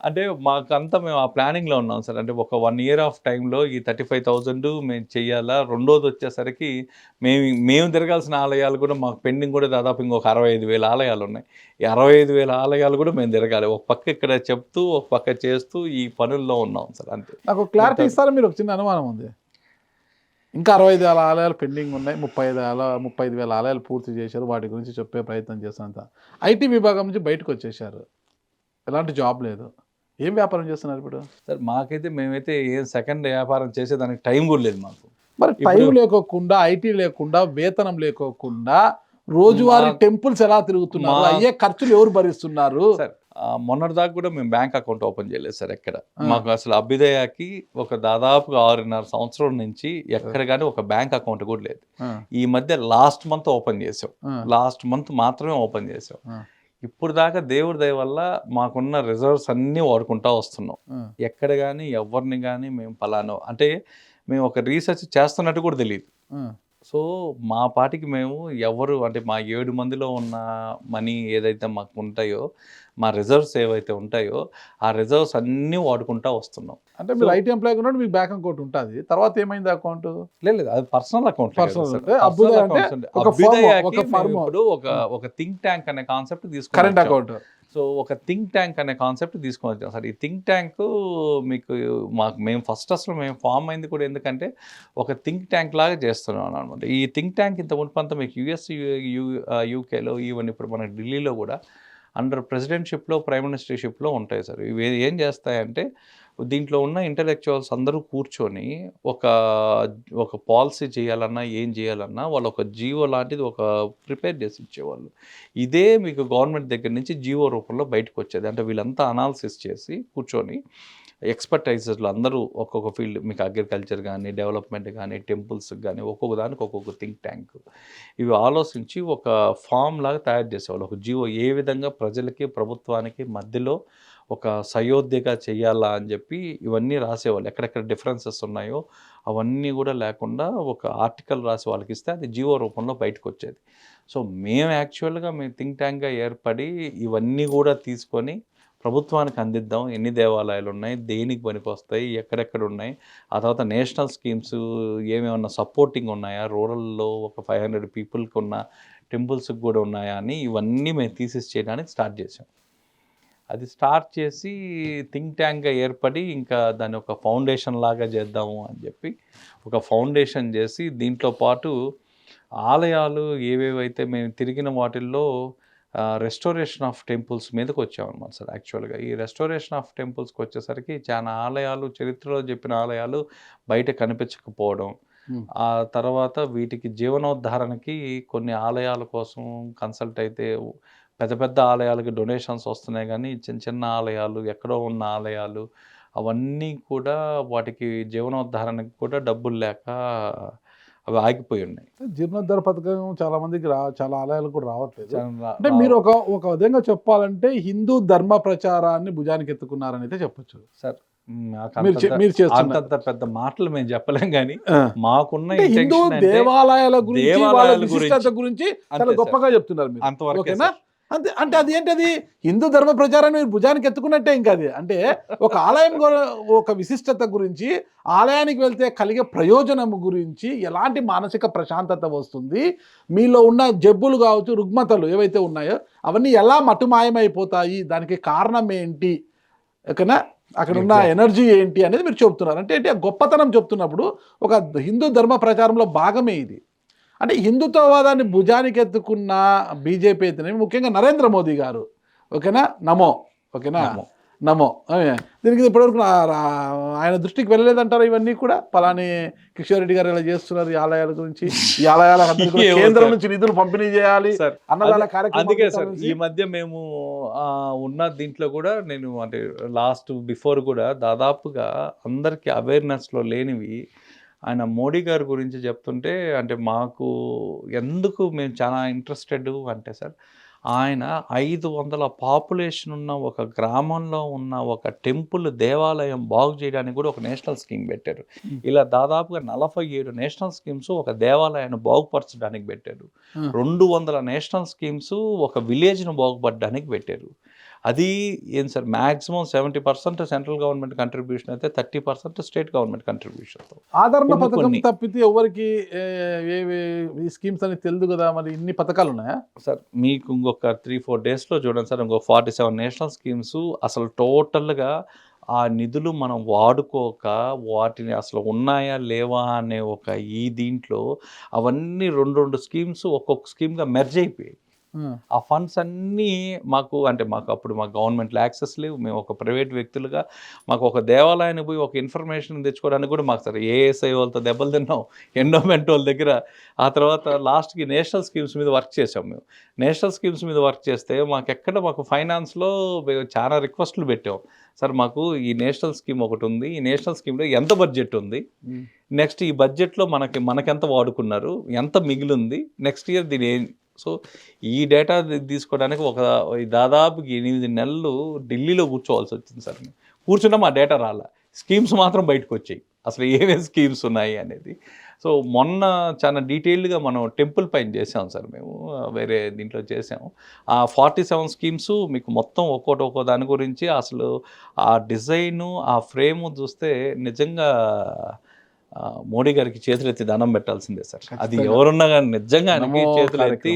Speaker 4: అంటే మాకంతా మేము ఆ ప్లానింగ్లో ఉన్నాం సార్. అంటే ఒక 1 ఇయర్ ఆఫ్ టైంలో ఈ 35,000 మేము చెయ్యాలా. రెండోది వచ్చేసరికి మేము తిరగాల్సిన ఆలయాలు కూడా మాకు పెండింగ్ కూడా దాదాపు ఇంకొక 65,000 ఆలయాలు ఉన్నాయి. ఈ 65,000 ఆలయాలు కూడా మేము తిరగాలి. ఒక పక్క ఇక్కడ చెప్తూ ఒక పక్క చేస్తూ ఈ పనుల్లో ఉన్నాం సార్. అంతే.
Speaker 3: నాకు క్లారిటీ ఇస్తారా? మీరు ఒక చిన్న అనుమానం ఉంది. ఇంకా 65,000 ఆలయాలు పెండింగ్ ఉన్నాయి. 35,000 ఆలయాలు పూర్తి చేశారు. వాటి గురించి చెప్పే ప్రయత్నం చేస్తున్నంత ఐటీ విభాగం నుంచి బయటకు వచ్చేసారు. ఎలాంటి జాబ్ లేదు. ఏం వ్యాపారం చేస్తున్నారు ఇప్పుడు?
Speaker 4: సార్ మాకైతే మేమైతే ఏం సెకండ్ వ్యాపారం చేసేదానికి టైం కూడా లేదు మాకు.
Speaker 3: మరి టైం లేకోకుండా, ఐటీ లేకుండా, వేతనం లేకోకుండా రోజువారీ టెంపుల్స్ ఎలా తిరుగుతున్నారు? అయ్యే ఖర్చులు ఎవరు భరిస్తున్నారు?
Speaker 4: సార్ మొన్నటిదాకా కూడా మేము బ్యాంక్ అకౌంట్ ఓపెన్ చేయలేదు సార్ ఎక్కడ. మాకు అసలు అభ్యుదయకి ఒక దాదాపుగా 6.5 సంవత్సరం నుంచి ఎక్కడ కానీ ఒక బ్యాంక్ అకౌంట్ కూడా లేదు. ఈ మధ్య లాస్ట్ మంత్ ఓపెన్ చేసాం. లాస్ట్ మంత్ మాత్రమే ఓపెన్ చేసాం. ఇప్పుడు దాకా దేవుడి దయ వల్ల మాకున్న రిజర్వ్స్ అన్నీ వాడుకుంటా వస్తున్నాం. ఎక్కడ కానీ ఎవరిని కానీ మేము పలానో అంటే మేము ఒక రీసెర్చ్ చేస్తున్నట్టు కూడా తెలియదు. సో మా పాటికి మేము ఎవరు అంటే మా 7 మందిలో ఉన్న మనీ ఏదైతే మాకు ఉంటాయో, మా రిజర్వ్స్ ఏవైతే ఉంటాయో ఆ రిజర్వ్స్ అన్నీ వాడుకుంటా వస్తున్నాం.
Speaker 3: అంటే మీరు ఐటీ ఎంప్లాయ్ ఉన్నట్టు మీకు బ్యాంక్ అకౌంట్ ఉంటుంది. తర్వాత ఏమైంది అకౌంట్?
Speaker 4: లేదు, అది పర్సనల్ అకౌంట్. ఇప్పుడు ఒక థింక్ ట్యాంక్ అనే కాన్సెప్ట్ తీసుకున్నాం.
Speaker 3: Current account.
Speaker 4: సో ఒక థింక్ ట్యాంక్ అనే కాన్సెప్ట్ తీసుకొని వచ్చాం సార్. ఈ థింక్ ట్యాంక్ మేము మేము ఫామ్ అయింది కూడా ఎందుకంటే ఒక థింక్ ట్యాంక్ లాగా చేస్తున్నాం అనమాట. ఈ థింక్ ట్యాంక్ ఇంత మునుపంతా మీకు యూఎస్, యూకేలో, ఈవెన్ ఇప్పుడు మన ఢిల్లీలో కూడా అండర్ ప్రెసిడెంట్షిప్లో, ప్రైమ్ మినిస్టర్షిప్లో ఉంటాయి సార్. ఇవి ఏం చేస్తాయంటే దీంట్లో ఉన్న ఇంటలెక్చువల్స్ అందరూ కూర్చొని ఒక పాలసీ చేయాలన్నా ఏం చేయాలన్నా వాళ్ళు ఒక జీవో లాంటిది ఒక ప్రిపేర్ చేసి ఇచ్చేవాళ్ళు. ఇదే మీకు గవర్నమెంట్ దగ్గర నుంచి జీవో రూపంలో బయటకు వచ్చేది. అంటే వీళ్ళంతా అనాలిసిస్ చేసి కూర్చొని ఎక్స్పర్టైజర్లు అందరూ ఒక్కొక్క ఫీల్డ్, మీకు అగ్రికల్చర్ కానీ, డెవలప్మెంట్ కానీ, టెంపుల్స్ కానీ, ఒక్కొక్క దానికి ఒక్కొక్క థింక్ ట్యాంక్ ఇవి ఆలోచించి ఒక ఫామ్ లాగా తయారు చేసేవాళ్ళు. ఒక జీవో ఏ విధంగా ప్రజలకి, ప్రభుత్వానికి మధ్యలో ఒక సయోధ్యగా చేయాలా అని చెప్పి ఇవన్నీ రాసేవాళ్ళు. ఎక్కడెక్కడ డిఫరెన్సెస్ ఉన్నాయో అవన్నీ కూడా లేకుండా ఒక ఆర్టికల్ రాసి వాళ్ళకి ఇస్తే అది జీవో రూపంలో బయటకు వచ్చేది. సో మేము థింక్ ట్యాంక్గా ఏర్పడి ఇవన్నీ కూడా తీసుకొని ప్రభుత్వానికి అందిద్దాం. ఎన్ని దేవాలయాలు ఉన్నాయి, దేనికి పనికి వస్తాయి, ఎక్కడెక్కడ ఉన్నాయి, ఆ తర్వాత నేషనల్ స్కీమ్స్ ఏమేమన్నా సపోర్టింగ్ ఉన్నాయా, రూరల్లో ఒక 500 పీపుల్కి ఉన్న టెంపుల్స్కి కూడా ఉన్నాయా అని ఇవన్నీ మేము థీసిస్ చేయడానికి స్టార్ట్ చేసాం. అది స్టార్ట్ చేసి థింక్ ట్యాంక్గా ఏర్పడి ఇంకా దాన్ని ఒక ఫౌండేషన్ లాగా చేద్దాము అని చెప్పి ఒక ఫౌండేషన్ చేసి దీంట్లో పాటు ఆలయాలు ఏవేవైతే మేము తిరిగిన వాటిల్లో రెస్టోరేషన్ ఆఫ్ టెంపుల్స్ మీదకి వచ్చామన్నమాట సార్. యాక్చువల్గా ఈ రెస్టోరేషన్ ఆఫ్ టెంపుల్స్కి వచ్చేసరికి చాలా ఆలయాలు, చరిత్రలో చెప్పిన ఆలయాలు బయట కనిపించకపోవడం, ఆ తర్వాత వీటికి జీవనోద్ధారణకి కొన్ని ఆలయాల కోసం కన్సల్ట్ అయితే పెద్ద పెద్ద ఆలయాలకి డొనేషన్స్ వస్తున్నాయి, కానీ చిన్న చిన్న ఆలయాలు, ఎక్కడో ఉన్న ఆలయాలు అవన్నీ కూడా వాటికి జీవనోద్ధారణకి కూడా డబ్బులు లేక అవి ఆగిపోయి ఉన్నాయి.
Speaker 3: జీర్ణోద్ధార పథకం చాలా మందికి చాలా ఆలయాలకు కూడా రావట్లేదు.
Speaker 4: చాలా
Speaker 3: అంటే మీరు ఒక విధంగా చెప్పాలంటే హిందూ ధర్మ ప్రచారాన్ని భుజానికి ఎత్తుకున్నారని అయితే చెప్పొచ్చు
Speaker 4: సార్.
Speaker 3: మీరు చేస్తున్నారు.
Speaker 4: అంతంత పెద్ద మాటలు మేము చెప్పలేం, కానీ మాకున్న
Speaker 3: అంటే హిందూ
Speaker 4: intention అంటే
Speaker 3: దేవాలయాల గురించి, వాళ్ళ
Speaker 4: దేవాలయాల
Speaker 3: విశిష్టత
Speaker 4: గురించి
Speaker 3: గురించి
Speaker 4: అంతే
Speaker 3: చాలా
Speaker 4: సార్.
Speaker 3: గొప్పగా చెప్తున్నారు మీరు.
Speaker 4: అంతవరకే
Speaker 3: ఓకేనా?
Speaker 4: సార్.
Speaker 3: అంతే. అంటే అది ఏంటది హిందూ ధర్మ ప్రచారాన్ని మీరు భుజానికి ఎత్తుకున్నట్టే ఇంకా అది. అంటే ఒక ఆలయం ఒక విశిష్టత గురించి, ఆలయానికి వెళ్తే కలిగే ప్రయోజనం గురించి, ఎలాంటి మానసిక ప్రశాంతత వస్తుంది, మీలో ఉన్న జబ్బులు కావచ్చు, రుగ్మతలు ఏవైతే ఉన్నాయో అవన్నీ ఎలా మటుమాయమైపోతాయి, దానికి కారణం ఏంటి, ఓకేనా, అక్కడ ఉన్న ఎనర్జీ ఏంటి అనేది మీరు చెప్తున్నారు. అంటే ఏంటి, ఆ గొప్పతనం చెప్తున్నప్పుడు ఒక హిందూ ధర్మ ప్రచారంలో భాగమే ఇది. అంటే హిందుత్వవాదాన్ని భుజానికి ఎత్తుకున్న బీజేపీ అయితేనే, ముఖ్యంగా నరేంద్ర మోదీ గారు, ఓకేనా, నమో, ఓకేనా, నమో, దీనికి ఇప్పటివరకు ఆయన దృష్టికి వెళ్ళలేదంటారు ఇవన్నీ కూడా. పలాని కిషోర్ రెడ్డి గారు ఇలా చేస్తున్నారు ఈ ఆలయాల గురించి, ఈ ఆలయాల కేంద్రం నుంచి నిధులు పంపిణీ చేయాలి అన్నదాన కార్యక్రమం.
Speaker 4: అందుకే సార్ ఈ మధ్య మేము ఉన్న దీంట్లో కూడా నేను అంటే బిఫోర్ కూడా దాదాపుగా అందరికి అవేర్నెస్లో లేనివి ఆయన మోడీ గారి గురించి చెప్తుంటే, అంటే మాకు ఎందుకు మేము చాలా ఇంట్రెస్టెడ్ అంటే సార్, ఆయన 500 పాపులేషన్ ఉన్న ఒక గ్రామంలో ఉన్న ఒక టెంపుల్, దేవాలయం బాగు చేయడానికి కూడా ఒక నేషనల్ స్కీమ్ పెట్టారు. ఇలా దాదాపుగా 47 నేషనల్ స్కీమ్స్ ఒక దేవాలయాన్ని బాగుపరచడానికి పెట్టారు. 200 నేషనల్ స్కీమ్స్ ఒక విలేజ్ను బాగుపడడానికి పెట్టారు. అది ఏం sir, maximum 70% central government contribution అయితే 30% స్టేట్ గవర్నమెంట్ కంట్రిబ్యూషన్తో.
Speaker 3: ఆదరణ పథకం తప్పితే ఎవరికి ఈ స్కీమ్స్ అని తెలియదు కదా, మరి ఇన్ని పథకాలు ఉన్నాయా
Speaker 4: సార్? మీకు ఇంకొక 3-4 డేస్లో చూడండి సార్, ఇంకొక 47 నేషనల్ స్కీమ్స్ అసలు టోటల్గా ఆ నిధులు మనం వాడుకోక వాటిని అసలు ఉన్నాయా లేవా అనే ఒక ఈ దీంట్లో అవన్నీ 2 స్కీమ్స్ ఒక్కొక్క స్కీమ్గా మెర్జ్ అయిపోయాయి. ఆ ఫండ్స్ అన్నీ మాకు అప్పుడు మాకు గవర్నమెంట్లో యాక్సెస్ లేవు. మేము ఒక ప్రైవేట్ వ్యక్తులుగా మాకు ఒక దేవాలయానికి పోయి ఒక ఇన్ఫర్మేషన్ తెచ్చుకోవడానికి కూడా మాకు సార్ ఏఎస్ఐ వాళ్ళతో దెబ్బలు తిన్నాం, ఎండోమెంట్ వాళ్ళ దగ్గర. ఆ తర్వాత లాస్ట్కి నేషనల్ స్కీమ్స్ మీద వర్క్ చేసాం. మేము నేషనల్ స్కీమ్స్ మీద వర్క్ చేస్తే మాకు ఫైనాన్స్లో చాలా రిక్వెస్ట్లు పెట్టాం. సార్ మాకు ఈ నేషనల్ స్కీమ్ ఒకటి ఉంది, ఈ నేషనల్ స్కీమ్లో ఎంత బడ్జెట్ ఉంది, నెక్స్ట్ ఈ బడ్జెట్లో మనకెంత వాడుకున్నారు, ఎంత మిగిలింది, నెక్స్ట్ ఇయర్ దీని. సో ఈ డేటా తీసుకోవడానికి దాదాపు 8 నెలలు ఢిల్లీలో కూర్చోవాల్సి వచ్చింది సార్. కూర్చున్నాం, ఆ డేటా రాలా, స్కీమ్స్ మాత్రం బయటకు వచ్చాయి, అసలు ఏమేమి స్కీమ్స్ ఉన్నాయి అనేది. సో మొన్న చాలా డీటెయిల్డ్గా మనం టెంపుల్ పైన చేసాం సార్, మేము వేరే దీంట్లో చేసాము. ఆ 47 స్కీమ్స్ మీకు మొత్తం ఒక్కో దాని గురించి అసలు ఆ డిజైను, ఆ ఫ్రేము చూస్తే నిజంగా మోడీ గారికి చేతులెత్తి దండం పెట్టాల్సిందే సార్. అది ఎవరున్నా కానీ నిజంగా చేతులెత్తి,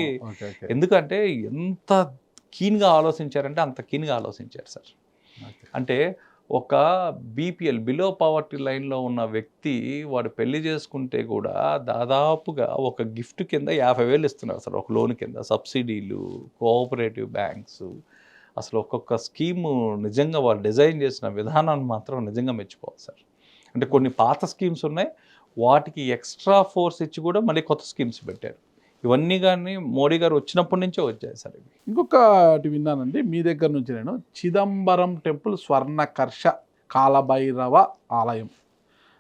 Speaker 4: ఎందుకంటే ఎంత కీన్గా ఆలోచించారంటే అంత కీన్గా ఆలోచించారు సార్. అంటే ఒక బీపీఎల్ బిలో పవర్టీ లైన్లో ఉన్న వ్యక్తి వాడు పెళ్లి చేసుకుంటే కూడా దాదాపుగా ఒక గిఫ్ట్ కింద 50,000 ఇస్తున్నారు సార్, ఒక లోన్ కింద. సబ్సిడీలు, కోఆపరేటివ్ బ్యాంక్స్, అసలు ఒక్కొక్క స్కీము నిజంగా వాళ్ళు డిజైన్ చేసిన విధానాన్ని మాత్రం నిజంగా మెచ్చుకోవాలి సార్. అంటే కొన్ని పాత స్కీమ్స్ ఉన్నాయి, వాటికి ఎక్స్ట్రా ఫోర్స్ ఇచ్చి కూడా మళ్ళీ కొత్త స్కీమ్స్ పెట్టారు. ఇవన్నీ కానీ మోడీ గారు వచ్చినప్పటి నుంచే వచ్చాయి సార్. ఇవి
Speaker 3: ఇంకొకటి విన్నానండి మీ దగ్గర నుంచి నేను, చిదంబరం టెంపుల్ స్వర్ణకర్ష కాలభైరవ ఆలయం,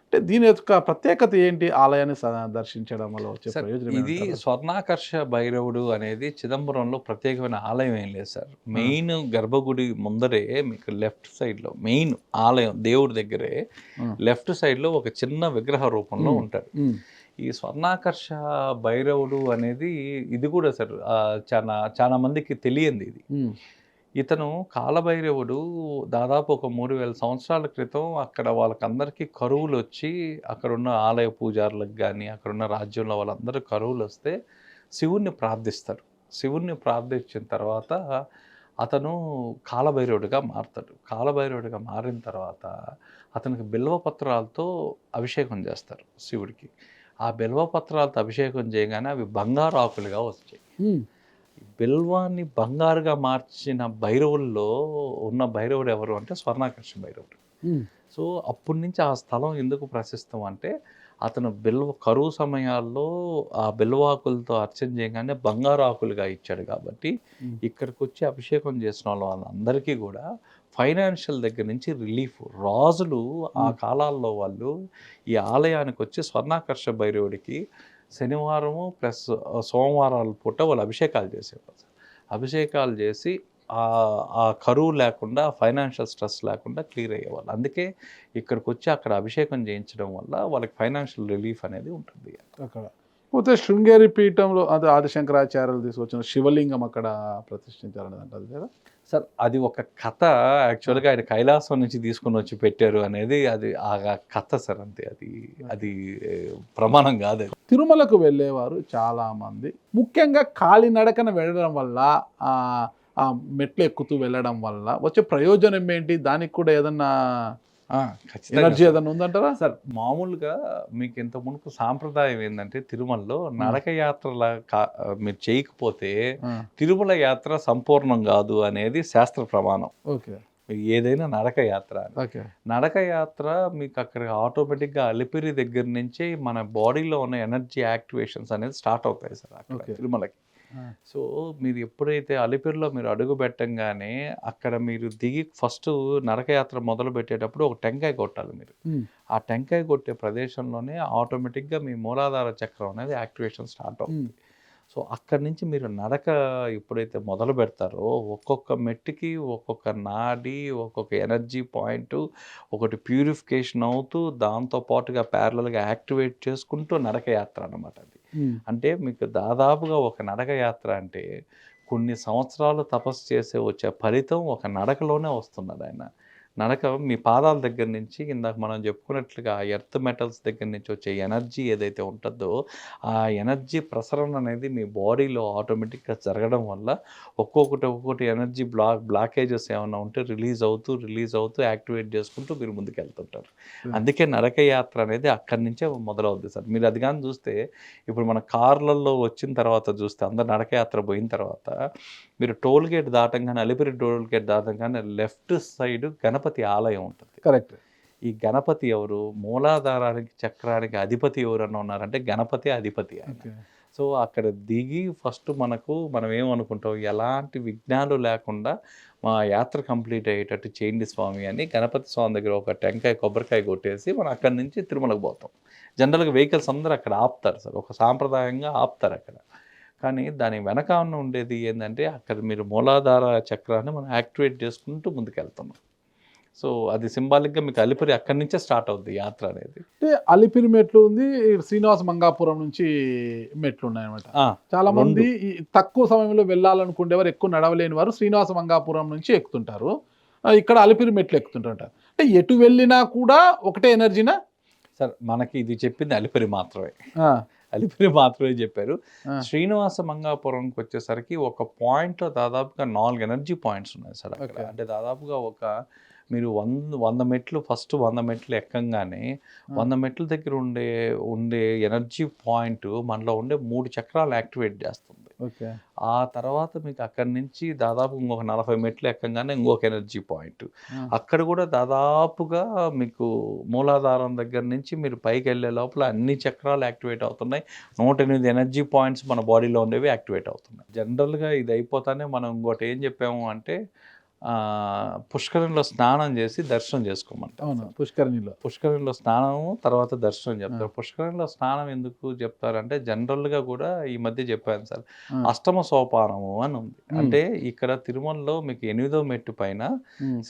Speaker 3: అంటే దీని యొక్క ప్రత్యేకత ఏంటి? ఆలయాన్ని దర్శించడం వల్ల వచ్చే ప్రయోజనం
Speaker 4: ఇది స్వర్ణాకర్ష భైరవుడు అనేది చిదంబరంలో ప్రత్యేకమైన ఆలయం ఏం లేదు సార్. మెయిన్ గర్భగుడి ముందరే మీకు లెఫ్ట్ సైడ్లో మెయిన్ ఆలయం దేవుడి దగ్గరే లెఫ్ట్ సైడ్లో ఒక చిన్న విగ్రహ రూపంలో ఉంటాడు. ఈ స్వర్ణాకర్ష భైరవుడు అనేది ఇది కూడా సార్ చాలా మందికి తెలియంది. ఇది ఇతను కాలభైరవుడు దాదాపు ఒక 3,000 సంవత్సరాల క్రితం అక్కడ వాళ్ళకందరికీ కరువులు వచ్చి, అక్కడున్న ఆలయ పూజారులకు కానీ అక్కడున్న రాజ్యంలో వాళ్ళందరూ కరువులు వస్తే శివుణ్ణి ప్రార్థిస్తారు. శివుణ్ణి ప్రార్థించిన తర్వాత అతను కాలభైరవుడిగా మారుతాడు. కాలభైరవుడిగా మారిన తర్వాత అతనికి బిల్వ పత్రాలతో అభిషేకం చేస్తారు శివుడికి. ఆ బిల్వ పత్రాలతో అభిషేకం చేయగానే అవి బంగారు ఆకులుగా వచ్చాయి. బిల్వాన్ని బంగారుగా మార్చిన భైరవుల్లో ఉన్న భైరవుడు ఎవరు అంటే స్వర్ణాకర్ష భైరవుడు. సో అప్పటి నుంచి ఆ స్థలం ఎందుకు ప్రశస్తం అంటే అతను కరువు సమయాల్లో ఆ బిల్వాకులతో అర్చన చేయగానే బంగారు ఆకులుగా ఇచ్చాడు కాబట్టి ఇక్కడికి వచ్చి అభిషేకం చేసిన వాళ్ళందరికీ కూడా ఫైనాన్షియల్ దగ్గర నుంచి రిలీఫ్. రాజులు ఆ కాలాల్లో వాళ్ళు ఈ ఆలయానికి వచ్చి స్వర్ణాకర్ష భైరవుడికి శనివారము ప్లస్ సోమవారాల పూట వాళ్ళు అభిషేకాలు చేసేవాళ్ళు. అభిషేకాలు చేసి ఆ కరువు లేకుండా ఫైనాన్షియల్ స్ట్రెస్ లేకుండా క్లియర్ అయ్యేవాళ్ళు. అందుకే ఇక్కడికి వచ్చి అక్కడ అభిషేకం చేయించడం వల్ల వాళ్ళకి ఫైనాన్షియల్ రిలీఫ్ అనేది ఉంటుంది
Speaker 3: అక్కడ. పోతే శృంగేరి పీఠంలో అది ఆదిశంకరాచార్యులు తీసుకొచ్చిన శివలింగం అక్కడ ప్రతిష్ఠించారనేది అంటారు కదా
Speaker 4: సార్. అది ఒక కథ. యాక్చువల్గా ఆయన కైలాసం నుంచి తీసుకుని వచ్చి పెట్టారు అనేది అది ఆ కథ సార్, అంతే. అది ప్రమాణం కాదు.
Speaker 3: తిరుమలకు వెళ్ళేవారు చాలామంది ముఖ్యంగా కాలినడకన వెళ్ళడం వల్ల ఆ మెట్లు ఎక్కుతూ వెళ్ళడం వల్ల వచ్చే ప్రయోజనం ఏంటి? దానికి కూడా ఏదన్నా ఎనర్జీ ఏదన్నా ఉందంటారా
Speaker 4: సార్? మామూలుగా మీకు ఇంత మునుపు సాంప్రదాయం ఏంటంటే తిరుమలలో నడక యాత్రలా మీరు చేయకపోతే తిరుమల యాత్ర సంపూర్ణం కాదు అనేది శాస్త్ర ప్రమాణం.
Speaker 3: ఓకే.
Speaker 4: ఏదైనా నడక యాత్ర. నడక యాత్ర మీకు అక్కడ ఆటోమేటిక్గా అలిపిరి దగ్గర నుంచి మన బాడీలో ఉన్న ఎనర్జీ యాక్టివేషన్స్ అనేది స్టార్ట్ అవుతాయి సార్ అక్కడ తిరుమలకి. సో మీరు ఎప్పుడైతే అలిపిరిలో మీరు అడుగు పెట్టంగానే అక్కడ మీరు దిగి ఫస్ట్ నరకయాత్ర మొదలు పెట్టేటప్పుడు ఒక టెంకాయ కొట్టాలి మీరు. ఆ టెంకాయ కొట్టే ప్రదేశంలోనే ఆటోమేటిక్గా మీ మూలాధార చక్రం అనేది యాక్టివేషన్ స్టార్ట్ అవుతుంది. సో అక్కడి నుంచి మీరు నడక ఎప్పుడైతే మొదలు పెడతారో ఒక్కొక్క మెట్టుకి ఒక్కొక్క నాడి, ఒక్కొక్క ఎనర్జీ పాయింట్ ఒకటి ప్యూరిఫికేషన్ అవుతూ దాంతో పాటుగా ప్యారలల్గా యాక్టివేట్ చేసుకుంటూ నడక యాత్ర అన్నమాట అది. అంటే మీకు దాదాపుగా ఒక నడక యాత్ర అంటే కొన్ని సంవత్సరాలు తపస్సు చేసే వచ్చే ఫలితం ఒక నడకలోనే వస్తున్నది. ఆయన నడక మీ పాదాల దగ్గర నుంచి ఇందాక మనం చెప్పుకున్నట్లుగా ఎర్త్ మెటల్స్ దగ్గర నుంచి వచ్చే ఎనర్జీ ఏదైతే ఉంటుందో ఆ ఎనర్జీ ప్రసరణ అనేది మీ బాడీలో ఆటోమేటిక్గా జరగడం వల్ల ఒక్కొక్కటి ఎనర్జీ బ్లాకేజెస్ ఏమైనా ఉంటే రిలీజ్ అవుతూ యాక్టివేట్ చేసుకుంటూ మీరు ముందుకు వెళ్తుంటారు. అందుకే నడక యాత్ర అనేది అక్కడి నుంచే మొదలవుద్ది సార్. మీరు అది కానీ చూస్తే ఇప్పుడు మన కార్లలో వచ్చిన తర్వాత చూస్తే అందరు నడక యాత్ర పోయిన తర్వాత మీరు టోల్ గేట్ దాటంగానే అలిపిరి టోల్ గేట్ దాటంగానే లెఫ్ట్ సైడ్ గణపతి ఆలయం ఉంటుంది.
Speaker 3: కరెక్ట్.
Speaker 4: ఈ గణపతి ఎవరు? మూలాధారానికి చక్రానికి అధిపతి ఎవరన్నా ఉన్నారంటే గణపతి అధిపతి ఆయన. సో అక్కడ దిగి ఫస్ట్ మనం ఏమనుకుంటాం, ఎలాంటి విఘ్నాలు లేకుండా మా యాత్ర కంప్లీట్ అయ్యేటట్టు చేయండి స్వామి అని గణపతి స్వామి దగ్గర ఒక టెంకాయ కొబ్బరికాయ కొట్టేసి మనం అక్కడి నుంచి తిరుమలకు పోతాం. జనరల్గా వెహికల్స్ అందరూ అక్కడ ఆపుతారు సార్, ఒక సాంప్రదాయంగా ఆపుతారు అక్కడ. కానీ దాని వెనకాల ఉండేది ఏంటంటే అక్కడ మీరు మూలాధార చక్రాన్ని మనం యాక్టివేట్ చేసుకుంటూ ముందుకెళ్తున్నాం. సో అది సింబాలిక్గా మీకు అలిపిరి అక్కడి నుంచే స్టార్ట్ అవుద్ది యాత్ర అనేది.
Speaker 3: అంటే అలిపిరి మెట్లు ఉంది, శ్రీనివాస మంగాపురం నుంచి మెట్లు ఉన్నాయన్నమాట. చాలా మంది తక్కువ సమయంలో వెళ్ళాలనుకునేవారు, ఎక్కువ నడవలేని వారు శ్రీనివాస మంగాపురం నుంచి ఎక్కుతుంటారు, ఇక్కడ అలిపిరి మెట్లు ఎక్కుతుంటారు. అంటే ఎటు వెళ్ళినా కూడా ఒకటే ఎనర్జీనా
Speaker 4: సార్? మనకి ఇది చెప్పింది అలిపిరి మాత్రమే, అలిపిరి మాత్రమే చెప్పారు. శ్రీనివాస మంగాపురంకి వచ్చేసరికి ఒక పాయింట్లో దాదాపుగా 4 ఎనర్జీ పాయింట్స్ ఉన్నాయి సార్ అక్కడ. అంటే దాదాపుగా మీరు 100 మెట్లు ఫస్ట్ 100 మెట్లు ఎక్కంగానే 100 మెట్ల దగ్గర ఉండే ఎనర్జీ పాయింట్ మనలో ఉండే 3 చక్రాలు యాక్టివేట్ చేస్తుంది. ఆ తర్వాత మీకు అక్కడి నుంచి దాదాపు ఇంకొక 40 మెట్లు ఎక్కంగానే ఇంకొక ఎనర్జీ పాయింట్. అక్కడ కూడా దాదాపుగా మీకు మూలాధారం దగ్గర నుంచి మీరు పైకి వెళ్ళే లోపల అన్ని చక్రాలు యాక్టివేట్ అవుతున్నాయి. 108 ఎనర్జీ పాయింట్స్ మన బాడీలో ఉండేవి యాక్టివేట్ అవుతున్నాయి. జనరల్గా ఇది అయిపోతానే మనం ఇంకోటి ఏం చెప్పాము అంటే పుష్కరంలో స్నానం చేసి దర్శనం చేసుకోమంటారు. పుష్కరంలో స్నానం తర్వాత దర్శనం చెప్తారు. పుష్కరంలో స్నానం ఎందుకు చెప్తారంటే జనరల్గా కూడా ఈ మధ్య చెప్పాను సార్, అష్టమ సోపానము అని ఉంది. అంటే ఇక్కడ తిరుమలలో మీకు 8వ మెట్టు పైన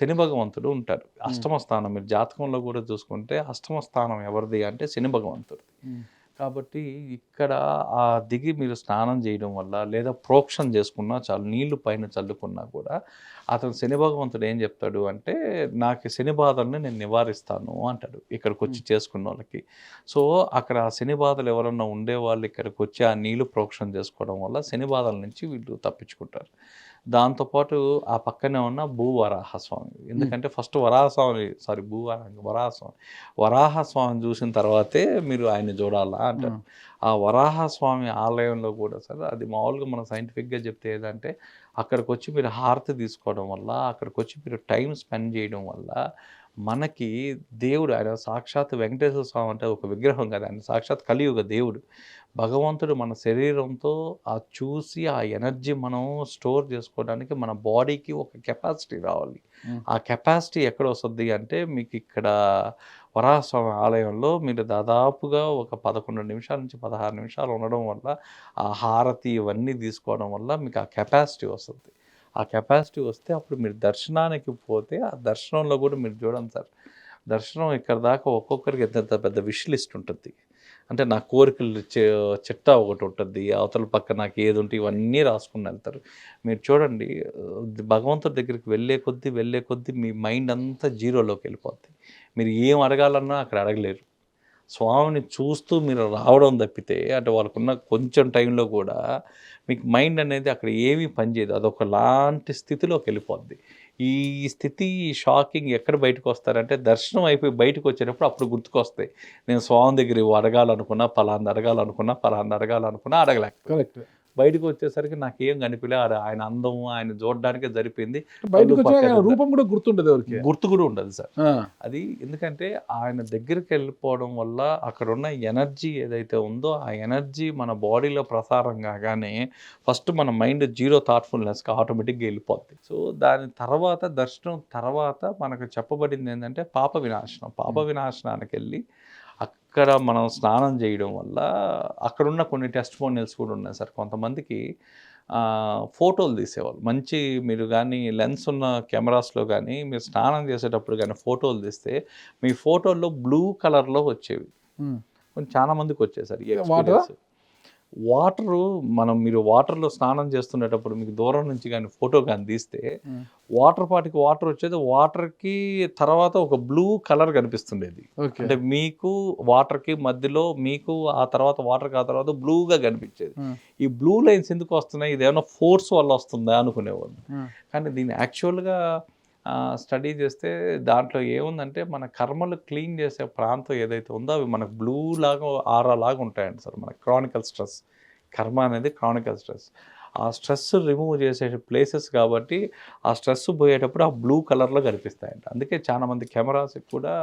Speaker 4: శని భగవంతుడు ఉంటారు. అష్టమ స్థానం మీరు జాతకంలో కూడా చూసుకుంటే అష్టమ స్థానం ఎవరిది అంటే శని భగవంతుడు. కాబట్టి ఇక్కడ ఆ దిగి మీరు స్నానం చేయడం వల్ల లేదా ప్రోక్షణ చేసుకున్నా చాలు, నీళ్లు పైన చల్లుకున్నా కూడా అతను శని భగవంతుడు ఏం చెప్తాడు అంటే నాకు శని బాధల్ని నేను నివారిస్తాను అంటాడు ఇక్కడికి వచ్చి చేసుకున్న వాళ్ళకి. సో అక్కడ ఆ శని బాధలు ఎవరన్నా ఉండేవాళ్ళు ఇక్కడికి వచ్చి ఆ నీళ్లు ప్రోక్షణ చేసుకోవడం వల్ల శని బాధల నుంచి వీళ్ళు తప్పించుకుంటారు. దాంతోపాటు ఆ పక్కనే ఉన్న భూవరాహస్వామి, ఎందుకంటే ఫస్ట్ వరాహస్వామిని చూసిన తర్వాతే మీరు ఆయన చూడాలా అంటారు. ఆ వరాహస్వామి ఆలయంలో కూడా సార్ అది మామూలుగా మనం సైంటిఫిక్గా చెప్తే ఏదంటే అక్కడికి వచ్చి మీరు హారతి తీసుకోవడం వల్ల, అక్కడికి వచ్చి మీరు టైం స్పెండ్ చేయడం వల్ల మనకి దేవుడు, ఆయన సాక్షాత్ వెంకటేశ్వర స్వామి అంటే ఒక విగ్రహం కదా, ఆయన సాక్షాత్ కలియుగ దేవుడు. భగవంతుడు మన శరీరంతో చూసి ఆ ఎనర్జీ మనం స్టోర్ చేసుకోవడానికి మన బాడీకి ఒక కెపాసిటీ రావాలి. ఆ కెపాసిటీ ఎక్కడ వస్తుంది అంటే మీకు ఇక్కడ వరాహస్వామి ఆలయంలో మీరు దాదాపుగా ఒక 11 నిమిషాల నుంచి 16 నిమిషాలు ఉండడం వల్ల, ఆ హారతి ఇవన్నీ తీసుకోవడం వల్ల మీకు ఆ కెపాసిటీ వస్తుంది. ఆ కెపాసిటీ వస్తే అప్పుడు మీరు దర్శనానికి పోతే ఆ దర్శనంలో కూడా మీరు చూడండి సార్, దర్శనం ఇక్కడ దాకా ఒక్కొక్కరికి ఎంత పెద్ద విష్ లిస్ట్ ఉంటుంది. అంటే నా కోరికలు చిట్టా ఒకటి ఉంటుంది, అవతల పక్క నాకు ఏది ఉంటే ఇవన్నీ రాసుకుని వెళ్తారు. మీరు చూడండి, భగవంతుడి దగ్గరికి వెళ్ళే కొద్దీ మీ మైండ్ అంతా జీరోలోకి వెళ్ళిపోద్ది. మీరు ఏం అడగాలన్నా అక్కడ అడగలేరు. స్వామిని చూస్తూ మీరు రావడం తప్పితే, అంటే వాళ్ళకున్న కొంచెం టైంలో కూడా మీకు మైండ్ అనేది అక్కడ ఏమీ పనిచేయదు, అదొకలాంటి స్థితిలోకి వెళ్ళిపోద్ది. ఈ స్థితి షాకింగ్ ఎక్కడ బయటకు వస్తారంటే దర్శనం అయిపోయి బయటకు వచ్చేటప్పుడు అప్పుడు గుర్తుకొస్తాయి. నేను స్వామి దగ్గర అడగాలనుకున్నా, పలాంది అడగాలనుకున్నా అడగలేక
Speaker 3: కరెక్ట్.
Speaker 4: బయటకు వచ్చేసరికి నాకేం కనిపించలే. ఆయన అందము ఆయన చూడడానికే సరిపోయింది.
Speaker 3: బయటకు వచ్చాక రూపం కూడా గుర్తుండదు, ఎవరికి
Speaker 4: గుర్తు కూడా ఉండదు సార్. అది ఎందుకంటే ఆయన దగ్గరికి వెళ్ళిపోవడం వల్ల అక్కడ ఉన్న ఎనర్జీ ఏదైతే ఉందో ఆ ఎనర్జీ మన బాడీలో ప్రసారం కాగానే ఫస్ట్ మన మైండ్ జీరో థాట్ఫుల్నెస్కి ఆటోమేటిక్గా వెళ్ళిపోద్ది. సో దాని తర్వాత దర్శనం తర్వాత మనకు చెప్పబడింది ఏంటంటే పాప వినాశనానికి వెళ్ళి అక్కడ మనం స్నానం చేయడం వల్ల అక్కడున్న కొన్ని టెస్టిమోనియల్స్ కూడా ఉన్నాయి సార్. కొంతమందికి ఫోటోలు తీసేవాళ్ళు మంచి, మీరు కానీ లెన్స్ ఉన్న కెమెరాస్లో కానీ మీరు స్నానం చేసేటప్పుడు కానీ ఫోటోలు తీస్తే మీ ఫోటోల్లో బ్లూ కలర్లో వచ్చేవి. చాలా మందికి వచ్చాయి సార్ ఈ ఎక్స్పీరియన్స్. వాటరు మీరు వాటర్లో స్నానం చేస్తున్నప్పుడు మీకు దూరం నుంచి కానీ ఫోటో కానీ తీస్తే వాటర్ వచ్చేది, వాటర్కి తర్వాత ఒక బ్లూ కలర్ కనిపిస్తుండేది. అంటే మీకు వాటర్కి మధ్యలో మీకు ఆ తర్వాత వాటర్కి ఆ తర్వాత బ్లూగా కనిపించేది. ఈ బ్లూ లైన్స్ ఎందుకు వస్తున్నాయి, ఇది ఏమైనా ఫోర్స్ వల్ల వస్తుందా అనుకునేవాళ్ళు. కానీ దీన్ని యాక్చువల్గా స్టడీ చేస్తే దాంట్లో ఏముందంటే మన కర్మలు క్లీన్ చేసే ప్రాంతం ఏదైతే ఉందో అవి మనకు బ్లూ లాగా ఆరా లాగా ఉంటాయండి సార్. మన క్రానికల్ స్ట్రెస్, కర్మ అనేది క్రానికల్ స్ట్రెస్, ఆ స్ట్రెస్ రిమూవ్ చేసే ప్లేసెస్ కాబట్టి ఆ స్ట్రెస్ పోయేటప్పుడు ఆ బ్లూ కలర్లో కనిపిస్తాయంట. అందుకే చాలామంది కెమెరాస్కి కూడా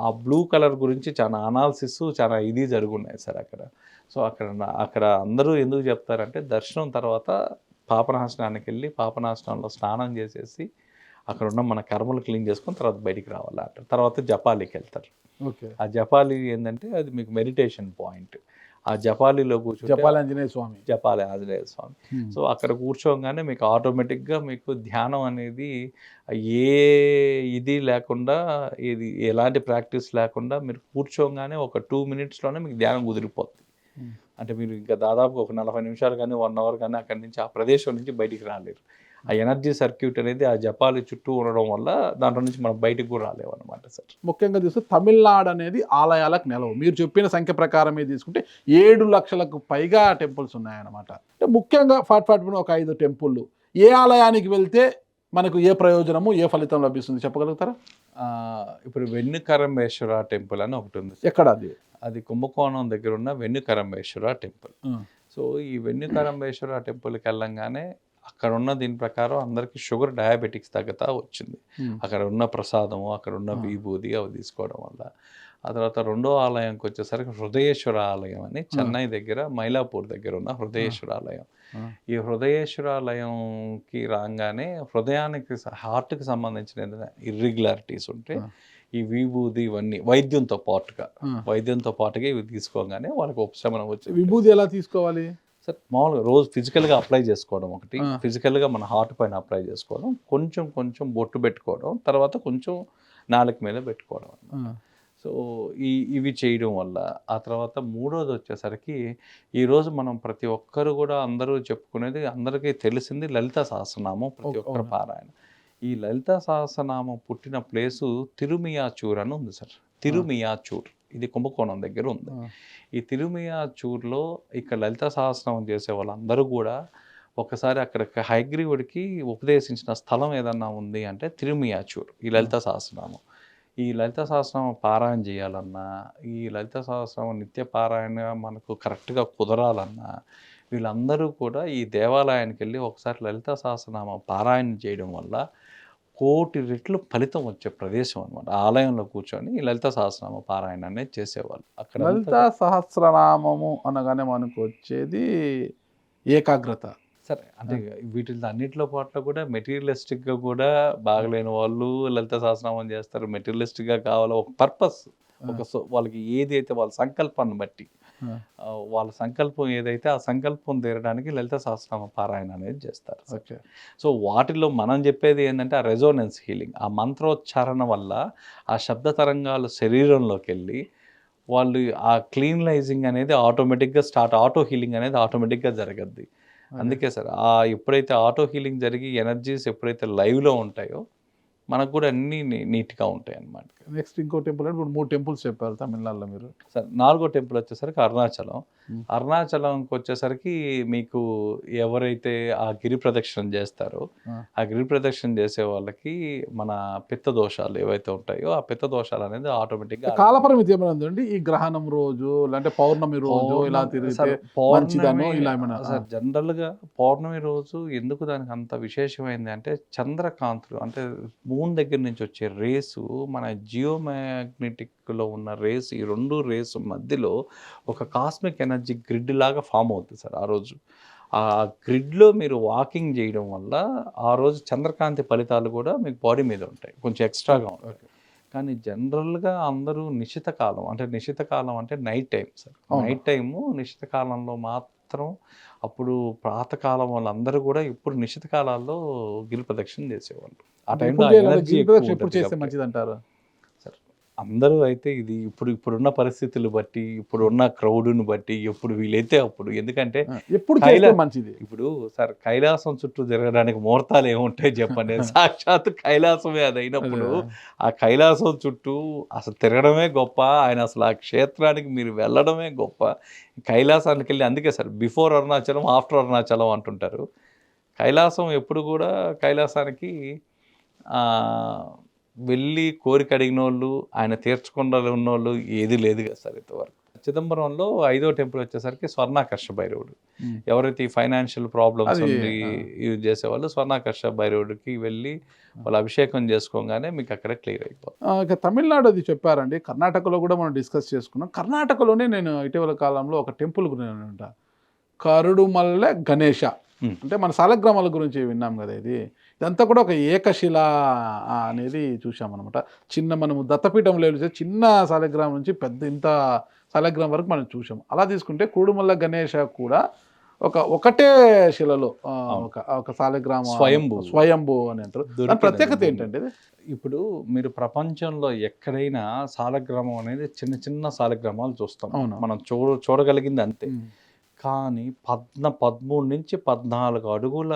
Speaker 4: ఆ బ్లూ కలర్ గురించి చాలా అనాలిసిస్ చాలా జరుగున్నాయి సార్ అక్కడ. సో అక్కడ అందరూ ఎందుకు చెప్తారంటే దర్శనం తర్వాత పాపనాశనానికి వెళ్ళి పాపనాశనంలో స్నానం చేసేసి అక్కడ ఉన్న మన కర్మలు క్లీన్ చేసుకొని తర్వాత బయటికి రావాలి అంటారు. తర్వాత జపాలికి వెళ్తారు. ఆ జపాలి ఏంటంటే అది మీకు మెడిటేషన్ పాయింట్. ఆ జపాలిలో కూర్చొని
Speaker 3: జపాలి ఆంజనేయ స్వామి.
Speaker 4: సో అక్కడ కూర్చోగానే మీకు ఆటోమేటిక్గా మీకు ధ్యానం అనేది ఇది లేకుండా, ఇది ఎలాంటి ప్రాక్టీస్ లేకుండా మీరు కూర్చోగానే ఒక 2 minutesలోనే మీకు ధ్యానం కుదిరిపోతుంది. అంటే మీరు ఇంకా దాదాపు ఒక 40 నిమిషాలు కానీ 1 hour కానీ అక్కడి నుంచి ఆ ప్రదేశం నుంచి బయటికి రాలేరు. ఆ ఎనర్జీ సర్క్యూట్ అనేది ఆ జపాలి చుట్టూ ఉండడం వల్ల దాంట్లో నుంచి మనం బయటకు కూడా రాలేము అనమాట సార్.
Speaker 3: ముఖ్యంగా చూస్తే తమిళనాడు అనేది ఆలయాలకు నెలవు. మీరు చెప్పిన సంఖ్య ప్రకారం తీసుకుంటే 7 లక్షలకు పైగా టెంపుల్స్ ఉన్నాయన్నమాట. అంటే ముఖ్యంగా ఒక 5 టెంపుల్, ఏ ఆలయానికి వెళ్తే మనకు ఏ ప్రయోజనము ఏ ఫలితం లభిస్తుంది చెప్పగలుగుతారా?
Speaker 4: ఇప్పుడు వెన్నుకరంబేశ్వర టెంపుల్ అని ఒకటి ఉంది.
Speaker 3: ఎక్కడ అది?
Speaker 4: అది కుంభకోణం దగ్గర ఉన్న వెన్నుకరంబేశ్వర టెంపుల్. సో ఈ వెన్నుకరంబేశ్వర టెంపుల్కి వెళ్ళంగానే అక్కడ ఉన్న దీని ప్రకారం అందరికీ షుగర్, డయాబెటిక్స్ తగ్గుతా వచ్చింది. అక్కడ ఉన్న ప్రసాదము, అక్కడ ఉన్న విభూది అవి తీసుకోవడం వల్ల. ఆ తర్వాత రెండో ఆలయంకి వచ్చేసరికి హృదయేశ్వర ఆలయం అని చెన్నై దగ్గర మైలాపూర్ దగ్గర ఉన్న హృదయేశ్వర ఆలయం. ఈ హృదయేశ్వర ఆలయంకి రాగానే హృదయానికి హార్ట్కి సంబంధించిన ఏదైనా ఇర్రెగ్యులారిటీస్ ఉంటే ఈ విభూది ఇవన్నీ వైద్యంతో పాటుగా ఇవి తీసుకోగానే వాళ్ళకి ఉపశమనం వచ్చి.
Speaker 3: విభూది ఎలా తీసుకోవాలి
Speaker 4: సార్? మామూలుగా రోజు ఫిజికల్గా అప్లై చేసుకోవడం ఒకటి, ఫిజికల్గా మన హార్ట్ పైన అప్లై చేసుకోవడం, కొంచెం బొట్టు పెట్టుకోవడం, తర్వాత కొంచెం నాలుక మీద పెట్టుకోవడం. సో ఇవి చేయడం వల్ల ఆ తర్వాత మూడోది వచ్చేసరికి ఈరోజు మనం ప్రతి ఒక్కరు కూడా అందరూ చెప్పుకునేది, అందరికీ తెలిసింది లలిత సహస్రనామం ప్రతి ఒక్కరు పారాయణ. ఈ లలిత సహస్రనామం పుట్టిన ప్లేసు తిరుమియాచూర్ అని ఉంది సార్. తిరుమియాచూర్ ఇది కుంభకోణం దగ్గర ఉంది. ఈ తిరుమియాచూర్లో ఇక్కడ లలిత సహస్రనామం చేసే వాళ్ళందరూ కూడా ఒకసారి అక్కడ హయగ్రీవుడికి ఉపదేశించిన స్థలం ఏదన్నా ఉంది అంటే తిరుమియాచూర్, ఈ లలిత సహస్రనామం. ఈ లలిత సహస్రనామం పారాయణ చేయాలన్నా, ఈ లలిత సహస్రనామం నిత్య పారాయణ మనకు కరెక్ట్గా కుదరాలన్నా, వీళ్ళందరూ కూడా ఈ దేవాలయానికి వెళ్ళి ఒకసారి లలిత సహస్రనామం పారాయణ చేయడం వల్ల 1,000,000 రెట్లు ఫలితం వచ్చే ప్రదేశం అనమాట. ఆలయంలో కూర్చొని ఈ లలిత సహస్రనామ పారాయణ అనేది చేసేవాళ్ళు. అక్కడ
Speaker 3: లలిత సహస్రనామము అనగానే మనకు వచ్చేది ఏకాగ్రత.
Speaker 4: సరే అంటే వీటిలో అన్నిటిలో పాటు కూడా మెటీరియలిస్టిక్గా కూడా బాగలేని వాళ్ళు లలిత సహస్రనామం చేస్తారు. మెటీరియలిస్టిక్గా కావాలో ఒక పర్పస్, వాళ్ళకి ఏది అయితే వాళ్ళ సంకల్పాన్ని బట్టి, వాళ్ళ సంకల్పం ఏదైతే ఆ సంకల్పం తీరడానికి లలిత సహస్రనామ పారాయణ అనేది చేస్తారు.
Speaker 3: ఓకే.
Speaker 4: సో వాటిలో మనం చెప్పేది ఏంటంటే ఆ రెజోనెన్స్ హీలింగ్, ఆ మంత్రోచ్చారణ వల్ల ఆ శబ్ద తరంగాలు శరీరంలోకి వెళ్ళి వాళ్ళు ఆ క్లీన్లైజింగ్ అనేది ఆటోమేటిక్గా ఆటో హీలింగ్ అనేది ఆటోమేటిక్గా జరగద్ది. అందుకే సార్ ఎప్పుడైతే ఆటో హీలింగ్ జరిగి ఎనర్జీస్ ఎప్పుడైతే లైవ్లో ఉంటాయో మనకు కూడా అన్నీ నీట్గా ఉంటాయి అన్నమాట.
Speaker 3: నెక్స్ట్ ఇంకో టెంపుల్ అంటే ఇప్పుడు 3 టెంపుల్స్ చెప్పారు తమిళనాడులో మీరు.
Speaker 4: సార్ 4వ టెంపుల్ వచ్చేసరికి అరుణాచలం. అరుణాచలంకి వచ్చేసరికి మీకు ఎవరైతే ఆ గిరి ప్రదక్షిణ చేస్తారో ఆ గిరి ప్రదక్షిణ చేసే వాళ్ళకి మన పిత్త దోషాలు ఏవైతే ఉంటాయో ఆ పిత్త దోషాలు అనేది ఆటోమేటిక్గా
Speaker 3: కాలపరిమితి ఏమైనా ఉందండి? ఈ గ్రహణం రోజు అంటే పౌర్ణమి రోజు ఇలా తిరిగితే మంచిదనో ఇలా ఏమైనా?
Speaker 4: సార్ జనరల్గా పౌర్ణమి రోజు ఎందుకు దానికి అంత విశేషమైంది అంటే చంద్రకాంతులు అంటే మూన్ దగ్గర నుంచి వచ్చే రేసు మన జియోమాగ్నెటిక్లో ఉన్న రేస్, ఈ 2 రేసు మధ్యలో ఒక కాస్మిక్ ఎనర్జీ గ్రిడ్ లాగా ఫామ్ అవుతుంది సార్. ఆ రోజు ఆ గ్రిడ్లో మీరు వాకింగ్ చేయడం వల్ల ఆ రోజు చంద్రకాంతి ఫలితాలు కూడా మీకు బాడీ మీద ఉంటాయి, కొంచెం ఎక్స్ట్రాగా ఉంటాయి. కానీ జనరల్గా అందరూ నిశిత కాలం అంటే night time sir. Night time నిశిత కాలంలో మాత్రం అప్పుడు ప్రాతకాలం వాళ్ళందరూ కూడా ఇప్పుడు నిశిత కాలాల్లో గిరి ప్రదక్షిణ చేసేవాళ్ళు. ఆ టైంలో ఎనర్జీ
Speaker 3: ఎప్పుడు చేస్తే మంచిది అంటారు?
Speaker 4: అందరూ అయితే ఇది ఇప్పుడున్న పరిస్థితులు బట్టి, ఇప్పుడున్న క్రౌడ్ని బట్టి ఎప్పుడు వీలైతే అప్పుడు, ఎందుకంటే
Speaker 3: ఎప్పుడు మంచిది.
Speaker 4: ఇప్పుడు సార్ కైలాసం చుట్టూ తిరగడానికి ముహూర్తాలు ఏముంటాయి చెప్పండి. సాక్షాత్ కైలాసమే అది అయినప్పుడు ఆ కైలాసం చుట్టూ అసలు తిరగడమే గొప్ప, ఆయన అసలు ఆ క్షేత్రానికి మీరు వెళ్ళడమే గొప్ప. కైలాసానికి వెళ్ళి అందుకే sir before Arunachalam after Arunachalam అంటుంటారు. కైలాసం ఎప్పుడు కూడా కైలాసానికి వెళ్ళి కోరిక అడిగిన వాళ్ళు, ఆయన తీర్చకుండా ఉన్నోళ్ళు ఏది లేదు కదా సార్ ఇంతవరకు. చిదంబరంలో 5వ టెంపుల్ వచ్చేసరికి స్వర్ణాకర్ష భైరవుడు. ఎవరైతే ఈ ఫైనాన్షియల్ ప్రాబ్లమ్స్ యూజ్ చేసేవాళ్ళు స్వర్ణాకర్ష భైరవుడికి వెళ్ళి వాళ్ళు అభిషేకం చేసుకోగానే మీకు అక్కడ క్లియర్ అయిపోతుంది.
Speaker 3: ఇక తమిళనాడు అది చెప్పారండి. కర్ణాటకలో కూడా మనం డిస్కస్ చేసుకున్నాం. కర్ణాటకలోనే నేను ఇటీవల కాలంలో ఒక టెంపుల్ గురించి కరుడుమల్ల గణేష అంటే మన సాలగ్రామాల గురించి విన్నాం కదా. ఇదంతా కూడా ఒక ఏకశిల అనేది చూసామన్నమాట. మనము దత్తపీఠంలో చిన్న సాలగ్రామం నుంచి పెద్ద ఇంత సాలగ్రామం వరకు మనం చూసాం. అలా తీసుకుంటే కురుడుమల్ల గణేష కూడా ఒకటే శిలలో ఒక సాలగ్రామం స్వయంభూ అని అంటారు. ప్రత్యేకత ఏంటంటే
Speaker 4: ఇప్పుడు మీరు ప్రపంచంలో ఎక్కడైనా సాలగ్రామం అనేది చిన్న సాలగ్రామాలు చూస్తాం, మనం చూడగలిగింది అంతే. కానీ 13 నుంచి 14 అడుగుల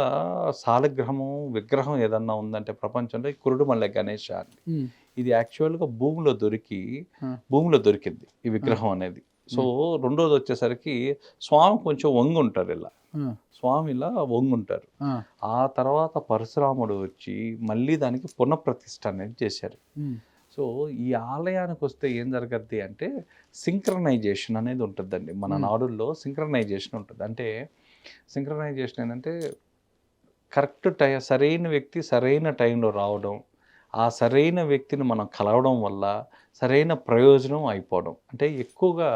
Speaker 4: సాలగ్రామం విగ్రహం ఏదన్నా ఉందంటే ప్రపంచంలో కురుడుమల్ల గణేష అని. ఇది యాక్చువల్గా భూమిలో దొరికింది ఈ విగ్రహం అనేది. సో రెండోది వచ్చేసరికి స్వామి కొంచెం వంగుంటారు, ఇలా వంగుంటారు. ఆ తర్వాత పరశురాముడు వచ్చి మళ్ళీ దానికి పునఃప్రతిష్ఠ అనేది చేశారు. సో ఈ ఆలయానికి వస్తే ఏం జరగద్ది అంటే సింక్రనైజేషన్ అనేది ఉంటుందండి. మన నాడుల్లో సింక్రనైజేషన్ ఉంటుంది. అంటే సింక్రనైజేషన్ ఏంటంటే కరెక్ట్ సరైన వ్యక్తి సరైన టైంలో రావడం, ఆ సరైన వ్యక్తిని మనం కలవడం వల్ల సరైన ప్రయోజనం అయిపోవడం. అంటే ఎక్కువగా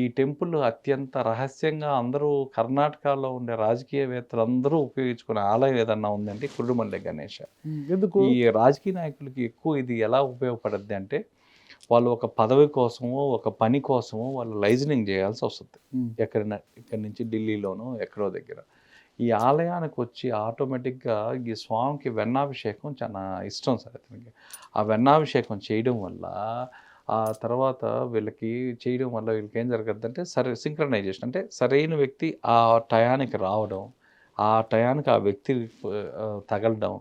Speaker 4: ఈ టెంపుల్ అత్యంత రహస్యంగా అందరూ కర్ణాటకలో ఉండే రాజకీయవేత్తలు అందరూ ఉపయోగించుకునే ఆలయం ఏదన్నా ఉందంటే కురుడుమల్ల గణేష. ఎందుకు ఈ రాజకీయ నాయకులకి ఎక్కువ ఇది ఎలా ఉపయోగపడుద్ది అంటే వాళ్ళు ఒక పదవి కోసమో ఒక పని కోసమో వాళ్ళు లైజనింగ్ చేయాల్సి వస్తుంది. ఇక్కడి నుంచి ఢిల్లీలోనో ఎక్కడో దగ్గర ఈ ఆలయానికి వచ్చి ఆటోమేటిక్గా ఈ స్వామికి వెన్నాభిషేకం చాలా ఇష్టం సార్ అతనికి. ఆ వెన్నాభిషేకం చేయడం వల్ల ఆ తర్వాత వీళ్ళకి ఏం జరగద్దంటే సింక్రనైజేషన్ అంటే సరైన వ్యక్తి ఆ టయానికి రావడం, ఆ టయానికి ఆ వ్యక్తి తగలడం,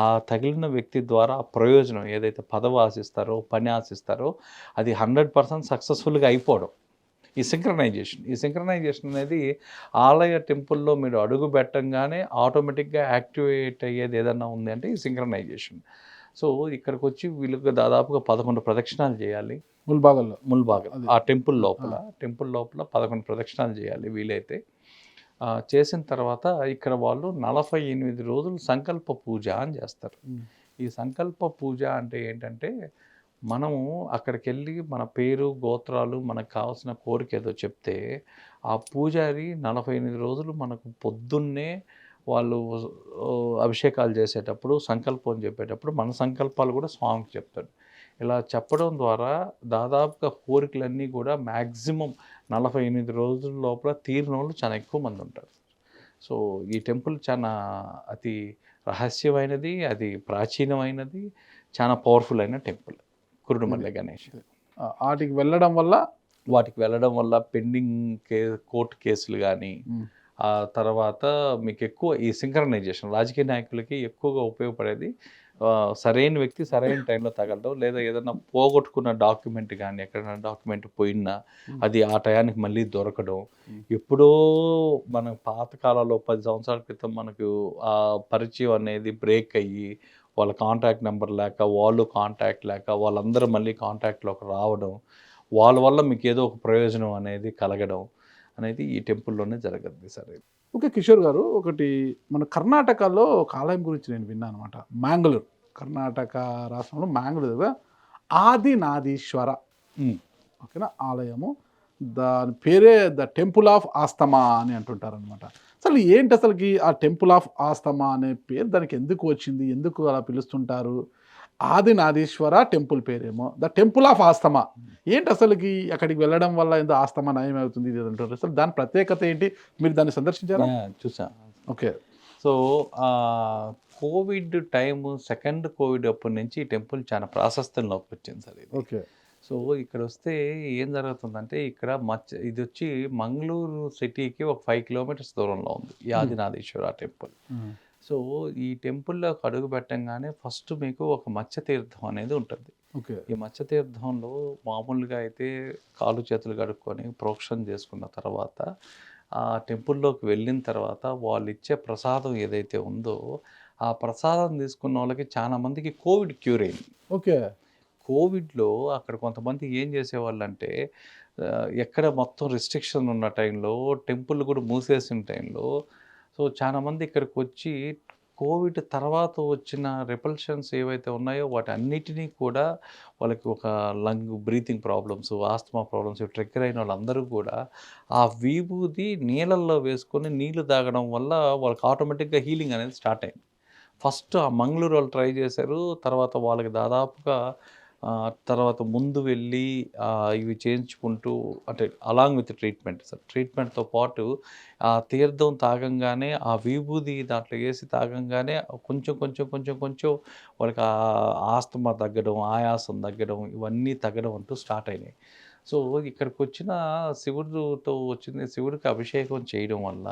Speaker 4: ఆ తగిలిన వ్యక్తి ద్వారా ప్రయోజనం ఏదైతే పదవి ఆశిస్తారో పని ఆశిస్తారో అది 100% సక్సెస్ఫుల్గా అయిపోవడం. ఈ సింక్రనైజేషన్ అనేది ఆలయ టెంపుల్లో మీరు అడుగు పెట్టంగానే ఆటోమేటిక్గా యాక్టివేట్ అయ్యేది ఏదన్నా ఉంది అంటే ఈ సింక్రనైజేషన్. సో ఇక్కడికి వచ్చి వీళ్ళకి దాదాపుగా 11 ప్రదక్షిణాలు చేయాలి ముల్బాగల్ ఆ టెంపుల్ లోపల 11 ప్రదక్షిణాలు చేయాలి వీలైతే. చేసిన తర్వాత ఇక్కడ వాళ్ళు 48 రోజులు సంకల్ప పూజ అని చేస్తారు. ఈ సంకల్ప పూజ అంటే ఏంటంటే మనము అక్కడికి వెళ్ళి మన పేరు గోత్రాలు మనకు కావాల్సిన కోరిక ఏదో చెప్తే ఆ పూజారి 48 రోజులు మనకు పొద్దున్నే వాళ్ళు అభిషేకాలు చేసేటప్పుడు సంకల్పం చెప్పేటప్పుడు మన సంకల్పాలు కూడా స్వామికి చెప్తాడు. ఇలా చెప్పడం ద్వారా దాదాపుగా కోరికలన్నీ కూడా మ్యాక్సిమం 48 రోజుల లోపల తీరిన వాళ్ళు చాలా ఎక్కువ మంది ఉంటారు. సో ఈ టెంపుల్ చాలా అతి రహస్యమైనది, అది ప్రాచీనమైనది, చాలా పవర్ఫుల్ అయిన టెంపుల్ కురుడుమల్లె గణేష్.
Speaker 3: వాటికి వెళ్ళడం వల్ల పెండింగ్ కోర్టు కేసులు కానీ ఆ తర్వాత మీకు ఎక్కువ ఈ సింక్రనైజేషన్ రాజకీయ నాయకులకి ఎక్కువగా ఉపయోగపడేది సరైన వ్యక్తి సరైన టైంలో తగలడం, లేదా ఏదైనా పోగొట్టుకున్న డాక్యుమెంట్ కానీ ఎక్కడైనా డాక్యుమెంట్ పోయినా అది ఆ టయానికి మళ్ళీ దొరకడం. ఎప్పుడో మన పాతకాలంలో 10 సంవత్సరాల క్రితం మనకు ఆ పరిచయం అనేది బ్రేక్ అయ్యి వాళ్ళ కాంటాక్ట్ నెంబర్ లేక వాళ్ళు కాంటాక్ట్ లేక వాళ్ళందరూ మళ్ళీ కాంటాక్ట్లోకి రావడం, వాళ్ళ వల్ల మీకు ఏదో ఒక ప్రయోజనం అనేది కలగడం అనేది ఈ టెంపుల్లోనే జరగద్ది సార్. ఓకే కిషోర్ గారు, ఒకటి మన కర్ణాటకలో ఒక ఆలయం గురించి నేను విన్నాను అనమాట. మ్యాంగ్లూర్, కర్ణాటక రాష్ట్రంలో మ్యాంగ్లూర్ దగ్గర ఆదినాదీశ్వర ఓకేనా ఆలయము. దాని పేరే ద టెంపుల్ ఆఫ్ ఆస్తమా అని అంటుంటారు అనమాట. అసలు ఏంటి అసలుకి ఆ టెంపుల్ ఆఫ్ ఆస్తమా అనే పేరు దానికి ఎందుకు వచ్చింది, ఎందుకు అలా పిలుస్తుంటారు? ఆదినాదీశ్వర టెంపుల్ పేరేమో ద టెంపుల్ ఆఫ్ ఆస్తమా. ఏంటి అసలుకి అక్కడికి వెళ్ళడం వల్ల ఎందుకు ఆస్తమా నయం అవుతుంది ఇది అంటారు? అసలు దాని ప్రత్యేకత ఏంటి? మీరు దాన్ని సందర్శించారా?
Speaker 4: చూసా.
Speaker 3: Okay.
Speaker 4: So Covid time, second Covid అప్పటి నుంచి ఈ టెంపుల్ చాలా ప్రాశస్త్యంలోకి వచ్చింది సార్ ఇది.
Speaker 3: ఓకే.
Speaker 4: సో ఇక్కడ వస్తే ఏం జరుగుతుందంటే ఇక్కడ ఇది వచ్చి మంగళూరు సిటీకి ఒక 5 కిలోమీటర్స్ దూరంలో ఉంది ఈ ఆదినాథేశ్వర టెంపుల్. సో ఈ టెంపుల్లోకి అడుగు పెట్టంగానే ఫస్ట్ మీకు ఒక మత్స్యతీర్థం అనేది ఉంటుంది.
Speaker 3: ఓకే.
Speaker 4: ఈ మత్స్యతీర్థంలో మామూలుగా అయితే కాళ్ళు చేతులు కడుక్కొని ప్రోక్షణ చేసుకున్న తర్వాత ఆ టెంపుల్లోకి వెళ్ళిన తర్వాత వాళ్ళు ఇచ్చే ప్రసాదం ఏదైతే ఉందో ఆ ప్రసాదం తీసుకున్న వాళ్ళకి చాలా మందికి కోవిడ్ క్యూర్ అయింది.
Speaker 3: ఓకే.
Speaker 4: కోవిడ్లో అక్కడ కొంతమంది ఏం చేసేవాళ్ళు అంటే ఎక్కడ మొత్తం రిస్ట్రిక్షన్ ఉన్న టైంలో టెంపుల్ కూడా మూసేసిన టైంలో సో చాలామంది ఇక్కడికి వచ్చి కోవిడ్ తర్వాత వచ్చిన రిపల్షన్స్ ఏవైతే ఉన్నాయో వాటి అన్నిటినీ కూడా వాళ్ళకి ఒక lung breathing problems, asthma problems trigger అయిన వాళ్ళందరూ కూడా ఆ విభూది నీళ్ళల్లో వేసుకొని నీళ్లు తాగడం వల్ల వాళ్ళకి ఆటోమేటిక్గా హీలింగ్ అనేది స్టార్ట్ అయింది. ఫస్ట్ ఆ మంగళూరు వాళ్ళు ట్రై చేశారు. తర్వాత వాళ్ళకి దాదాపుగా తర్వాత ముందు వెళ్ళి ఇవి చేయించుకుంటూ అంటే అలాంగ్ విత్ ట్రీట్మెంట్ సార్, ట్రీట్మెంట్తో పాటు ఆ తీర్థం తాగంగానే ఆ విభూది దాంట్లో వేసి తాగంగానే కొంచెం కొంచెం కొంచెం కొంచెం వాళ్ళకి ఆస్తమా తగ్గడం, ఆయాసం తగ్గడం, ఇవన్నీ తగ్గడం అంటూ స్టార్ట్ అయినాయి. సో ఇక్కడికి వచ్చిన శివుడికి అభిషేకం చేయడం వల్ల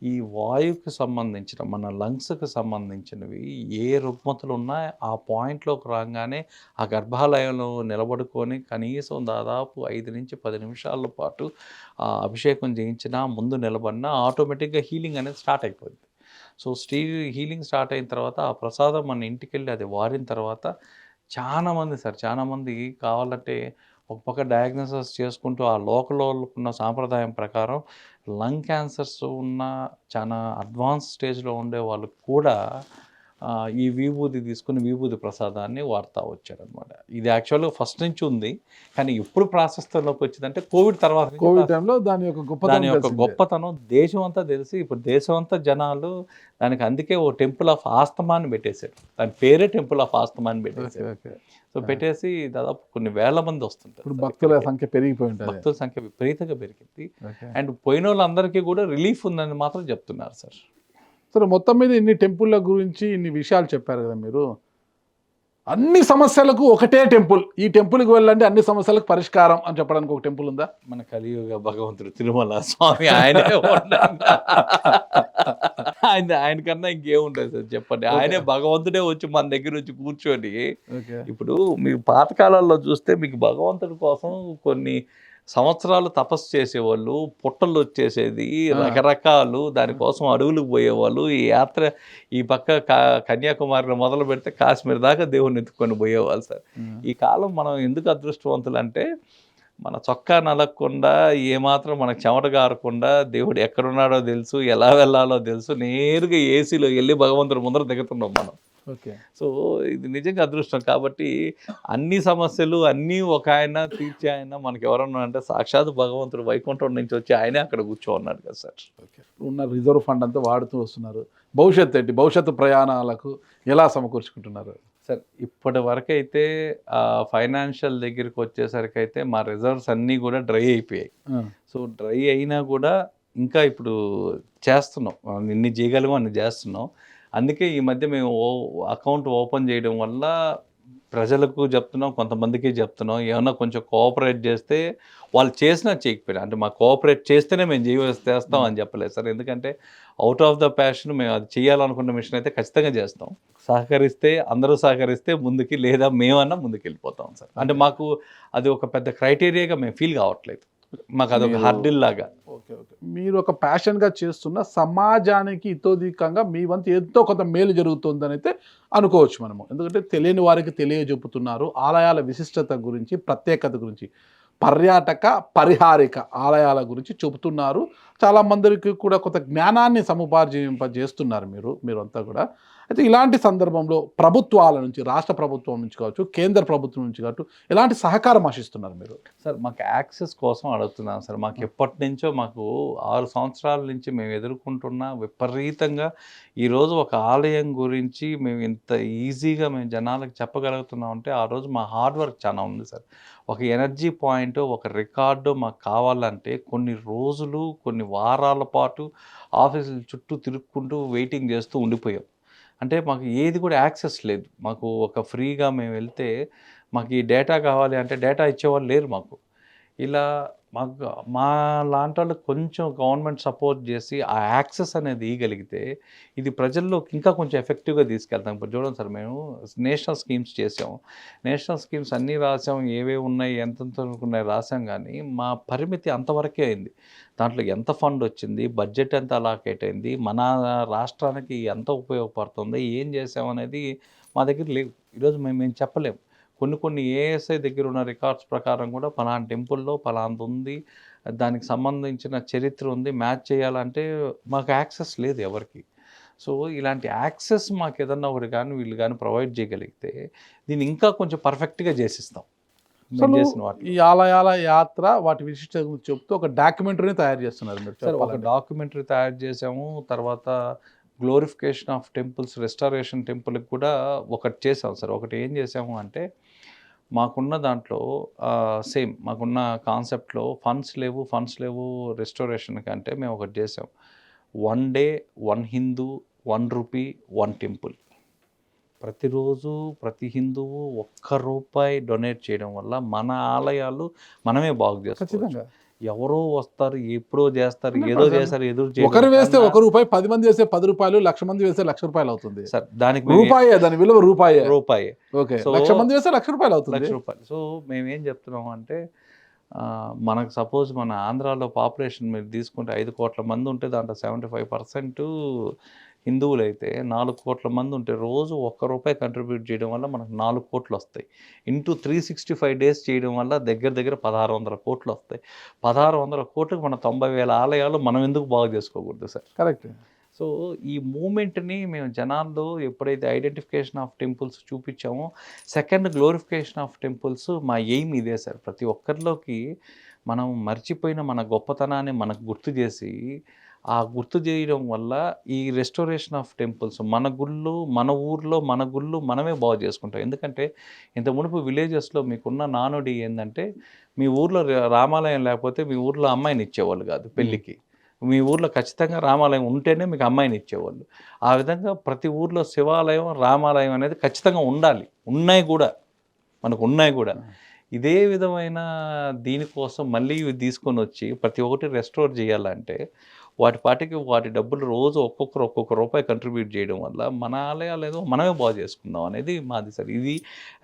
Speaker 4: ఈ వాయువుకి సంబంధించిన మన లంగ్స్కి సంబంధించినవి ఏ రుగ్మతలు ఉన్నా ఆ పాయింట్లోకి రాగానే ఆ గర్భాలయంలో నిలబడుకొని కనీసం దాదాపు 5 నుంచి 10 నిమిషాల పాటు ఆ అభిషేకం చేయించినా ముందు నిలబడినా ఆటోమేటిక్గా హీలింగ్ అనేది స్టార్ట్ అయిపోద్ది. సో హీలింగ్ స్టార్ట్ అయిన తర్వాత ఆ ప్రసాదం మన ఇంటికి వెళ్ళి అది వాడిన తర్వాత చాలామంది కావాలంటే ఒక పక్క డయాగ్నోసిస్ చేసుకుంటూ ఆ లోకల్లో ఉన్న సాంప్రదాయం ప్రకారం లంగ్ క్యాన్సర్స్ ఉన్న చాలా అడ్వాన్స్ స్టేజ్లో ఉండే వాళ్ళు కూడా ఈ విభూది తీసుకుని విభూది ప్రసాదాన్ని వాడుతూ వచ్చారనమాట. ఇది యాక్చువల్గా ఫస్ట్ నుంచి ఉంది, కానీ ఎప్పుడు ప్రాశస్త్యంలోకి వచ్చిందంటే కోవిడ్ తర్వాత.
Speaker 3: కోవిడ్ టైంలో దాని యొక్క
Speaker 4: గొప్పతనం దేశం అంతా తెలిసి ఇప్పుడు దేశం అంతా జనాలు దానికి అందుకే ఓ టెంపుల్ ఆఫ్ ఆస్తమా అని పెట్టేశారు. దాని పేరే టెంపుల్ ఆఫ్ ఆస్తమా అని పెట్టేశారు. సో పెట్టేసి దాదాపు కొన్ని వేల మంది వస్తుంటారు.
Speaker 3: భక్తుల సంఖ్య పెరిగిపోయి ఉంటుంది.
Speaker 4: భక్తుల సంఖ్య విపరీతంగా పెరిగింది. అండ్ పోయిన వాళ్ళందరికీ కూడా రిలీఫ్ ఉందని మాత్రం చెప్తున్నారు సార్.
Speaker 3: సరే, మొత్తం మీద ఇన్ని టెంపుల్ల గురించి ఇన్ని విషయాలు చెప్పారు కదా మీరు. అన్ని సమస్యలకు ఒకటే టెంపుల్, ఈ టెంపుల్కి వెళ్ళండి అన్ని సమస్యలకు పరిష్కారం అని చెప్పడానికి ఒక టెంపుల్ ఉందా?
Speaker 4: మన కలియుగ భగవంతుడు తిరుమల స్వామి ఆయనే ఆయనకన్నా ఇంకేముంటుంది సార్ చెప్పండి. ఆయనే భగవంతుడే వచ్చి మన దగ్గర వచ్చి కూర్చొని ఇప్పుడు మీరు పాతకాలంలో చూస్తే మీకు భగవంతుడి కోసం కొన్ని సంవత్సరాలు తపస్సు చేసేవాళ్ళు, పుట్టలు వచ్చేసేది, రకరకాలు దానికోసం అడవులకు పోయేవాళ్ళు. ఈ యాత్ర ఈ పక్క కన్యాకుమారిలో మొదలు పెడితే కాశ్మీర్ దాకా దేవుణ్ణి ఎత్తుకొని పోయేవాళ్ళు సార్. ఈ కాలం మనం ఎందుకు అదృష్టవంతులు అంటే మన చొక్కా నలగకుండా ఏమాత్రం మనకు చెమట గారకుండా దేవుడు ఎక్కడున్నాడో తెలుసు, ఎలా వెళ్ళాలో తెలుసు, నేరుగా ఏసీలో వెళ్ళి భగవంతుడి ముందర దిగుతున్నాం మనం.
Speaker 3: ఓకే.
Speaker 4: సో ఇది నిజంగా అదృష్టం. కాబట్టి అన్ని సమస్యలు అన్నీ ఒక ఆయన తీర్చే ఆయన మనకి ఎవరన్నా అంటే సాక్షాత్ భగవంతుడు వైకుంఠం నుంచి వచ్చి ఆయనే అక్కడ కూర్చోన్నాడు కదా సార్.
Speaker 3: ఓకే. ఉన్న రిజర్వ్ ఫండ్ అంతా వాడుతూ వస్తున్నారు. భవిష్యత్తు ఏంటి? భవిష్యత్తు ప్రయాణాలకు ఎలా సమకూర్చుకుంటున్నారు
Speaker 4: సార్? ఇప్పటి వరకు అయితే ఫైనాన్షియల్ దగ్గరికి వచ్చేసరికి అయితే మా రిజర్వ్స్ అన్నీ కూడా డ్రై అయిపోయాయి. సో డ్రై అయినా కూడా ఇంకా ఇప్పుడు చేస్తున్నాం, ఎన్ని చేయగలమో అన్ని చేస్తున్నాం. అందుకే ఈ మధ్య మేము అకౌంట్ ఓపెన్ చేయడం వల్ల ప్రజలకు చెప్తున్నాం, కొంతమందికి చెప్తున్నాం, ఏమన్నా కొంచెం కోఆపరేట్ చేస్తే వాళ్ళు చేసినా చేయకపోయినా, అంటే మా కోఆపరేట్ చేస్తేనే మేము చేస్తాం అని చెప్పలేదు సార్. ఎందుకంటే అవుట్ ఆఫ్ ద ప్యాషన్ మేము అది చేయాలనుకున్న మిషన్ అయితే ఖచ్చితంగా చేస్తాం. సహకరిస్తే అందరూ సహకరిస్తే ముందుకి, లేదా మేమన్నా ముందుకు వెళ్ళిపోతాం సార్. అంటే మాకు అది ఒక పెద్ద క్రైటీరియాగా మేము ఫీల్ కావట్లేదు, మాకు అదొక హర్డిల్ లాగా.
Speaker 3: ఓకే. ఓకే. మీరు ఒక ప్యాషన్గా చేస్తున్న సమాజానికి ఇతోధికంగా మీ వంతు ఎంతో కొంత మేలు జరుగుతుందని అయితే అనుకోవచ్చు మనము. ఎందుకంటే తెలియని వారికి తెలియజెప్పుతున్నారు ఆలయాల విశిష్టత గురించి, ప్రత్యేకత గురించి, పర్యాటక పరిహారిక ఆలయాల గురించి చెబుతున్నారు. చాలామందికి కూడా కొంత జ్ఞానాన్ని సముపార్జింపజేస్తున్నారు మీరంతా కూడా. అయితే ఇలాంటి సందర్భంలో ప్రభుత్వాల నుంచి, రాష్ట్ర ప్రభుత్వం నుంచి కావచ్చు, కేంద్ర ప్రభుత్వం నుంచి కావచ్చు, ఎలాంటి సహకారం ఆశిస్తున్నారు మీరు?
Speaker 4: సార్ మాకు యాక్సెస్ కోసం అడుగుతున్నాం సార్. మాకు ఎప్పటి నుంచో, మాకు 6 సంవత్సరాల నుంచి మేము ఎదుర్కొంటున్న విపరీతంగా ఈరోజు ఒక ఆలయం గురించి మేము ఇంత ఈజీగా మేము జనాలకు చెప్పగలుగుతున్నాం అంటే ఆ రోజు మా హార్డ్ వర్క్ చాలా ఉంది సార్. ఒక ఎనర్జీ పాయింట్, ఒక రికార్డు మాకు కావాలంటే కొన్ని రోజులు, కొన్ని వారాల పాటు ఆఫీసుల చుట్టూ తిరుక్కుంటూ వెయిటింగ్ చేస్తూ ఉండిపోయాం. అంటే మాకు ఏది కూడా యాక్సెస్ లేదు. మాకు ఒక ఫ్రీగా మేము వెళ్తే మాకు ఈ డేటా కావాలి అంటే డేటా ఇచ్చేవాళ్ళు లేరు మాకు. ఇలా మాకు మా లాంటి వాళ్ళకి కొంచెం గవర్నమెంట్ సపోర్ట్ చేసి ఆ యాక్సెస్ అనేది ఇవ్వగలిగితే ఇది ప్రజల్లోకి ఇంకా కొంచెం ఎఫెక్టివ్గా తీసుకెళ్తాం. ఇప్పుడు చూడండి సార్, మేము నేషనల్ స్కీమ్స్ చేసాము, నేషనల్ స్కీమ్స్ అన్నీ రాసాం, ఏవేవి ఉన్నాయి, ఎంతెంత ఉన్నాయి రాసాం, కానీ మా పరిమితి అంతవరకే అయింది. దాంట్లో ఎంత ఫండ్ వచ్చింది, బడ్జెట్ ఎంత అలాకేట్ అయింది, మన రాష్ట్రానికి ఎంత ఉపయోగపడుతుంది, ఏం చేసామనేది మా దగ్గర లేవు. ఈరోజు మేము చెప్పలేము. కొన్ని ఏఎస్ఐ దగ్గర ఉన్న రికార్డ్స్ ప్రకారం కూడా పలానా టెంపుల్లో పలాంది ఉంది, దానికి సంబంధించిన చరిత్ర ఉంది, మ్యాచ్ చేయాలంటే మాకు యాక్సెస్ లేదు ఎవరికి. సో ఇలాంటి యాక్సెస్ మాకు ఏదన్నా ఒకటి కానీ వీళ్ళు కానీ ప్రొవైడ్ చేయగలిగితే దీన్ని ఇంకా కొంచెం పర్ఫెక్ట్గా చేసిస్తాం.
Speaker 3: ఈ ఆలయాల యాత్ర వాటి విశిష్టత గురించి చెప్తూ ఒక డాక్యుమెంటరీని తయారు చేస్తున్నారు మీరు.
Speaker 4: సార్ ఒక డాక్యుమెంటరీ తయారు చేసాము. తర్వాత గ్లోరిఫికేషన్ ఆఫ్ టెంపుల్స్, రెస్టారేషన్ టెంపుల్కి కూడా ఒకటి చేసాం సార్. ఒకటి ఏం చేసాము అంటే మాకున్న దాంట్లో సేమ్ మాకున్న కాన్సెప్ట్లో ఫండ్స్ లేవు రెస్టారేషన్కి అంటే మేము ఒకటి చేసాం. 1 డే 1 హిందూ 1 రూపీ 1 టెంపుల్. ప్రతిరోజు ప్రతి హిందువు ₹1 డొనేట్ చేయడం వల్ల మన ఆలయాలు మనమే బాగు చేస్తాం. ఎవరో వస్తారు, ఎప్పుడో చేస్తారు, ఏదో చేస్తారు, ఎదురు
Speaker 3: ఒకరు వేస్తే ₹1, 10 మంది వేస్తే ₹10, 1,00,000 మంది వేస్తే ₹1,00,000 అవుతుంది
Speaker 4: సార్. దానికి
Speaker 3: దాని విలువ రూపాయి.
Speaker 4: ఓకే.
Speaker 3: ₹1,00,000 మంది వేస్తే ₹1,00,000 అవుతుంది.
Speaker 4: ₹1,00,000. సో మేమేం చెప్తున్నాం అంటే మనకు సపోజ్ మన ఆంధ్రాలో పాపులేషన్ మీరు తీసుకుంటే 5 కోట్ల మంది ఉంటే దాంట్లో 75% హిందువులు అయితే 4 కోట్ల మంది ఉంటే రోజు ₹1 కంట్రిబ్యూట్ చేయడం వల్ల మనకు 4 కోట్లు వస్తాయి. ఇంటూ 365 డేస్ చేయడం వల్ల దగ్గర 1,600 కోట్లు వస్తాయి. 1,600 కోట్లకు మన 90,000 ఆలయాలు మనం ఎందుకు బాగు చేసుకోకూడదు సార్?
Speaker 3: కరెక్ట్.
Speaker 4: సో ఈ మూమెంట్ని మేము జనాల్లో ఎప్పుడైతే ఐడెంటిఫికేషన్ ఆఫ్ టెంపుల్స్ చూపించామో, సెకండ్ గ్లోరిఫికేషన్ ఆఫ్ టెంపుల్స్ మా ఎయిమ్ ఇదే సార్. ప్రతి ఒక్కరిలోకి మనం మర్చిపోయిన మన గొప్పతనాన్ని మనకు గుర్తు చేసి, ఆ గుర్తు చేయడం వల్ల ఈ రెస్టోరేషన్ ఆఫ్ టెంపుల్స్ మన గుళ్ళు, మన ఊర్లో మన గుళ్ళు మనమే బాగు చేసుకుంటాం. ఎందుకంటే ఇంత మునుపు విలేజెస్లో మీకున్న నానుడి ఏంటంటే, మీ ఊర్లో రామాలయం లేకపోతే మీ ఊర్లో అమ్మాయిని ఇచ్చేవాళ్ళు కాదు పెళ్ళికి. మీ ఊర్లో ఖచ్చితంగా రామాలయం ఉంటేనే మీకు అమ్మాయిని ఇచ్చేవాళ్ళు. ఆ విధంగా ప్రతి ఊర్లో శివాలయం, రామాలయం అనేది ఖచ్చితంగా ఉండాలి. మనకు ఉన్నాయి కూడా. ఇదే విధమైన దీనికోసం మళ్ళీ ఇవి తీసుకొని వచ్చి ప్రతి ఒక్కటి రెస్టోర్ చేయాలంటే వాటి పాటికి వాటి డబ్బులు రోజు ఒక్కొక్క రూపాయి కంట్రిబ్యూట్ చేయడం వల్ల మన ఆలయాలు ఏదో మనమే బాగు చేసుకుందాం అనేది మాది సార్. ఇది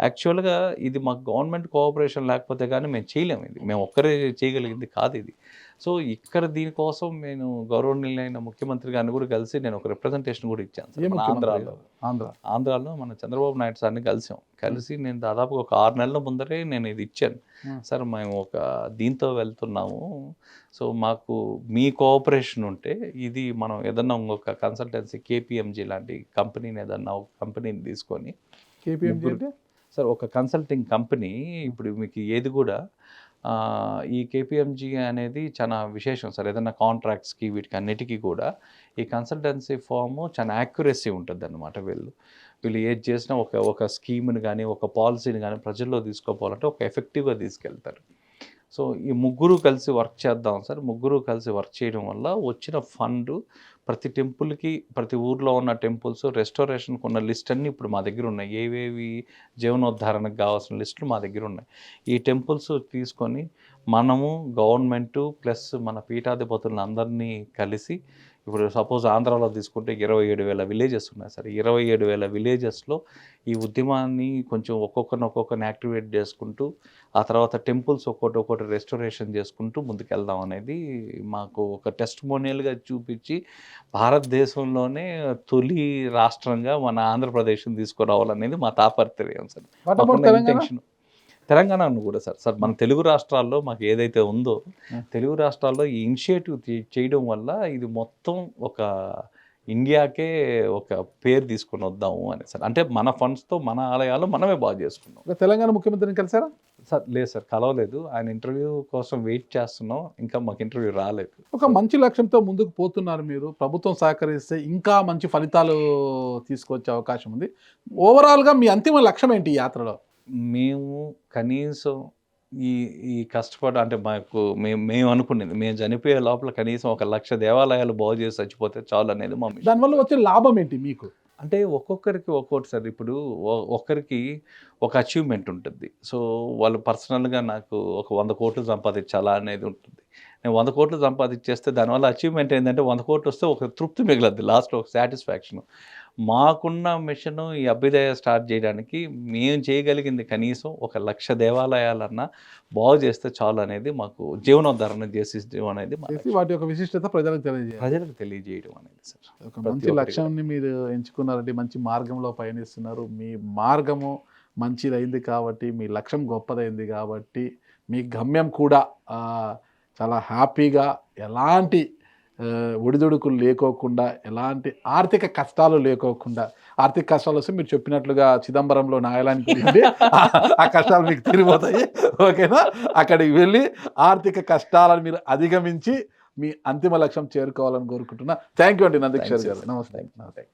Speaker 4: యాక్చువల్గా ఇది మాకు గవర్నమెంట్ కోఆపరేషన్ లేకపోతే కానీ మేము చేయలేము. ఇది మేము ఒక్కరే చేయగలిగింది కాదు ఇది. సో ఇక్కడ దీనికోసం నేను గౌరవనీయులైన ముఖ్యమంత్రి గారిని కూడా కలిసి నేను ఒక రిప్రజెంటేషన్ కూడా ఇచ్చాను సార్. మన ఆంధ్రాలో మన చంద్రబాబు నాయుడు సార్ని కలిసి నేను దాదాపు ఒక 6 నెలల ముందరే నేను ఇది ఇచ్చాను. సార్ మేము ఒక దీంతో వెళ్తున్నాము, సో మాకు మీ కోఆపరేషన్ ఉంటే ఇది మనం ఏదన్నా ఇంకొక కన్సల్టెన్సీ కేపీఎంజీ లాంటి కంపెనీని ఏదన్నా ఒక కంపెనీని తీసుకొని సార్ ఒక కన్సల్టింగ్ కంపెనీ ఇప్పుడు మీకు ఏది కూడా ఈ కేపీఎంజీ అనేది చాలా విశేషం సార్. ఏదైనా కాంట్రాక్ట్స్కి వీటికి అన్నిటికీ కూడా ఈ కన్సల్టెన్సీ ఫాము చాలా యాక్యురసీ ఉంటుంది అన్నమాట. వీళ్ళు ఏది చేసినా ఒక స్కీమ్ని కానీ ఒక పాలసీని కానీ ప్రజల్లో తీసుకోవాలంటే ఒక ఎఫెక్టివ్గా తీసుకెళ్తారు. సో ఈ ముగ్గురు కలిసి వర్క్ చేద్దాం సార్. ముగ్గురు కలిసి వర్క్ చేయడం వల్ల వచ్చిన ఫండ్ ప్రతి టెంపుల్కి, ప్రతి ఊర్లో ఉన్న టెంపుల్స్ రెస్టోరేషన్కి ఉన్న లిస్ట్ అన్నీ ఇప్పుడు మా దగ్గర ఉన్నాయి. ఏవేవి జీవనోద్ధారణకు కావాల్సిన లిస్టులు మా దగ్గర ఉన్నాయి. ఈ టెంపుల్స్ తీసుకొని మనము గవర్నమెంటు ప్లస్ మన పీఠాధిపతులను అందరినీ కలిసి ఇప్పుడు సపోజ్ ఆంధ్రాలో తీసుకుంటే 27,000 విలేజెస్ ఉన్నాయి సార్. 27,000 విలేజెస్లో ఈ ఉద్యమాన్ని కొంచెం ఒక్కొక్కరిని యాక్టివేట్ చేసుకుంటూ ఆ తర్వాత టెంపుల్స్ ఒక్కొక్కటి రెస్టోరేషన్ చేసుకుంటూ ముందుకెళ్దాం అనేది మాకు ఒక టెస్టిమోనియల్గా చూపించి భారతదేశంలోనే తొలి రాష్ట్రంగా మన ఆంధ్రప్రదేశ్ని తీసుకురావాలనేది మా తాపత్రయం సార్. తెలంగాణను కూడా సార్ మన తెలుగు రాష్ట్రాల్లో మాకు ఏదైతే ఉందో తెలుగు రాష్ట్రాల్లో ఈ ఇనిషియేటివ్ చేయడం వల్ల ఇది మొత్తం ఒక ఇండియాకే ఒక పేరు తీసుకొని వద్దాము అని సార్. అంటే మన ఫండ్స్తో మన ఆలయాలు మనమే బాగు చేసుకున్నాం.
Speaker 3: తెలంగాణ ముఖ్యమంత్రిని కలిసారా
Speaker 4: సార్? లేదు సార్, కలవలేదు. ఆయన ఇంటర్వ్యూ కోసం వెయిట్ చేస్తున్నాం, ఇంకా మాకు ఇంటర్వ్యూ రాలేదు.
Speaker 3: ఒక మంచి లక్ష్యంతో ముందుకు పోతున్నారు మీరు. ప్రభుత్వం సహకరిస్తే ఇంకా మంచి ఫలితాలు తీసుకొచ్చే అవకాశం ఉంది. ఓవరాల్గా మీ అంతిమ లక్ష్యం ఏంటి ఈ యాత్రలో?
Speaker 4: మేము కనీసం ఈ కష్టపడ అంటే మేము అనుకునేది మేము చనిపోయే లోపల కనీసం 1,00,000 దేవాలయాలు బాగు చేసి చచ్చిపోతే చాలు అనేది మా మిషన్.
Speaker 3: దానివల్ల వచ్చే లాభం ఏంటి మీకు?
Speaker 4: అంటే ఒక్కొక్కరికి ఒక్కొక్కటి సార్. ఇప్పుడు ఒక్కరికి ఒక అచీవ్మెంట్ ఉంటుంది. సో వాళ్ళు పర్సనల్గా నాకు ఒక 100 కోట్లు సంపాదించాలా అనేది ఉంటుంది. నేను 100 కోట్లు సంపాదించేస్తే దానివల్ల అచీవ్మెంట్ ఏంటంటే 100 కోట్లు వస్తే ఒక తృప్తి మిగలద్ది, లాస్ట్లో ఒక సాటిస్ఫాక్షన్. మాకున్న మిషన్ ఈ అభ్యుదయ స్టార్ట్ చేయడానికి మేము చేయగలిగింది కనీసం 1,00,000 దేవాలయాలన్నా బాగు చేస్తే చాలు అనేది మాకు జీవనోద్ధరణ చేసి అనేది
Speaker 3: వాటి యొక్క విశిష్టత ప్రజలకు
Speaker 4: తెలియజేయడం అనేది సార్.
Speaker 3: ఒక మంచి లక్ష్యాన్ని మీరు ఎంచుకున్నారంటే మంచి మార్గంలో పయనిస్తున్నారు. మీ మార్గము మంచిదైంది కాబట్టి, మీ లక్ష్యం గొప్పదైంది కాబట్టి, మీ గమ్యం కూడా చాలా హ్యాపీగా ఎలాంటి ఒడిదుడుకులు లేకోకుండా, ఎలాంటి ఆర్థిక కష్టాలు లేకోకుండా, ఆర్థిక కష్టాలు వస్తే మీరు చెప్పినట్లుగా చిదంబరంలో నాయలానికి వెళ్ళి ఆ కష్టాలు మీకు తిరిగిపోతాయి. ఓకేనా? అక్కడికి వెళ్ళి ఆర్థిక కష్టాలను మీరు అధిగమించి మీ అంతిమ లక్ష్యం చేరుకోవాలని కోరుకుంటున్నా. థ్యాంక్ యూ అండి నందకిషోర్ గారు. నమస్తే.